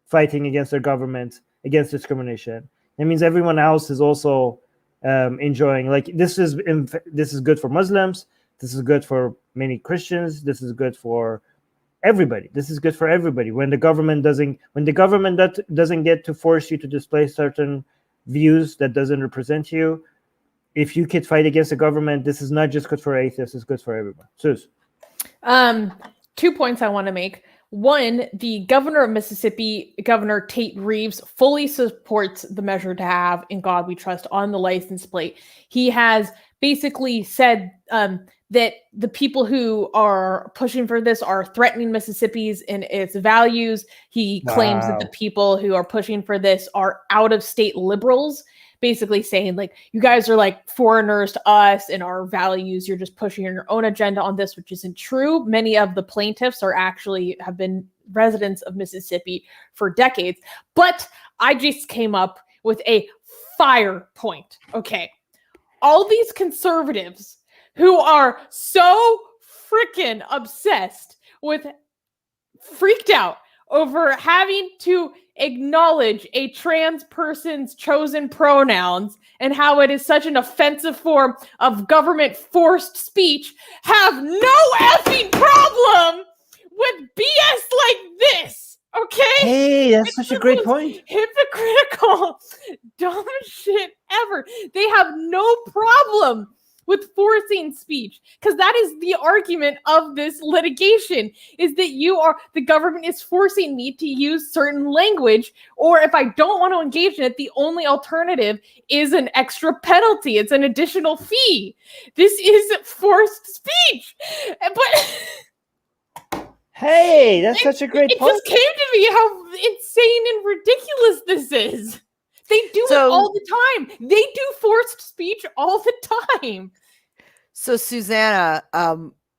fighting against their government, against discrimination, that means everyone else is also enjoying. Like, this is good for Muslims. This is good for many Christians. This is good for everybody. This is good for everybody. When the government doesn't get to force you to display certain views that doesn't represent you, if you could fight against the government, this is not just good for atheists, it's good for everyone. Sus. 2 points I want to make. One, the governor of Mississippi, Governor Tate Reeves, fully supports the measure to have "In God We Trust" on the license plate. He has basically said that the people who are pushing for this are threatening Mississippi's and its values. He claims that the people who are pushing for this are out-of-state liberals. basically saying like, you guys are like foreigners to us and our values. You're just pushing your own agenda on this, which isn't true. Many of the plaintiffs have been residents of Mississippi for decades. But I just came up with a fire point. Okay. All these conservatives who are so freaking obsessed with, freaked out over having to acknowledge a trans person's chosen pronouns and how it is such an offensive form of government forced speech, have no effing problem with BS like this. Okay? Hey, that's such a great point. Hypocritical, dumb shit ever. They have no problem with forcing speech, because that is the argument of this litigation, is that the government is forcing me to use certain language, or if I don't want to engage in it, the only alternative is an extra penalty. It's an additional fee. This is forced speech. But hey, that's such a great point. It just came to me how insane and ridiculous this is. They do it all the time. They do forced speech all the time. So, Susanna,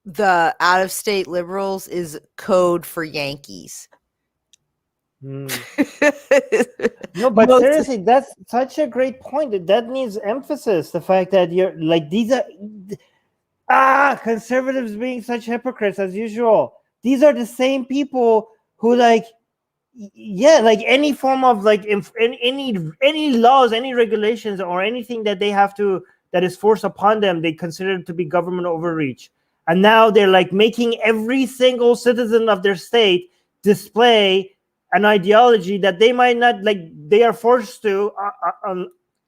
the out-of-state liberals is code for Yankees. No, but seriously, that's such a great point. That needs emphasis. The fact that you're like, these are conservatives being such hypocrites as usual. These are the same people who like any form of like any laws, any regulations, or anything that they have to, that is forced upon them, they consider it to be government overreach. And now they're like making every single citizen of their state display an ideology that they might not, like, they are forced to,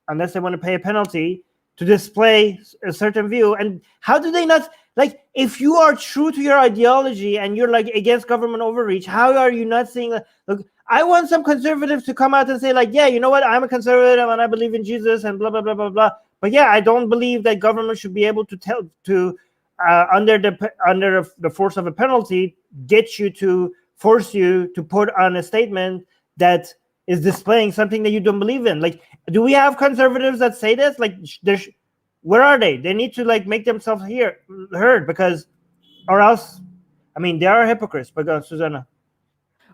unless they want to pay a penalty, to display a certain view. And how do they not, like, if you are true to your ideology and you're like against government overreach, how are you not seeing, look, I want some conservatives to come out and say like, yeah, you know what, I'm a conservative and I believe in Jesus and blah, blah, blah, blah, blah. But yeah, I don't believe that government should be able to under the force of a penalty, force you to put on a statement that is displaying something that you don't believe in. Like, do we have conservatives that say this? Like, where are they? They need to like make themselves heard, because, or else, I mean, they are hypocrites. But go, Susanna.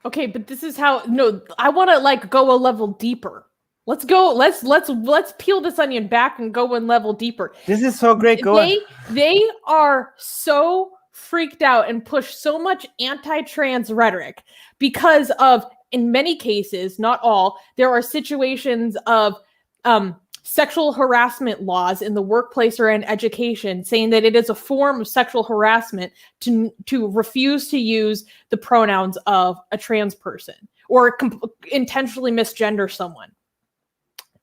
Okay, but this is how. No, I want to like go a level deeper. Let's go. Let's peel this onion back and go one level deeper. This is so great. They are so freaked out and push so much anti-trans rhetoric because of, in many cases, not all, there are situations of sexual harassment laws in the workplace or in education saying that it is a form of sexual harassment to refuse to use the pronouns of a trans person or intentionally misgender someone.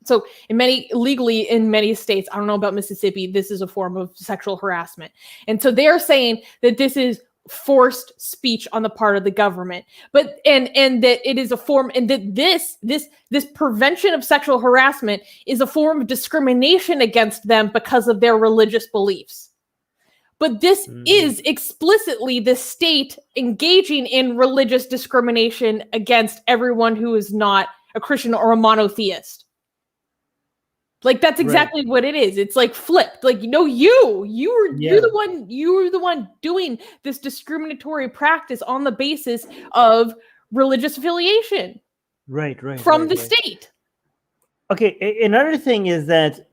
So legally in many states, I don't know about Mississippi, this is a form of sexual harassment. And so they're saying that this is forced speech on the part of the government, but and that it is a form, and that this prevention of sexual harassment is a form of discrimination against them because of their religious beliefs. But this is explicitly the state engaging in religious discrimination against everyone who is not a Christian or a monotheist. Like, that's exactly what it is. It's like flipped. Like, you're the one doing this discriminatory practice on the basis of religious affiliation. From the state. Okay, another thing is that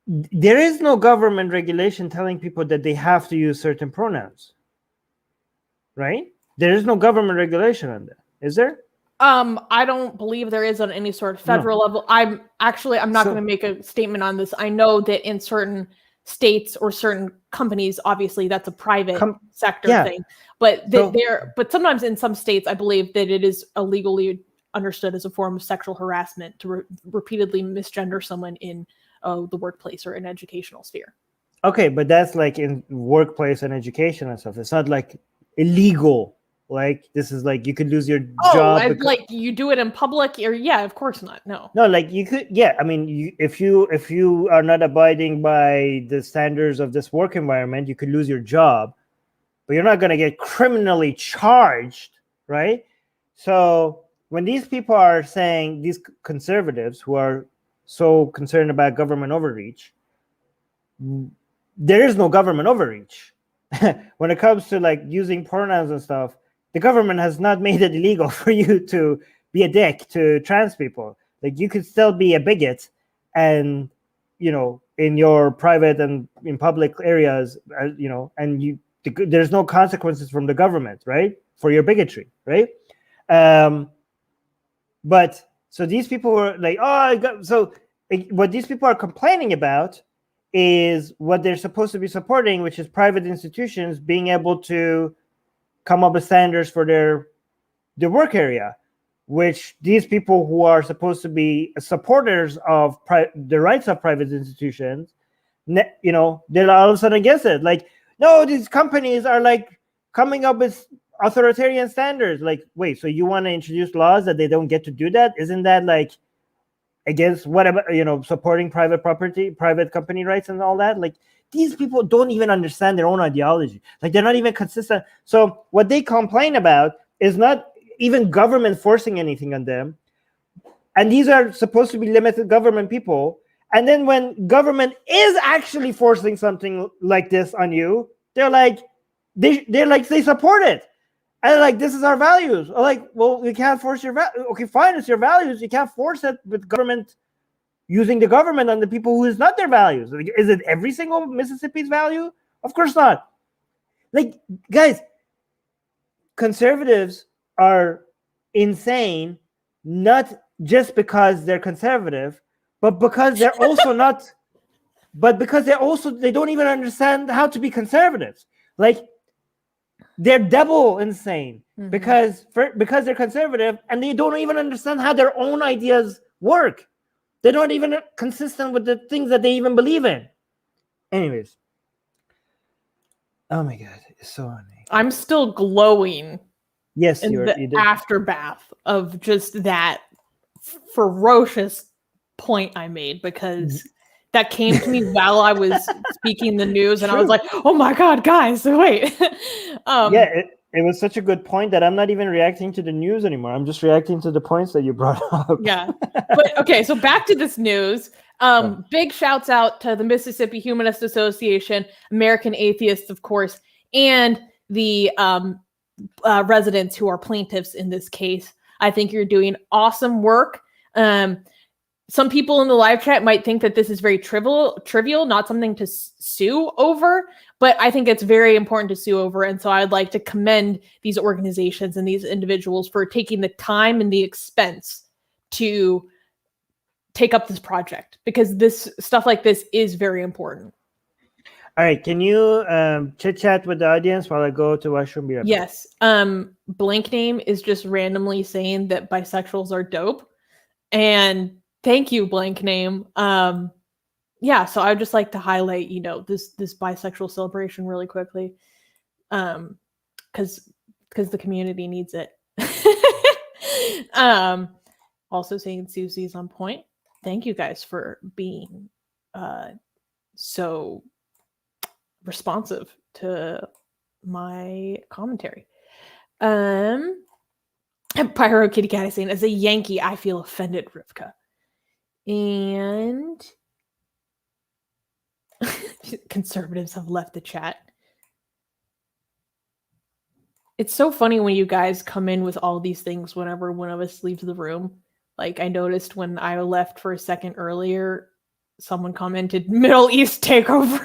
there is no government regulation telling people that they have to use certain pronouns. Right? There is no government regulation on that. Is there? I don't believe there is on any sort of federal level. I'm not going to make a statement on this. I know that in certain states or certain companies, obviously that's a private sector thing, but but sometimes in some states, I believe that it is illegally understood as a form of sexual harassment to repeatedly misgender someone in the workplace or an educational sphere. Okay, but that's like in workplace and education and stuff. It's not like illegal. Like, this is like, you could lose your job. Like you do it in public, or of course not. No, like you could. I mean, if you are not abiding by the standards of this work environment, you could lose your job, but you're not going to get criminally charged, right? So when these people are saying, these conservatives who are so concerned about government overreach, there is no government overreach. When it comes to like using pronouns and stuff, the government has not made it illegal for you to be a dick to trans people. Like you could still be a bigot, and in your private and in public areas, and there's no consequences from the government, right, for your bigotry, right? But so these people were like, what these people are complaining about is what they're supposed to be supporting, which is private institutions being able to come up with standards for their work area, which these people who are supposed to be supporters of the rights of private institutions, they're all of a sudden against it. Like, no, these companies are like coming up with authoritarian standards. Like, wait, so you want to introduce laws that they don't get to do that? Isn't that like against whatever, supporting private property, private company rights and all that? Like, these people don't even understand their own ideology. Like, they're not even consistent. So what they complain about is not even government forcing anything on them. And these are supposed to be limited government people. And then when government is actually forcing something like this on you, they're like, they support it. And like, this is our values. Or like, well, you can't force your values. Okay, fine, it's your values. You can't force it with government, using the government on the people who is not their values. Like, is it every single Mississippi's value? Of course not. Like, guys, conservatives are insane, not just because they're conservative, but because they're also not, but because they don't even understand how to be conservatives. Like, they're double insane because they're conservative and they don't even understand how their own ideas work. They're not even consistent with the things that they even believe in. Anyways. Oh my God. It's so annoying. I'm still glowing. Yes, in the aftermath of just that ferocious point I made, because that came to me while I was speaking the news, and I was like, "Oh my God, guys, wait!" It was such a good point that I'm not even reacting to the news anymore. I'm just reacting to the points that you brought up. Yeah, but okay, so back to this news. Big shouts out to the Mississippi Humanist Association, American Atheists, of course, and the residents who are plaintiffs in this case. I think you're doing awesome work. Some people in the live chat might think that this is very trivial, not something to sue over, but I think it's very important to sue over. And so I'd like to commend these organizations and these individuals for taking the time and the expense to take up this project, because this stuff like this is very important. All right, can you chit chat with the audience while I go to washroom? Yes. Blank Name is just randomly saying that bisexuals are dope, and thank you, Blank Name. Yeah, so I'd just like to highlight, this bisexual celebration really quickly, because the community needs it. Also saying Susie's on point. Thank you guys for being so responsive to my commentary. Pyro Kitty Cat is saying, as a Yankee, I feel offended, Rivka. And conservatives have left the chat. It's so funny when you guys come in with all these things whenever one of us leaves the room. Like, I noticed when I left for a second earlier, someone commented Middle East takeover,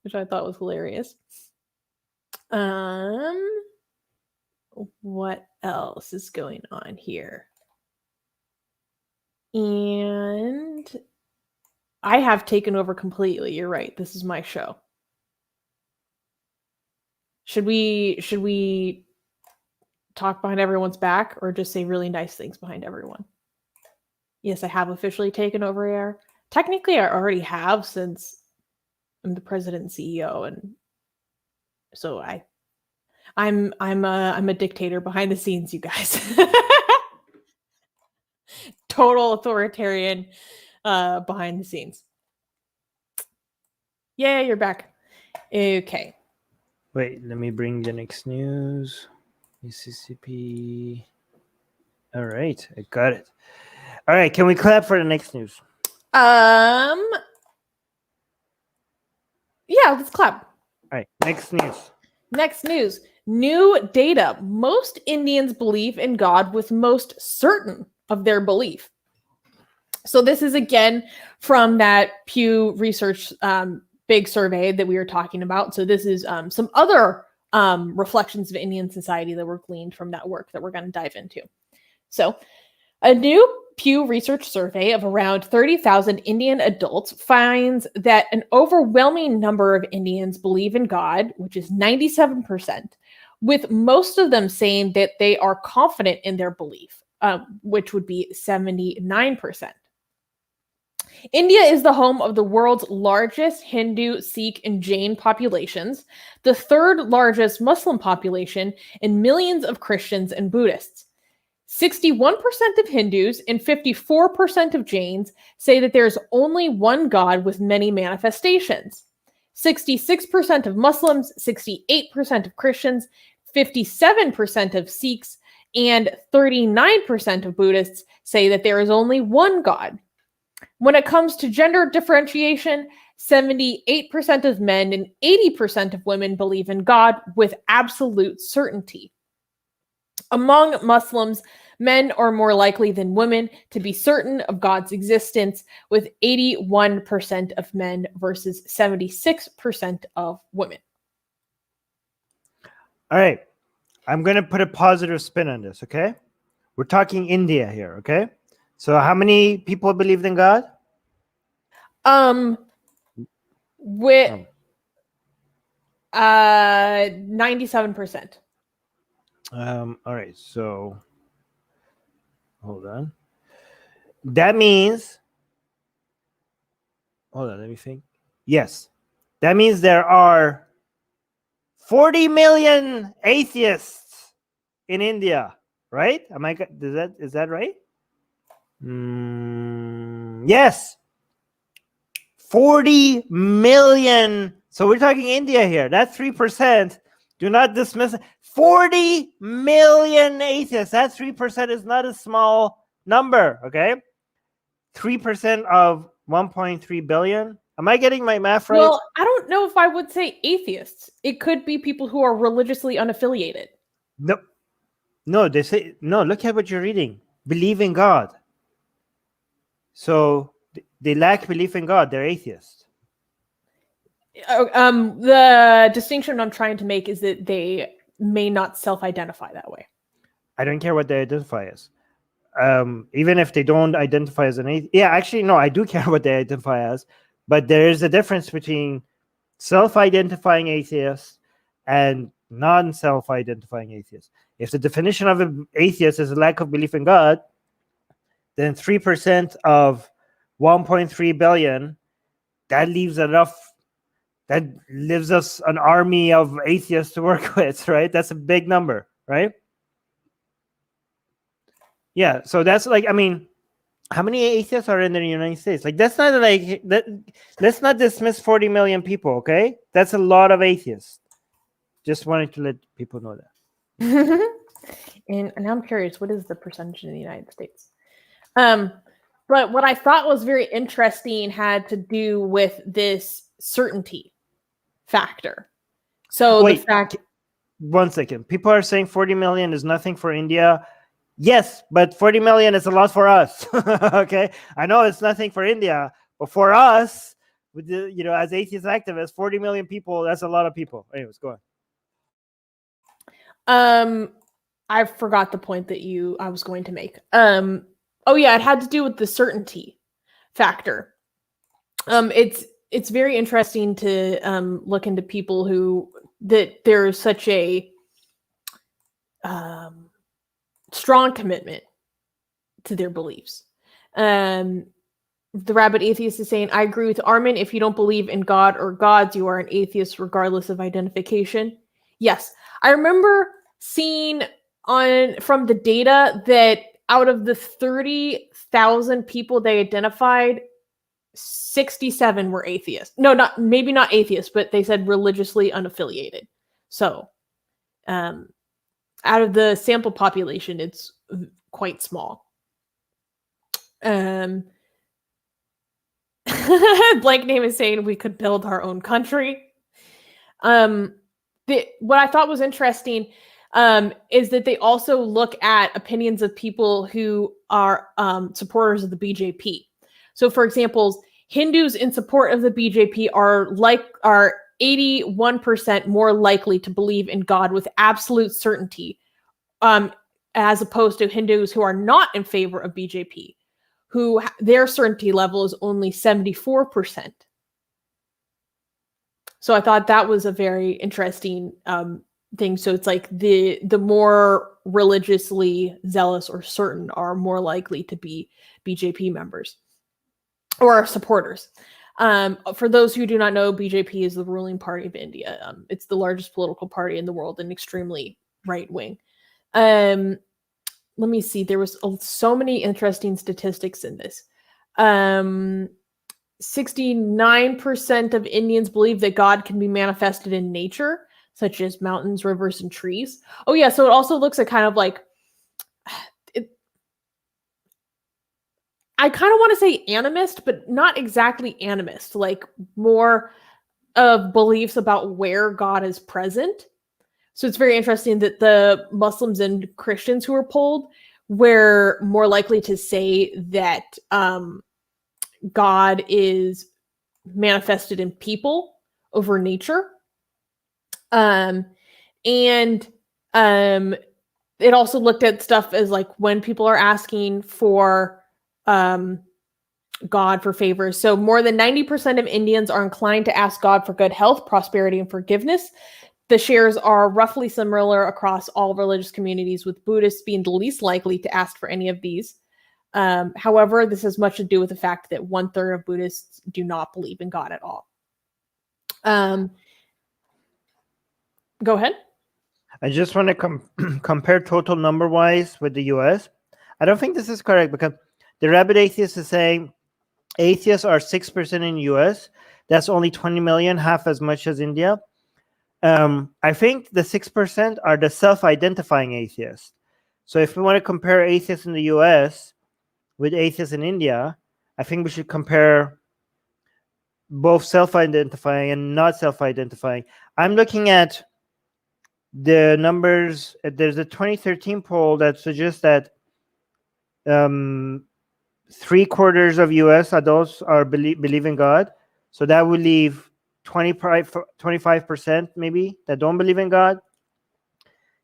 which I thought was hilarious. What else is going on here? And I have taken over completely. You're right. This is my show. Should we talk behind everyone's back, or just say really nice things behind everyone? Yes, I have officially taken over air. Technically, I already have, since I'm the president and CEO, and so I'm a dictator behind the scenes, you guys. Total authoritarian behind the scenes. Yeah, you're back. Okay. Wait, let me bring the next news. Mississippi. All right, I got it. All right, can we clap for the next news? Yeah, let's clap. All right, next news. Next news. New data. Most Indians believe in God with most certain of their belief. So this is again from that Pew Research big survey that we were talking about. So this is some other reflections of Indian society that were gleaned from that work that we're going to dive into. So a new Pew Research survey of around 30,000 Indian adults finds that an overwhelming number of Indians believe in God, which is 97%, with most of them saying that they are confident in their belief, which would be 79%. India is the home of the world's largest Hindu, Sikh, and Jain populations, the third largest Muslim population, and millions of Christians and Buddhists. 61% of Hindus and 54% of Jains say that there's only one God with many manifestations. 66% of Muslims, 68% of Christians, 57% of Sikhs, and 39% of Buddhists say that there is only one God. When it comes to gender differentiation, 78% of men and 80% of women believe in God with absolute certainty. Among Muslims, men are more likely than women to be certain of God's existence, with 81% of men versus 76% of women. All right, I'm going to put a positive spin on this, okay? We're talking India here, okay? So how many people believed in God? With 97%. All right, so hold on. That means, hold on, let me think. Yes, that means there are 40 million atheists in India, right? Is that right? Yes, 40 million. So we're talking India here. That's 3%. Do not dismiss it. 40 million atheists. That 3% is not a small number, okay? 3% of 1.3 billion. Am I getting my math right? Well, I don't know if I would say atheists. It could be people who are religiously unaffiliated. No, they say, no, look at what you're reading. Believe in God. So they lack belief in God. They're atheists. The distinction I'm trying to make is that they may not self-identify that way. I don't care what they identify as. Even if they don't identify as an atheist. Yeah, actually, no, I do care what they identify as. But there is a difference between self-identifying atheists and non-self-identifying atheists. If the definition of an atheist is a lack of belief in God, then 3% of 1.3 billion, that leaves enough. That leaves us an army of atheists to work with, right? That's a big number, right? Yeah, so that's like, I mean, how many atheists are in the United States? Like, that's not like that. Let's not dismiss 40 million people, okay? That's a lot of atheists. Just wanted to let people know that. And now I'm curious, what is the percentage in the United States? But what I thought was very interesting had to do with this certainty factor. So Wait, the fact. 1 second. People are saying 40 million is nothing for India. Yes, but 40 million is a lot for us. Okay, I know it's nothing for India, but for us, with the, as atheist activists, 40 million people, that's a lot of people. Anyways, go on. I forgot the point that I was going to make. Oh yeah, it had to do with the certainty factor. It's very interesting to look into people that there's such a strong commitment to their beliefs. The Rabbit Atheist is saying, I agree with Armin. If you don't believe in God or gods, you are an atheist regardless of identification. Yes, I remember seeing from the data that out of the 30,000 people they identified, 67 were atheists. No, maybe not atheists, but they said religiously unaffiliated. So, out of the sample population, it's quite small. Blank Name is saying we could build our own country. What I thought was interesting is that they also look at opinions of people who are supporters of the BJP. So, for example, Hindus in support of the BJP are 81% more likely to believe in God with absolute certainty, as opposed to Hindus who are not in favor of BJP, who their certainty level is only 74%. So I thought that was a very interesting thing. So it's like the more religiously zealous or certain are more likely to be BJP members or supporters. For those who do not know, BJP is the ruling party of India. It's the largest political party in the world and extremely right wing. Let me see. There was so many interesting statistics in this. 69% of Indians believe that God can be manifested in nature, such as mountains, rivers, and trees. Oh yeah, so it also looks at kind of like, I kind of want to say animist, but not exactly animist, like more of beliefs about where God is present. So it's very interesting that the Muslims and Christians who were polled were more likely to say that God is manifested in people over nature. And it also looked at stuff as like when people are asking for God for favors. So more than 90% of Indians are inclined to ask God for good health, prosperity, and forgiveness. The shares are roughly similar across all religious communities, with Buddhists being the least likely to ask for any of these. However, this has much to do with the fact that 1/3 of Buddhists do not believe in God at all. Go ahead. I just want to compare total number-wise with the U.S. I don't think this is correct because the Rabid Atheist is saying atheists are 6% in the U.S. That's only 20 million, half as much as India. I think the 6% are the self-identifying atheists. So if we want to compare atheists in the U.S. with atheists in India, I think we should compare both self-identifying and not self-identifying. I'm looking at the numbers. There's a 2013 poll that suggests that 3/4 of U.S. adults are believe in God. So that would leave 25% maybe that don't believe in God.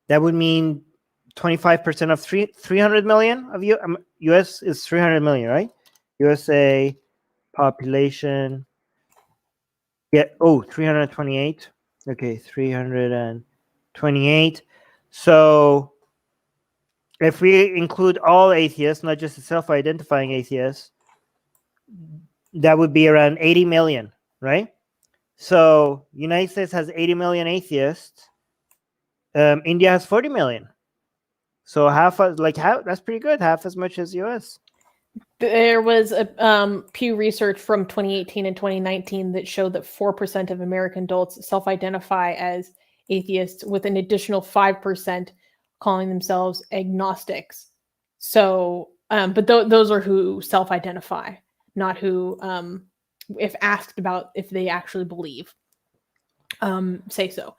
That would mean 25% of 300 million of U.S. is 300 million, right? USA population. Yeah. Oh, 328. Okay, 328. So if we include all atheists, not just the self-identifying atheists, that would be around 80 million, right? So United States has 80 million atheists. India has 40 million. So that's pretty good. Half as much as US. There was a Pew research from 2018 and 2019 that showed that 4% of American adults self-identify as atheists, with an additional 5% calling themselves agnostics. So, but those are who self-identify, not who, if asked about if they actually believe, say so.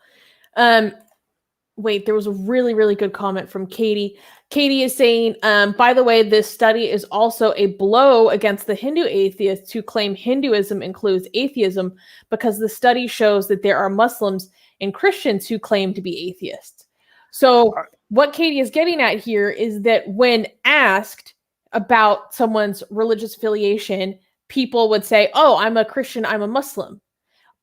Wait, there was a really, really good comment from Katie. Katie is saying, by the way, this study is also a blow against the Hindu atheists who claim Hinduism includes atheism, because the study shows that there are Muslims and Christians who claim to be atheists. So what Katie is getting at here is that when asked about someone's religious affiliation, people would say, oh, I'm a Christian, I'm a Muslim.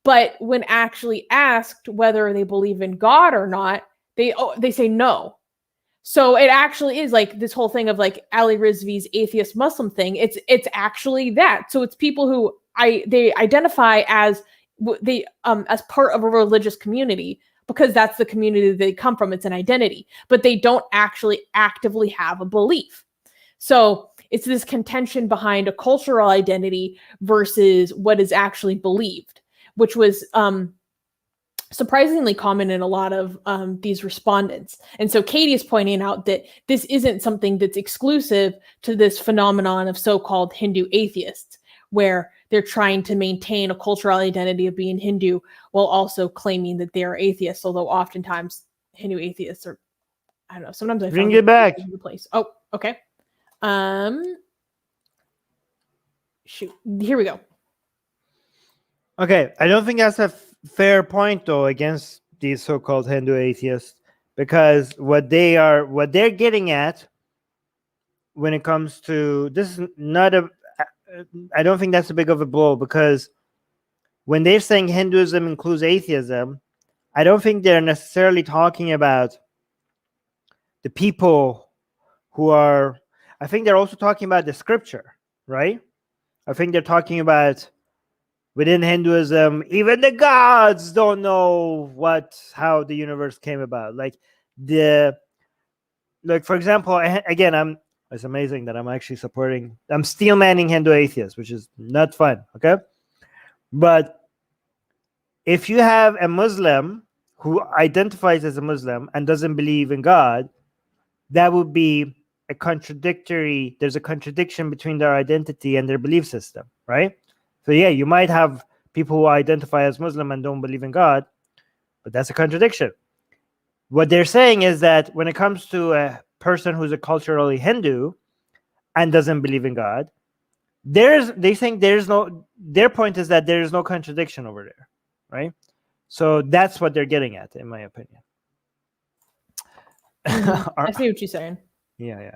But when actually asked whether they believe in God or not, they say no. So it actually is like this whole thing of like Ali Rizvi's atheist Muslim thing. It's actually that. So it's people who they identify as part of a religious community because that's the community that they come from. It's an identity, but they don't actually actively have a belief. So it's this contention behind a cultural identity versus what is actually believed, which was surprisingly common in a lot of these respondents. And so Katie is pointing out that this isn't something that's exclusive to this phenomenon of so-called Hindu atheists, where they're trying to maintain a cultural identity of being Hindu while also claiming that they are atheists, although oftentimes Hindu atheists are, I don't know, sometimes I Bring found it back. the place. Oh, okay. Shoot, here we go. Okay, I don't think that's a fair point though against these so-called Hindu atheists, because what they're getting at when it comes to this is not a I don't think that's a big of a blow, because when they're saying Hinduism includes atheism, I don't think they're necessarily talking about the people who are, I think they're also talking about the scripture, right? I think they're talking about within Hinduism, even the gods don't know how the universe came about. Like for example, again, it's amazing that I'm actually I'm steel manning Hindu atheists, which is not fun. Okay. But if you have a Muslim who identifies as a Muslim and doesn't believe in God, that would be there's a contradiction between their identity and their belief system, right? So yeah, you might have people who identify as Muslim and don't believe in God, but that's a contradiction. What they're saying is that when it comes to a person who's a culturally Hindu and doesn't believe in God, their point is that there is no contradiction over there, right? So that's what they're getting at, in my opinion. I see what you're saying. Yeah.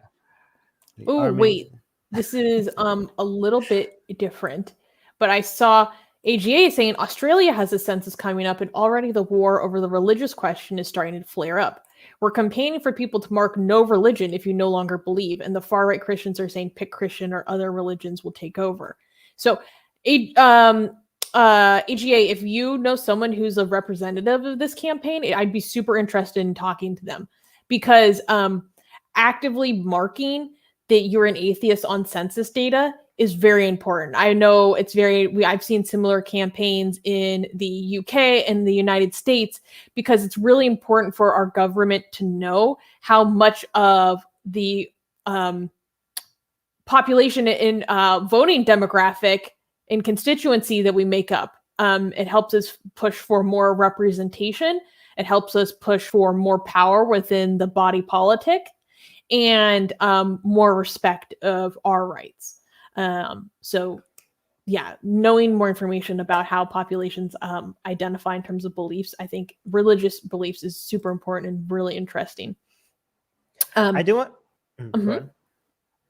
Oh, Armin. wait. This is a little bit different. But I saw AGA saying Australia has a census coming up, and already the war over the religious question is starting to flare up. We're campaigning for people to mark no religion if you no longer believe, and the far-right Christians are saying pick Christian or other religions will take over. So, AGA, if you know someone who's a representative of this campaign, I'd be super interested in talking to them, because actively marking that you're an atheist on census data is very important. I know I've seen similar campaigns in the UK and the United States, because it's really important for our government to know how much of the population in voting demographic and constituency that we make up. It helps us push for more representation. It helps us push for more power within the body politic, and more respect of our rights. So yeah, knowing more information about how populations identify in terms of beliefs, I think religious beliefs is super important and really interesting. I do want... No,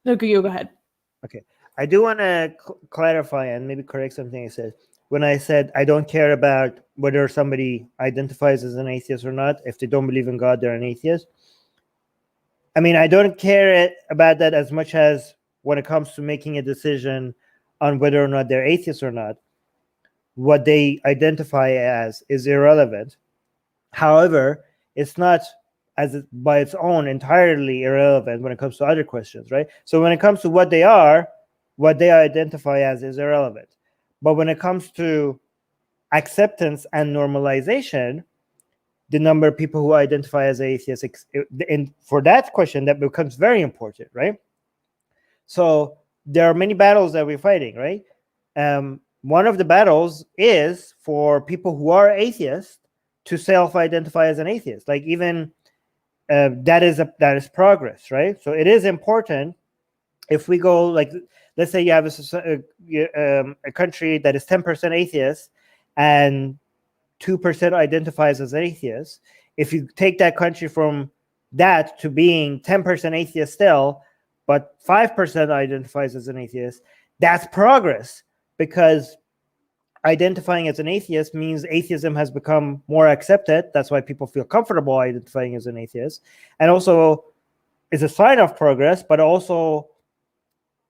you go ahead. Okay. I do want to clarify and maybe correct something I said. When I said I don't care about whether somebody identifies as an atheist or not, if they don't believe in God, they're an atheist. I mean, I don't care about that as much as when it comes to making a decision on whether or not they're atheists or not. What they identify as is irrelevant. However, it's not by its own entirely irrelevant when it comes to other questions, right? So when it comes to what they identify as is irrelevant. But when it comes to acceptance and normalization, the number of people who identify as atheists, and for that question, that becomes very important, right? So there are many battles that we're fighting, right? One of the battles is for people who are atheists to self-identify as an atheist. Like even that is progress, right? So it is important. If we go, like, let's say you have a country that is 10% atheist and 2% identifies as atheist. If you take that country from that to being 10% atheist still, but 5% identifies as an atheist, that's progress, because identifying as an atheist means atheism has become more accepted. That's why people feel comfortable identifying as an atheist. And also is a sign of progress, but also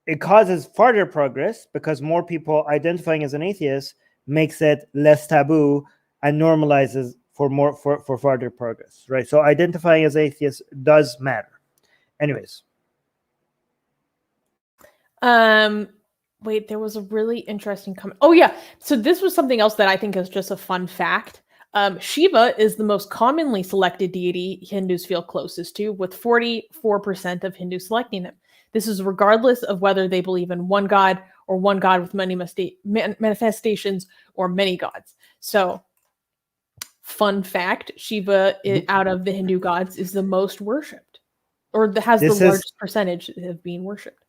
it causes further progress, because more people identifying as an atheist makes it less taboo and normalizes for further progress, right? So identifying as atheist does matter. Anyways. Wait, there was a really interesting comment. Oh yeah, so this was something else that I think is just a fun fact. Shiva is the most commonly selected deity Hindus feel closest to, with 44% of Hindus selecting him. This is regardless of whether they believe in one god or one god with many manifestations or many gods. So, fun fact, Shiva, out of the Hindu gods, is the most worshipped, or has the largest percentage of being worshipped.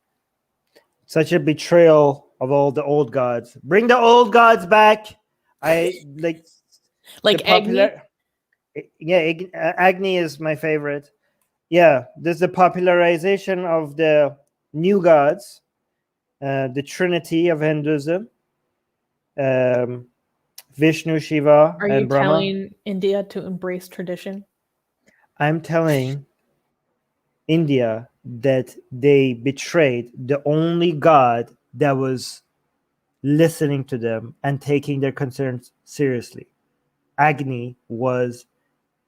Such a betrayal of all the old gods. Bring the old gods back. I like Agni. Yeah, Agni is my favorite. Yeah, there's the popularization of the new gods, the Trinity of Hinduism, Vishnu, Shiva, Are and you Brahma. telling India to embrace tradition? I'm telling India that they betrayed the only god that was listening to them and taking their concerns seriously. Agni was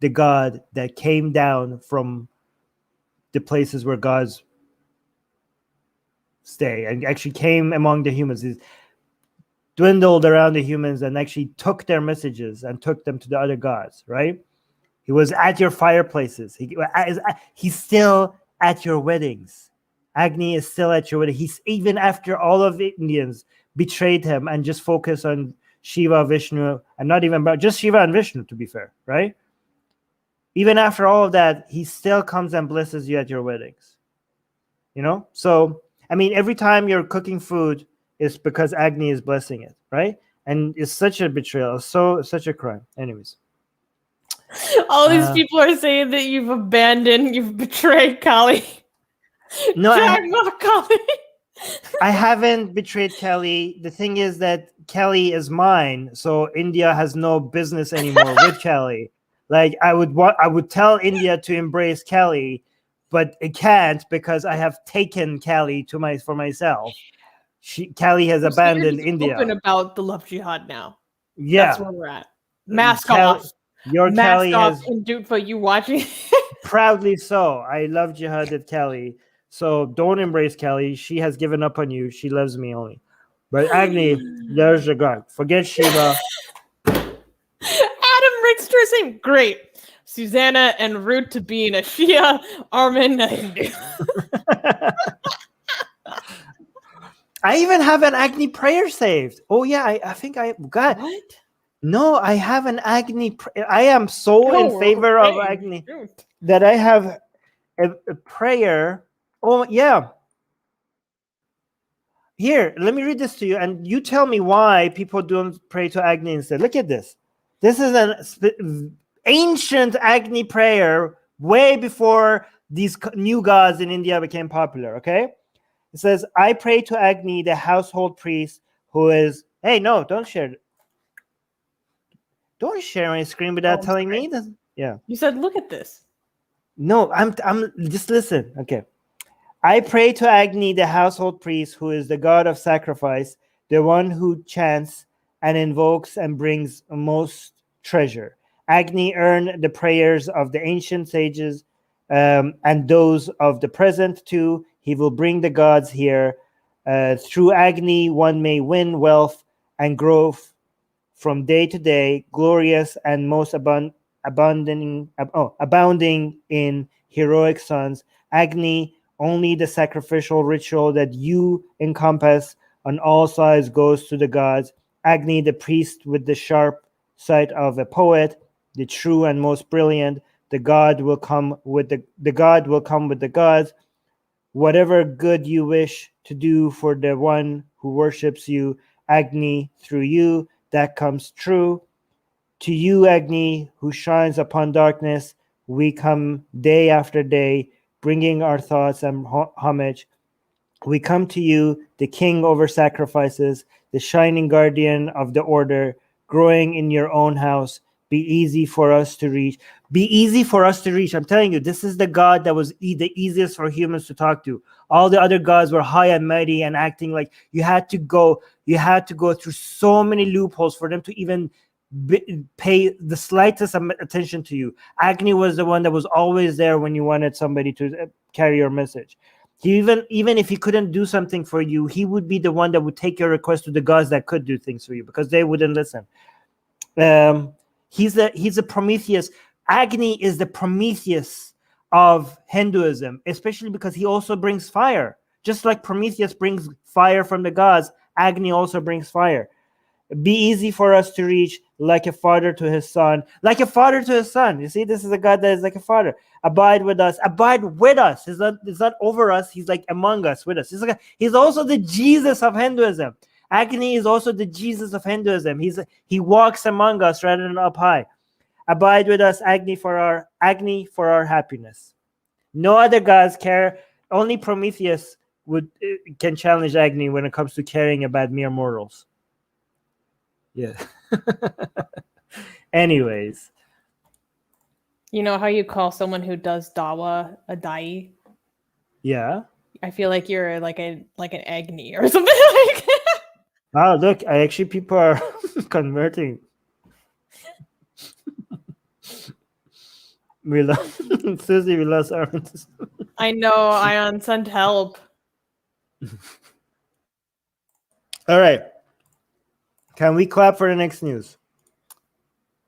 the god that came down from the places where gods stay and actually came among the humans. He dwindled around the humans and actually took their messages and took them to the other gods, right? He was at your fireplaces. He's still at your weddings. Agni is still at your wedding. He's even after all of the Indians betrayed him and just focused on Shiva, Vishnu, and not even just Shiva and Vishnu, to be fair, right? Even after all of that, he still comes and blesses you at your weddings. You know? So, I mean, every time you're cooking food, it's because Agni is blessing it, right? And it's such a betrayal, such a crime. Anyways. All these people are saying that you've betrayed Kali. No, Kali. I haven't betrayed Kali. The thing is that Kali is mine, so India has no business anymore with Kali. Like I would tell India to embrace Kali, but it can't because I have taken Kali for myself. Kali has abandoned India. Open about the love jihad now. Yeah, that's where we're at. Mask off. Your Mask Kali off, has and dude, for you watching. Proudly so. I love jihad at Kali. So don't embrace Kali. She has given up on you. She loves me only. But Agni, there's a god. Forget Shiva. Adam Rickster saying, great. Susanna and root to being a Shia, Armin a Hindu. I even have an Agni prayer saved. Oh yeah, I think I got. What? No, I have an Agni. I am so in favor of Agni that I have a prayer. Oh yeah. Here, let me read this to you, and you tell me why people don't pray to Agni instead. Look at this. This is an ancient Agni prayer way before these new gods in India became popular. Okay. It says, I pray to Agni, the household priest, who is... Hey, no, don't share. Don't share my screen without telling me. Yeah. You said, look at this. No, I'm just listen. Okay. I pray to Agni, the household priest, who is the god of sacrifice, the one who chants and invokes and brings most treasure. Agni earned the prayers of the ancient sages and those of the present too. He will bring the gods here. Through Agni, one may win wealth and grow from day to day, glorious and most abounding in heroic sons. Agni, only the sacrificial ritual that you encompass on all sides goes to the gods. Agni, the priest with the sharp sight of a poet, the true and most brilliant. The god will come with the gods. Whatever good you wish to do for the one who worships you, Agni, through you, that comes true. To you, Agni, who shines upon darkness, we come day after day, bringing our thoughts and homage. We come to you, the king over sacrifices, the shining guardian of the order, growing in your own house. Be easy for us to reach. Be easy for us to reach. I'm telling you, this is the God that was the easiest for humans to talk to. All the other gods were high and mighty and acting like you had to go through so many loopholes for them to even pay the slightest attention to you. Agni was the one that was always there when you wanted somebody to carry your message. Even if he couldn't do something for you, he would be the one that would take your request to the gods that could do things for you because they wouldn't listen. He's a Prometheus. Agni is the Prometheus of Hinduism, especially because he also brings fire. Just like Prometheus brings fire from the gods, Agni also brings fire. Be easy for us to reach, like a father to his son. Like a father to his son. You see, this is a God that is like a father. Abide with us. Abide with us. He's not over us. He's like among us, with us. He's also the Jesus of Hinduism. Agni is also the Jesus of Hinduism. He walks among us rather than up high. Abide with us, Agni for our happiness. No other gods care. Only Prometheus can challenge Agni when it comes to caring about mere mortals. Yeah. Anyways. You know how you call someone who does dawa a dai? Yeah. I feel like you're like an Agni or something like that. Oh, look, people are converting. We love Susie, we lost Armin. I know, Ion, send help. All right. Can we clap for the next news?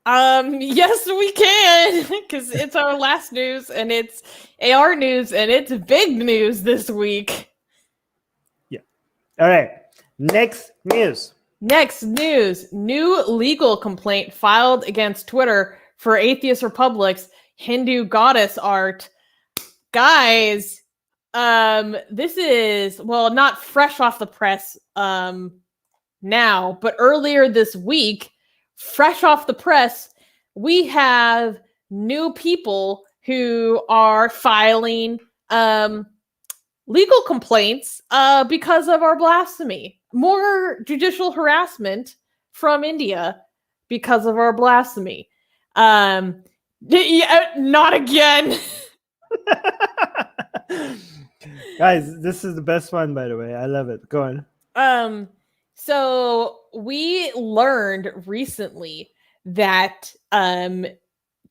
Yes, we can, because it's our last news, and it's AR news, and it's big news this week. Yeah. All right. Next news. New legal complaint filed against Twitter for Atheist Republic's Hindu goddess art. Guys, this is, well, not fresh off the press now, but earlier this week, fresh off the press, we have new people who are filing legal complaints because of our blasphemy. More judicial harassment from India because of our blasphemy. Not again. Guys, this is the best one, by the way. I love it. Go on. So we learned recently that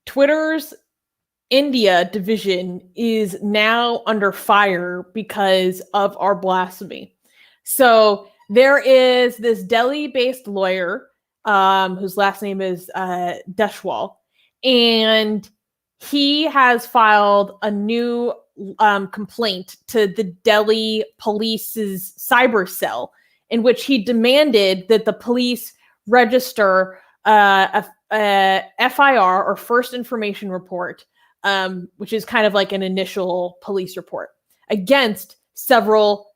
Twitter's India division is now under fire because of our blasphemy. So there is this Delhi-based lawyer whose last name is Deshwal, and he has filed a new complaint to the Delhi police's cyber cell, in which he demanded that the police register a FIR, or First Information Report, which is kind of like an initial police report, against several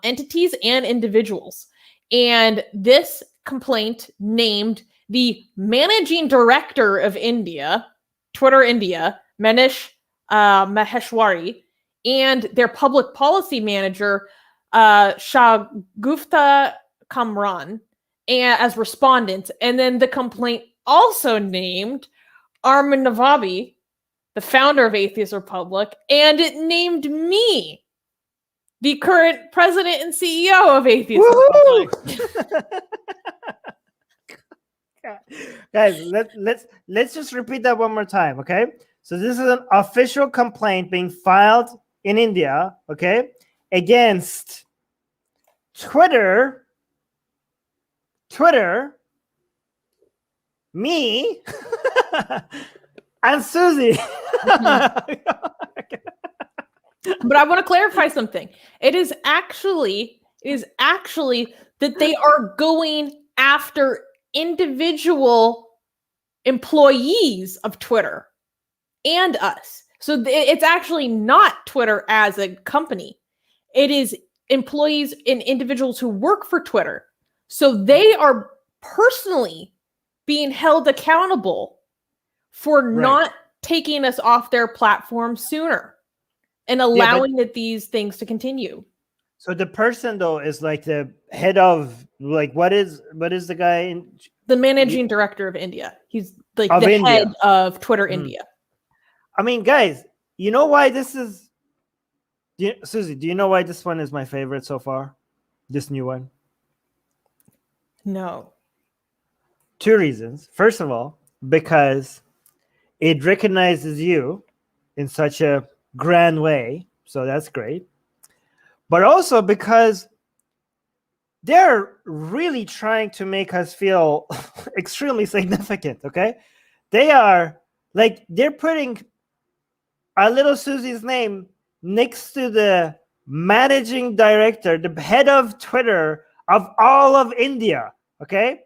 entities and individuals. And this complaint named the managing director of India, Twitter India, Manish Maheshwari, and their public policy manager, Shagufta Kamran, as respondents. And then the complaint also named Armin Navabi, the founder of Atheist Republic, and it named me, the current president and CEO of Atheist Republic. Guys, let's just repeat that one more time, okay? So this is an official complaint being filed in India, okay, against Twitter, me, and Susie. But I want to clarify something. It is actually that they are going after individual employees of Twitter and us. So it's actually not Twitter as a company. It is employees and individuals who work for Twitter. So they are personally being held accountable for not taking us off their platform sooner and allowing these things to continue. So the person, though, is like the head of, like, what is the guy? The managing director of India. He's like of the India. head of Twitter India. I mean, guys, you know why this is... Susie, do you know why this one is my favorite so far? This new one? No. 2 reasons. First of all, because it recognizes you in such a grand way. So that's great. But also because they're really trying to make us feel extremely significant, okay? they are like they're putting our little Susie's name next to the managing director, the head of Twitter of all of India. Okay,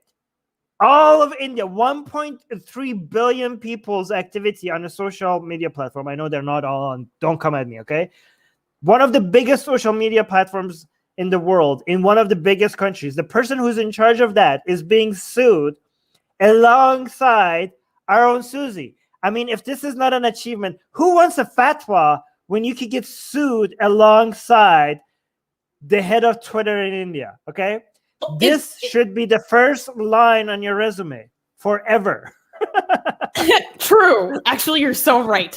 all of India, 1.3 billion people's activity on a social media platform. I know they're not all on. Don't come at me. Okay, one of the biggest social media platforms in the world, in one of the biggest countries. The person who's in charge of that is being sued alongside our own Susie. I mean, if this is not an achievement, who wants a fatwa when you could get sued alongside the head of Twitter in India? Okay, this should be the first line on your resume forever. True. Actually, you're so right.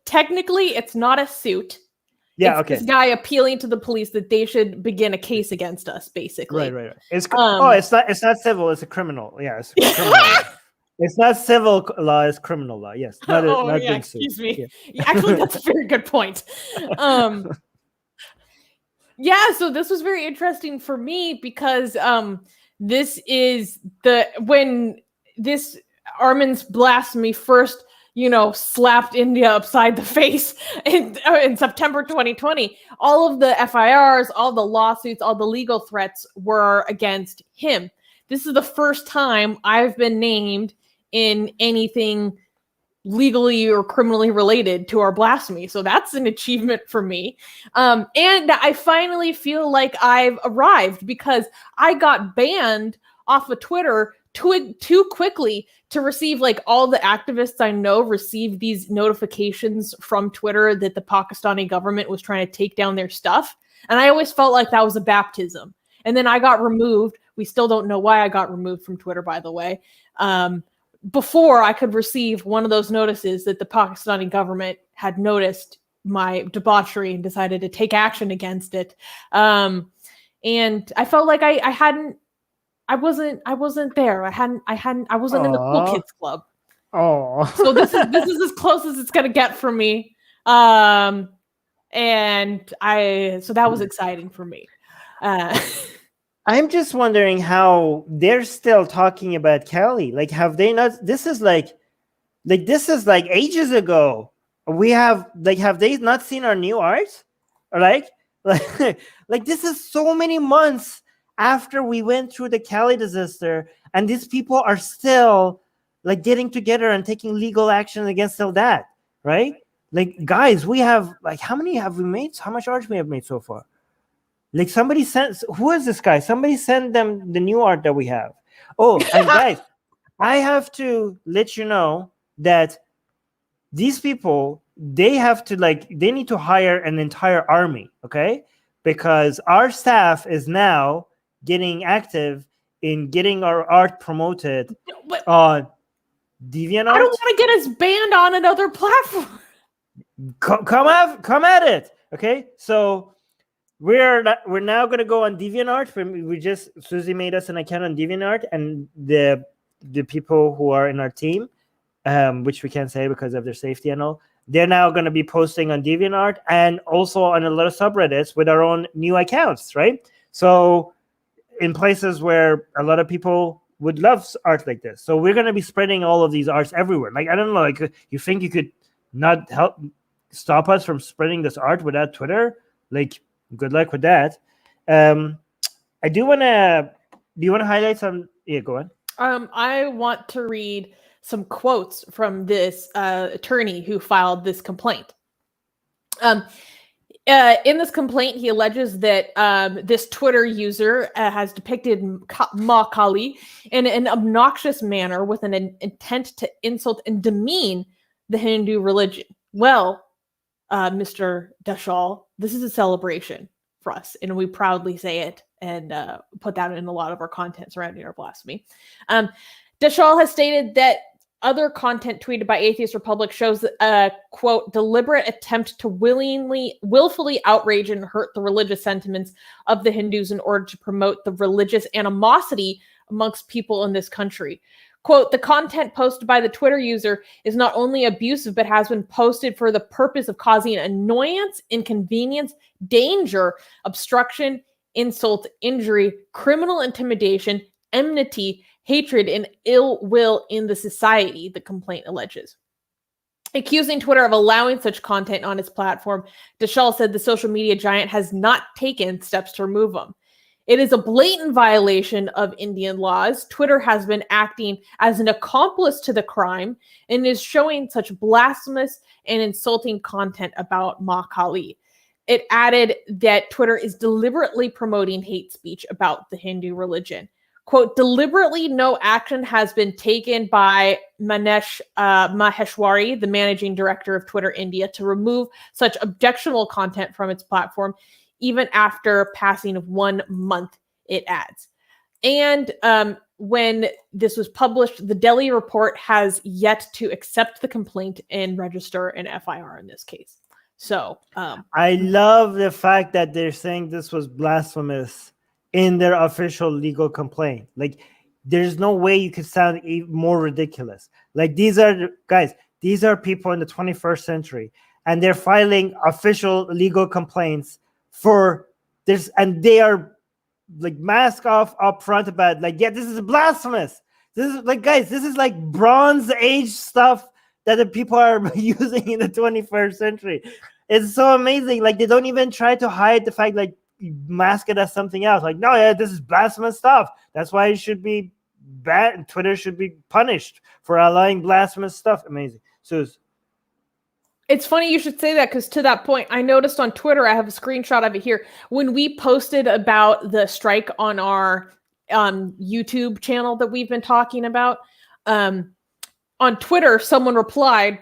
Technically, it's not a suit. Yeah, it's okay. This guy appealing to the police that they should begin a case against us, basically. Right. It's it's not civil. It's a criminal. Yeah, it's criminal. It's not civil law. It's criminal law. Yes. Not being sued. Excuse me. Yeah. Actually, that's a very good point. Yeah. So this was very interesting for me because this is when this Armin's Blasphemy first, slapped India upside the face in September 2020. All of the FIRs, all the lawsuits, all the legal threats were against him. This is the first time I've been named in anything legally or criminally related to our blasphemy. So that's an achievement for me. And I finally feel like I've arrived because I got banned off of Twitter too quickly to receive, like, all the activists I know received these notifications from Twitter that the Pakistani government was trying to take down their stuff. And I always felt like that was a baptism. And then I got removed. We still don't know why I got removed from Twitter, by the way. Before I could receive one of those notices that the Pakistani government had noticed my debauchery and decided to take action against it. And I felt like I wasn't there. I wasn't in the cool kids club. Oh, so this is as close as it's gonna get for me. So that was exciting for me. I'm just wondering how they're still talking about Kelly. Like, have they not? This is like ages ago. Have they not seen our new art? Or like this is so many months after we went through the Cali disaster, and these people are still like getting together and taking legal action against all that, right? Like, guys, we have how many have we made? How much art we have made so far? Like, somebody sent, who is this guy? Somebody send them the new art that we have. Oh, and guys, I have to let you know that these people, they need to hire an entire army, okay? Because our staff is now getting active in getting our art promoted on DeviantArt. I don't want to get us banned on another platform. Come at it, okay? So we're now going to go on DeviantArt. Susie made us an account on DeviantArt, and the people who are in our team, which we can't say because of their safety and all, they're now going to be posting on DeviantArt and also on a lot of subreddits with our own new accounts, right? So in places where a lot of people would love art like this. So we're going to be spreading all of these arts everywhere. Like, I don't know, like, you think you could not stop us from spreading this art without Twitter? Like, good luck with that. I do want to, do you want to highlight some? Yeah, go on. I want to read some quotes from this attorney who filed this complaint. In this complaint, he alleges that this Twitter user has depicted Ma Kali in an obnoxious manner with an intent to insult and demean the Hindu religion. Well, Mr. Dashal, this is a celebration for us, and we proudly say it and put that in a lot of our content surrounding our blasphemy. Dashal has stated that other content tweeted by Atheist Republic shows a, quote, deliberate attempt to willfully outrage and hurt the religious sentiments of the Hindus in order to promote the religious animosity amongst people in this country. Quote, the content posted by the Twitter user is not only abusive, but has been posted for the purpose of causing annoyance, inconvenience, danger, obstruction, insult, injury, criminal intimidation, enmity, hatred and ill will in the society, the complaint alleges. Accusing Twitter of allowing such content on its platform, Deschal said the social media giant has not taken steps to remove them. It is a blatant violation of Indian laws. Twitter has been acting as an accomplice to the crime and is showing such blasphemous and insulting content about Ma Kali. It added that Twitter is deliberately promoting hate speech about the Hindu religion. Quote, deliberately no action has been taken by Manesh Maheshwari, the managing director of Twitter India, to remove such objectionable content from its platform, even after passing of 1 month, it adds. And when this was published, the Delhi report has yet to accept the complaint and register an FIR in this case. So I love the fact that they're saying this was blasphemous in their official legal complaint. Like, there's no way you could sound even more ridiculous. Like, these are people in the 21st century, and they're filing official legal complaints for this, and they are like mask off up front about, like, yeah, this is blasphemous. This is like, guys, this is like Bronze Age stuff that the people are using in the 21st century. It's so amazing. Like, they don't even try to hide the fact, like, mask it as something else. Like, no, yeah, this is blasphemous stuff. That's why it should be bad. Twitter should be punished for allowing blasphemous stuff. Amazing. Suze. It's funny you should say that, because to that point, I noticed on Twitter, I have a screenshot of it here. When we posted about the strike on our YouTube channel that we've been talking about, on Twitter, someone replied,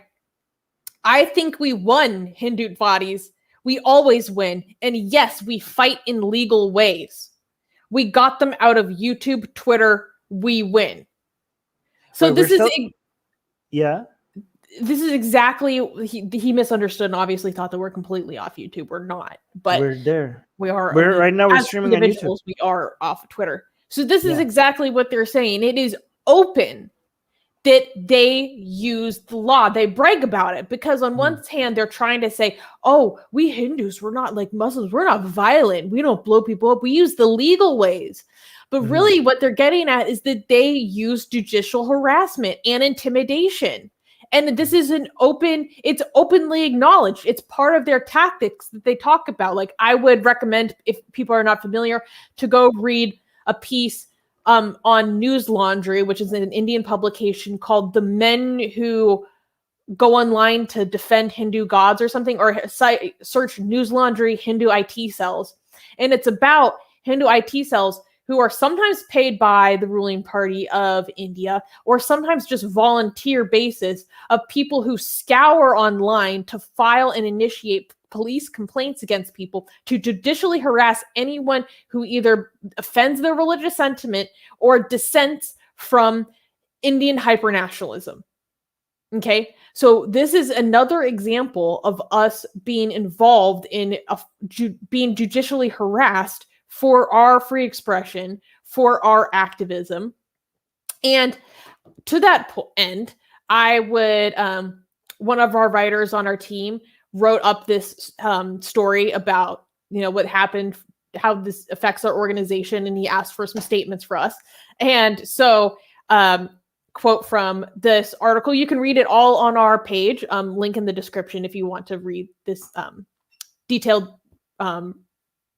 I think we won, Hindu bodies. We always win. And yes, we fight in legal ways. We got them out of YouTube, Twitter. We win. So this is exactly, he misunderstood and obviously thought that we're completely off YouTube. We're not, but we're there. We are. Right now we're streaming on YouTube. We are off of Twitter. So this is exactly what they're saying. It is open that they use the law. They brag about it because on one hand, they're trying to say, oh, we Hindus, we're not like Muslims. We're not violent. We don't blow people up. We use the legal ways. But really what they're getting at is that they use judicial harassment and intimidation. And this is it's openly acknowledged. It's part of their tactics that they talk about. Like, I would recommend, if people are not familiar, to go read a piece on News Laundry, which is an Indian publication called The Men Who Go Online to Defend Hindu Gods or something, or search News Laundry Hindu IT cells. And it's about Hindu IT cells who are sometimes paid by the ruling party of India, or sometimes just volunteer basis of people who scour online to file and initiate police complaints against people, to judicially harass anyone who either offends their religious sentiment or dissents from Indian hypernationalism. Okay, so this is another example of us being involved in being judicially harassed for our free expression, for our activism. And to that end, I would, one of our writers on our team wrote up this story about, what happened, how this affects our organization, and he asked for some statements for us. And so, quote from this article, you can read it all on our page, link in the description if you want to read this detailed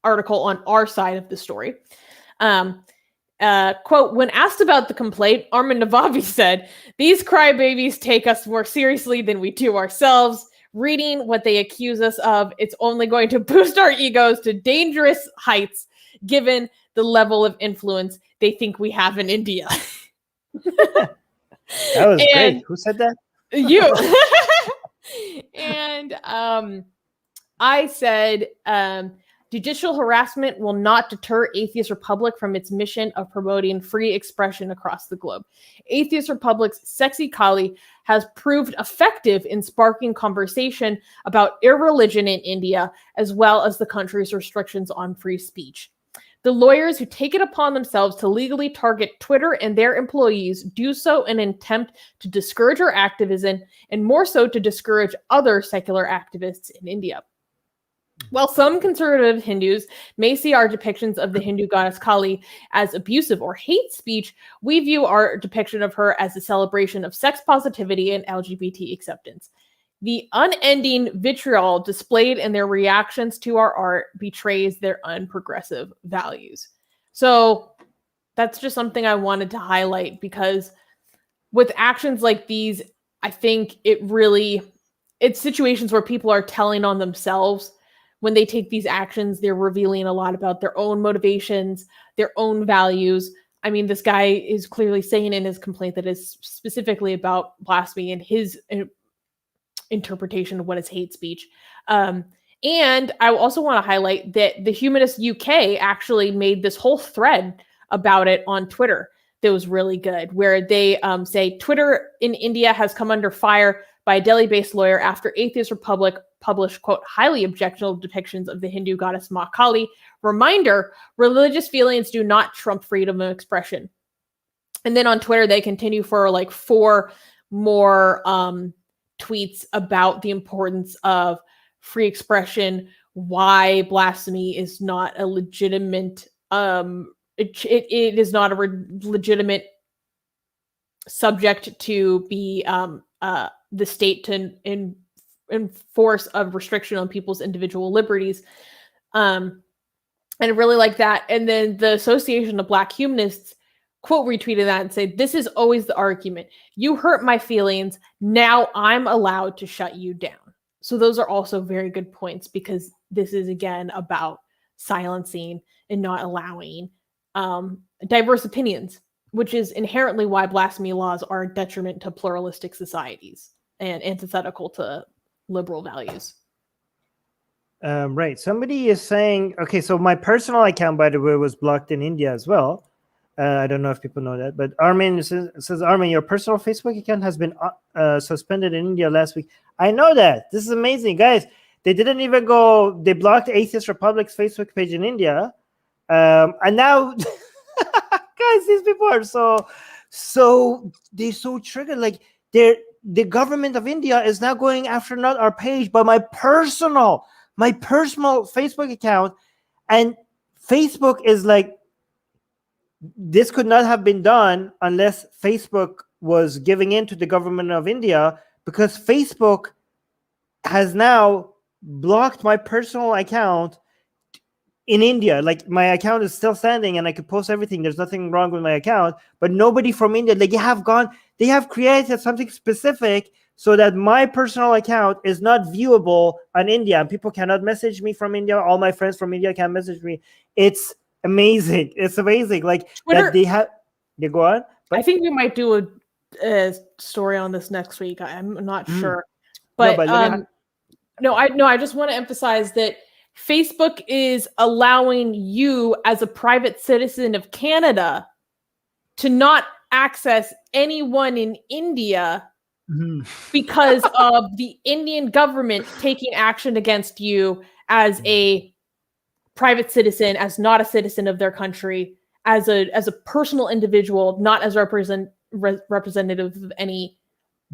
article on our side of the story. Quote, when asked about the complaint, Armin Navabi said, these crybabies take us more seriously than we do ourselves. Reading what they accuse us of, it's only going to boost our egos to dangerous heights, given the level of influence they think we have in India. That was great. Who said that? You. And I said, judicial harassment will not deter Atheist Republic from its mission of promoting free expression across the globe. Atheist Republic's Sexy Kali has proved effective in sparking conversation about irreligion in India, as well as the country's restrictions on free speech. The lawyers who take it upon themselves to legally target Twitter and their employees do so in an attempt to discourage our activism, and more so to discourage other secular activists in India. While some conservative Hindus may see our depictions of the Hindu goddess Kali as abusive or hate speech, we view our depiction of her as a celebration of sex positivity and LGBT acceptance. The unending vitriol displayed in their reactions to our art betrays their unprogressive values. So that's just something I wanted to highlight, because with actions like these, I think it's situations where people are telling on themselves. When they take these actions, they're revealing a lot about their own motivations, their own values. I mean, this guy is clearly saying in his complaint that it's specifically about blasphemy and his interpretation of what is hate speech. And I also want to highlight that the Humanist UK actually made this whole thread about it on Twitter that was really good, where they say Twitter in India has come under fire by a Delhi-based lawyer after Atheist Republic published, quote, highly objectionable depictions of the Hindu goddess Ma Kali. Reminder, religious feelings do not trump freedom of expression. And then on Twitter, they continue for like 4 more tweets about the importance of free expression, why blasphemy is not a legitimate, it is not a legitimate subject to be the state to enforce a restriction on people's individual liberties. And I really like that. And then the Association of Black Humanists quote retweeted that and said, "This is always the argument. You hurt my feelings. Now I'm allowed to shut you down." So those are also very good points, because this is, again, about silencing and not allowing diverse opinions, which is inherently why blasphemy laws are a detriment to pluralistic societies and antithetical to liberal values. Right. Somebody is saying, okay, so my personal account, by the way, was blocked in India as well. I don't know if people know that, but Armin says, Armin, your personal Facebook account has been suspended in India last week. I know that. This is amazing, guys. They didn't even go, they blocked Atheist Republic's Facebook page in India. And now, guys, these people are they're so triggered. Like, the government of India is now going after not our page, but my personal Facebook account. And Facebook is like, this could not have been done unless Facebook was giving in to the government of India, because Facebook has now blocked my personal account in India. Like, my account is still standing and I could post everything. There's nothing wrong with my account, but nobody from India, like, they have created something specific so that my personal account is not viewable on India, and people cannot message me from India. All my friends from India can message me. It's amazing. It's amazing. Like, Twitter, that they go on. But I think we might do a story on this next week. I'm not sure, but I just want to emphasize that Facebook is allowing you as a private citizen of Canada to not access anyone in India because of the Indian government taking action against you as a private citizen, as not a citizen of their country, as a personal individual, not as representative of any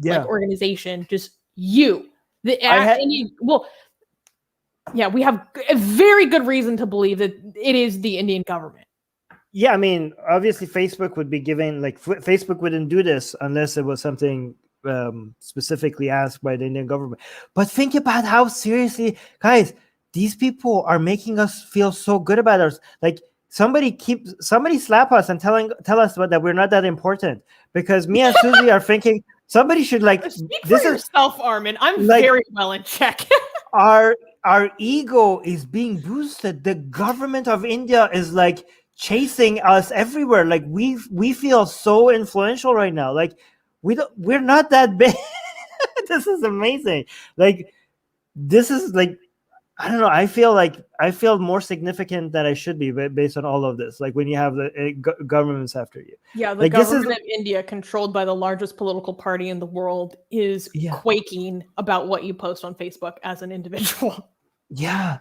like organization, just you. We have a very good reason to believe that it is the Indian government. Yeah, I mean, obviously Facebook would be giving, like, Facebook wouldn't do this unless it was something specifically asked by the Indian government. But think about how seriously, guys, these people are making us feel so good about us. Like, somebody slap us and tell us that we're not that important, because me and Susie are thinking somebody should, like, speak for yourself, Armin. I'm like, very well in check. our ego is being boosted. The government of India is like chasing us everywhere. Like, we feel so influential right now. Like, we're not that big. This is amazing. Like, this is like, I don't know. I feel more significant than I should be based on all of this. Like, when you have the governments after you. Yeah, the government of India, controlled by the largest political party in the world, is quaking about what you post on Facebook as an individual. Yeah.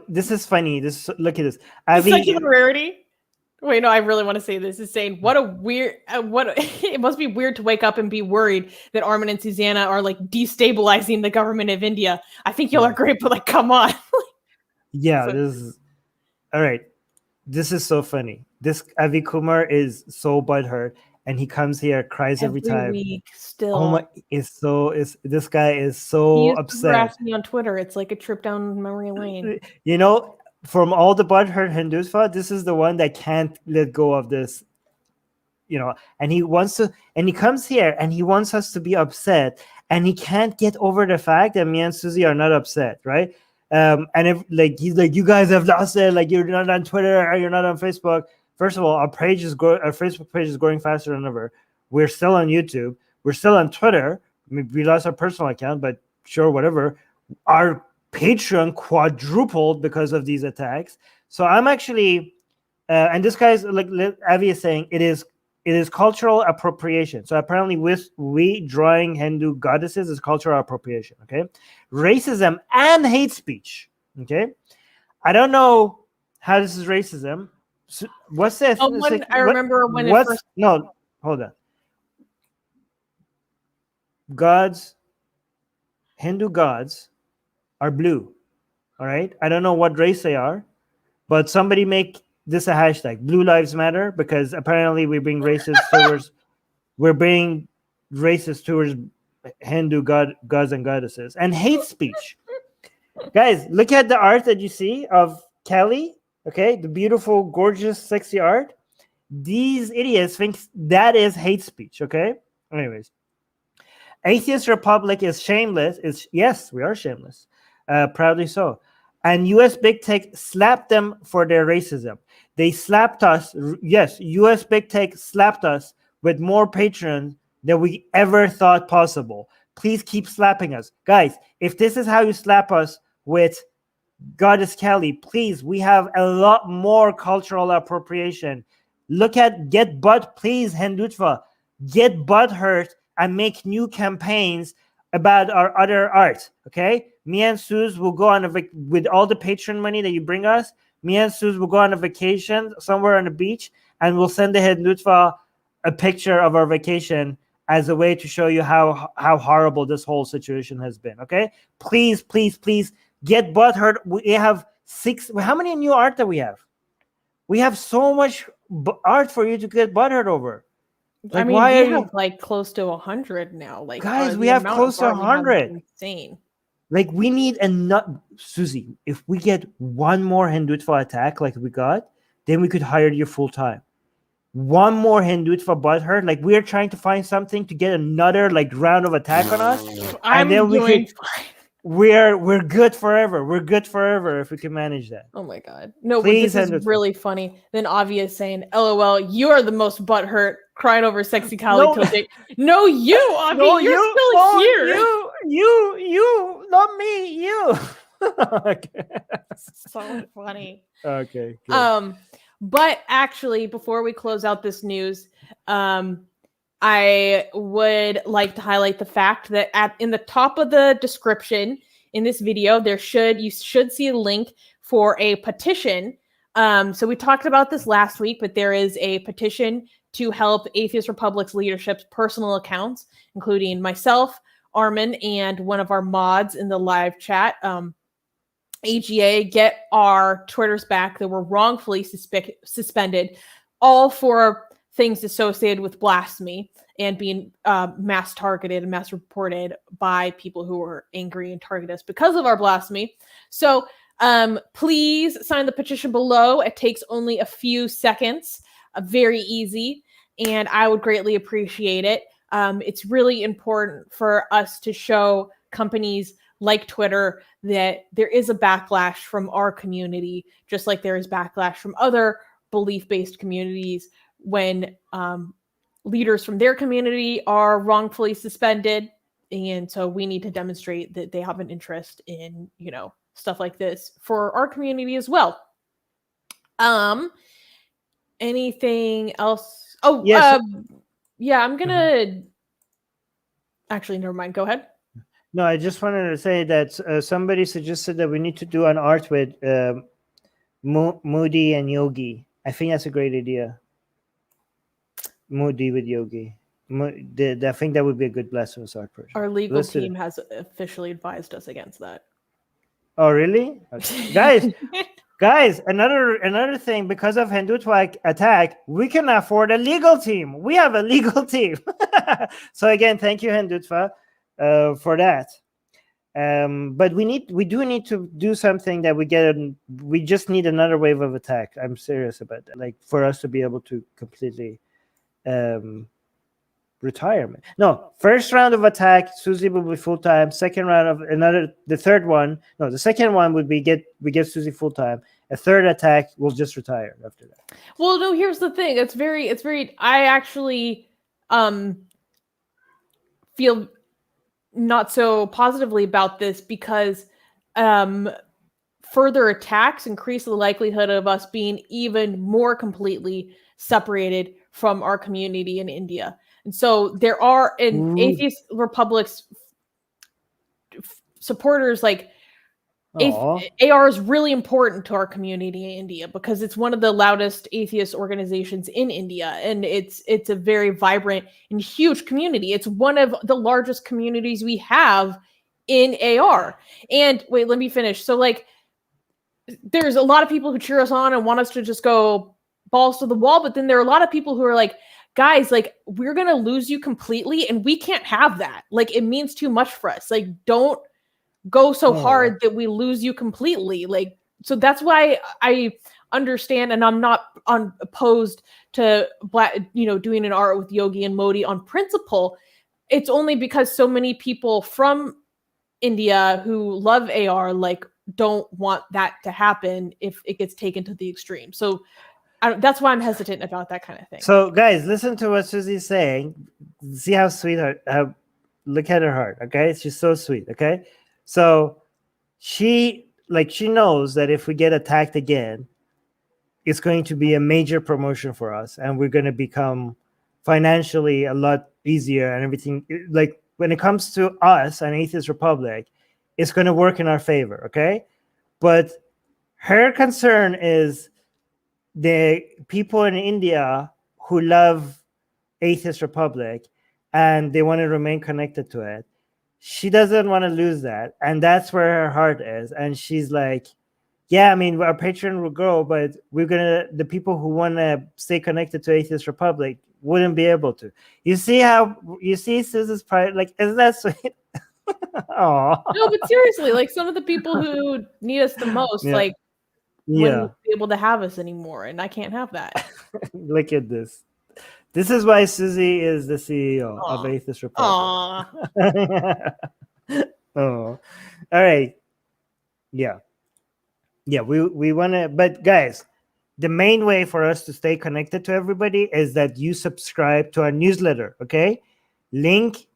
This is funny. Look at this. Such a rarity. Wait, no, I really want to say this. Is saying what a weird, it must be weird to wake up and be worried that Armin and Susanna are like destabilizing the government of India. I think y'all are great, but like, come on. Yeah, So this is all right. This is so funny. This Avi Kumar is so butthurt, and he comes here, cries every every time. week Oh still. my! Is this guy is He so used to upset? harass me on Twitter. It's like a trip down memory lane. You know, from all the butthurt Hindus, this is the one that can't let go of this. You know, and he wants to, and he comes here, and he wants us to be upset, and he can't get over the fact that me and Susie are not upset, right? And if like he's like, you guys have lost it, like you're not on Twitter or you're not on Facebook. First of all, our Facebook page is growing faster than ever. We're still on YouTube. We're still on Twitter. I mean, we lost our personal account, but sure, whatever. Our Patreon quadrupled because of these attacks. So I'm actually, and this guy's like Avi is saying, it is cultural appropriation. So apparently, we drawing Hindu goddesses is cultural appropriation. Okay, racism and hate speech. Okay, I don't know how this is racism. So what's this? I remember when it first. No, hold on. Gods, Hindu gods, are blue. All right, I don't know what race they are, but somebody make this a hashtag, Blue Lives Matter, because apparently we're being racist towards Hindu gods and goddesses, and hate speech. Guys, look at the art that you see of Kelly. Okay, the beautiful, gorgeous, sexy art. These idiots think that is hate speech. Okay. Anyways, Atheist Republic is shameless. Yes, we are shameless. Proudly so. And U.S. big tech slapped them for their racism. They slapped us. Yes, U.S. big tech slapped us with more patrons than we ever thought possible. Please keep slapping us. Guys, if this is how you slap us with Goddess Kelly, please, we have a lot more cultural appropriation. Look at Get Butt, please, Hindutva. Get butt hurt and make new campaigns about our other art, okay? Me and Suze will go on with all the patron money that you bring us. Me and Suze will go on a vacation somewhere on the beach, and we'll send the Hindutva a picture of our vacation as a way to show you how horrible this whole situation has been, okay? Please, please, please get butthurt. We have 6. How many new art that we have? We have so much art for you to get butthurt over. Like, I mean, we have like close to 100 now. Like, guys, we have close to 100. Insane. Like, we need Susie, if we get one more Hindutva attack like we got, then we could hire you full time. One more Hindutva butthurt, like we're trying to find something to get another like round of attack on us, and then we're good forever. We're good forever if we can manage that. Oh my god! No, please, this is really funny. Then Avi is saying, "LOL, you are the most butthurt, crying over sexy Kali Kote." No, you, Avi, you're still here. You, not me. You. Okay. So funny. Okay. Good. But actually, before we close out this news, I would like to highlight the fact that in the top of the description in this video, you should see a link for a petition. So we talked about this last week, but there is a petition to help Atheist Republic's leadership's personal accounts, including myself, Armin, and one of our mods in the live chat, AGA, get our Twitters back that were wrongfully suspended, all for things associated with blasphemy and being mass targeted and mass reported by people who were angry and target us because of our blasphemy. So please sign the petition below. It takes only a few seconds, very easy, and I would greatly appreciate it. It's really important for us to show companies like Twitter that there is a backlash from our community, just like there is backlash from other belief-based communities when leaders from their community are wrongfully suspended. And so we need to demonstrate that they have an interest in, stuff like this for our community as well. Anything else? Oh, yes. Yeah, I'm gonna actually, never mind. Go ahead. No, I just wanted to say that somebody suggested that we need to do an art with Moody and Yogi. I think that's a great idea. Moody with Yogi. I think that would be a good blasphemous art person. Our legal team has officially advised us against that. Oh, really? Okay. Guys, another thing, because of Hindutva attack, we can afford a legal team. We have a legal team. So again, thank you, Hindutva, for that. But we do need to do something that we just need another wave of attack. I'm serious about that. Like, for us to be able to completely retirement. No, first round of attack, Susie will be full time. Second round of the third one. No, the second one would be we get Susie full time. A third attack, we'll just retire after that. Well, no, here's the thing. It's very. I actually feel not so positively about this because further attacks increase the likelihood of us being even more completely separated from our community in India. And so there are in Atheist Republic's supporters, like AR is really important to our community in India because it's one of the loudest atheist organizations in India, and it's a very vibrant and huge community. It's one of the largest communities we have in AR. And wait, let me finish. So like, there's a lot of people who cheer us on and want us to just go balls to the wall, but then there are a lot of people who are like, guys, like, we're going to lose you completely and we can't have that. Like, it means too much for us. Like, don't go so hard that we lose you completely. Like, so that's why I understand, and I'm not opposed to doing an art with Yogi and Modi on principle. It's only because so many people from India who love AR, like, don't want that to happen if it gets taken to the extreme. So that's why I'm hesitant about that kind of thing. So, guys, listen to what Susie's saying. See how sweet look at her heart. Okay, she's so sweet. Okay, so she knows that if we get attacked again, it's going to be a major promotion for us, and we're going to become financially a lot easier and everything. Like, when it comes to us and Atheist Republic, it's going to work in our favor. Okay, but her concern is the people in India who love Atheist Republic and they want to remain connected to it. She doesn't want to lose that. And that's where her heart is. And she's like, yeah, I mean, our Patreon will grow, but the people who want to stay connected to Atheist Republic wouldn't be able to. You see Susie's pride? Like, isn't that sweet? No, but seriously, like, some of the people who need us the most, like, wouldn't be able to have us anymore, and I can't have that. Look at this. This is why Susie is the CEO of Atheist Republic. Oh, all right. Yeah. We want to, but guys, the main way for us to stay connected to everybody is that you subscribe to our newsletter. Okay, link,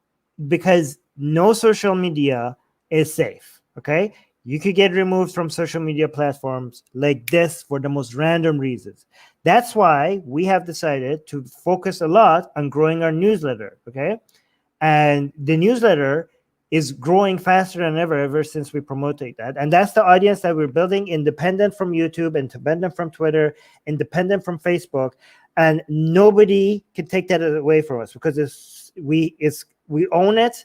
because no social media is safe. Okay. You could get removed from social media platforms like this for the most random reasons. That's why we have decided to focus a lot on growing our newsletter, okay? And the newsletter is growing faster than ever since we promoted that. And that's the audience that we're building, independent from YouTube, independent from Twitter, independent from Facebook. And nobody can take that away from us because we own it.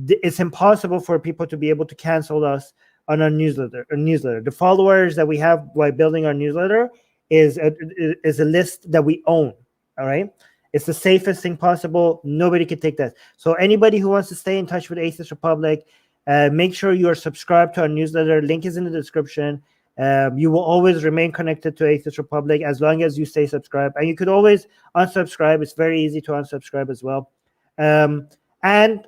It's impossible for people to be able to cancel us on our newsletter. The followers that we have by building our newsletter is a list that we own. All right, it's the safest thing possible. Nobody can take that. So anybody who wants to stay in touch with Atheist Republic, make sure you are subscribed to our newsletter. Link is in the description. You will always remain connected to Atheist Republic as long as you stay subscribed, and you could always unsubscribe. It's very easy to unsubscribe as well. And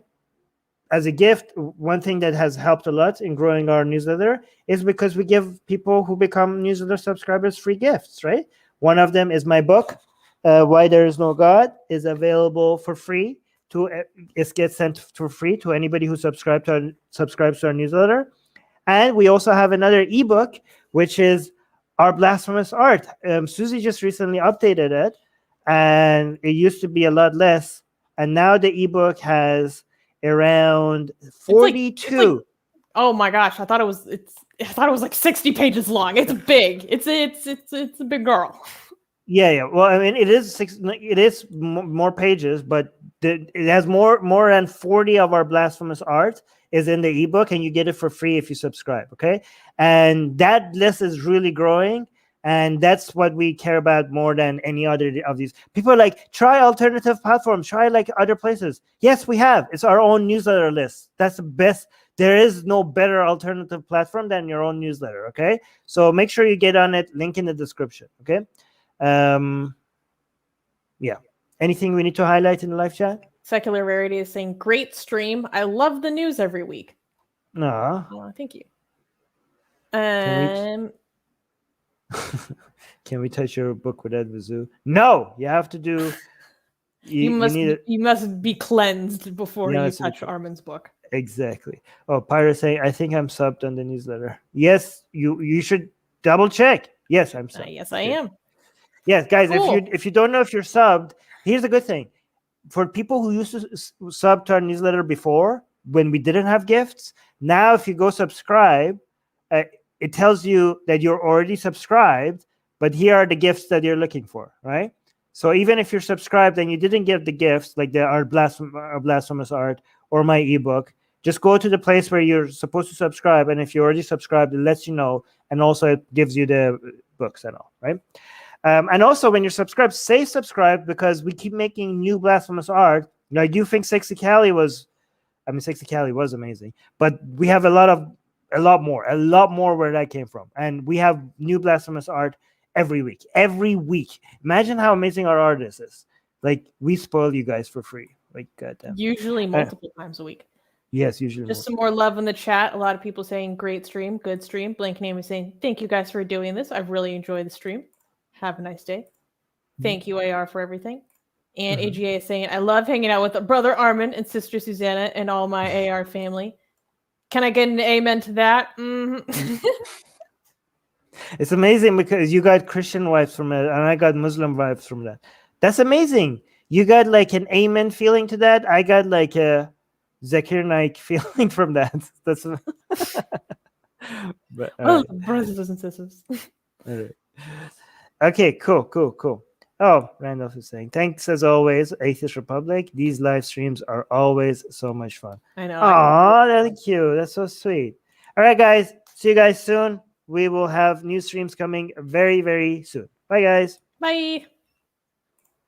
as a gift, one thing that has helped a lot in growing our newsletter is because we give people who become newsletter subscribers free gifts, right? One of them is my book, Why There Is No God, is available for free. It gets sent for free to anybody who subscribes to our newsletter. And we also have another ebook, which is our blasphemous art. Susie just recently updated it, and it used to be a lot less. And now the ebook has around 42. Oh my gosh, I thought it was like 60 pages long. It's big. It's a big girl. Yeah. Well, I mean, it is more pages, but it has more than 40 of our blasphemous art is in the ebook, and you get it for free if you subscribe. Okay, and that list is really growing. And that's what we care about more than any other of these. People are like, try alternative platforms, try like other places. Yes, we have. It's our own newsletter list. That's the best. There is no better alternative platform than your own newsletter. Okay, so make sure you get on it. Link in the description. Okay. Yeah. Anything we need to highlight in the live chat? Secular Rarity is saying, great stream. I love the news every week. No. Oh, thank you. Can we touch your book with Ed Wazoo? No, you have to do. You must be cleansed before you touch Armin's book. Exactly. Oh, Pyro saying, I think I'm subbed on the newsletter. Yes, you should double check. Yes, I'm subbed. Yes, I am. Yes, guys, Cool. if you don't know if you're subbed, here's a good thing. For people who used to sub to our newsletter before, when we didn't have gifts, now if you go subscribe, it tells you that you're already subscribed, but here are the gifts that you're looking for, right? So even if you're subscribed and you didn't get the gifts, like our blasphemous art or my ebook, just go to the place where you're supposed to subscribe. And if you already subscribed, it lets you know. And also it gives you the books and all, right? And also when you're subscribed, say subscribe, because we keep making new blasphemous art. Now, I do think Sexy Cali was amazing, but we have a lot more where that came from. And we have new blasphemous art every week. Imagine how amazing our art is. Like, we spoil you guys for free. Like, goddamn. Usually multiple times a week. Yes, usually. Just some more love in the chat. A lot of people saying great stream, good stream. Blank Name is saying, thank you guys for doing this. I've really enjoyed the stream. Have a nice day. Thank you, AR, for everything. And AGA is saying, I love hanging out with brother Armin and sister Susanna and all my AR family. Can I get an amen to that? Mm-hmm. It's amazing because you got Christian vibes from it, and I got Muslim vibes from that. That's amazing. You got like an amen feeling to that. I got like a Zakir Naik feeling from that. That's but, brothers and sisters. Okay, cool. Oh, Randolph is saying, thanks as always, Atheist Republic. These live streams are always so much fun. I know. Oh, thank you. That's so sweet. All right, guys. See you guys soon. We will have new streams coming very, very soon. Bye, guys. Bye.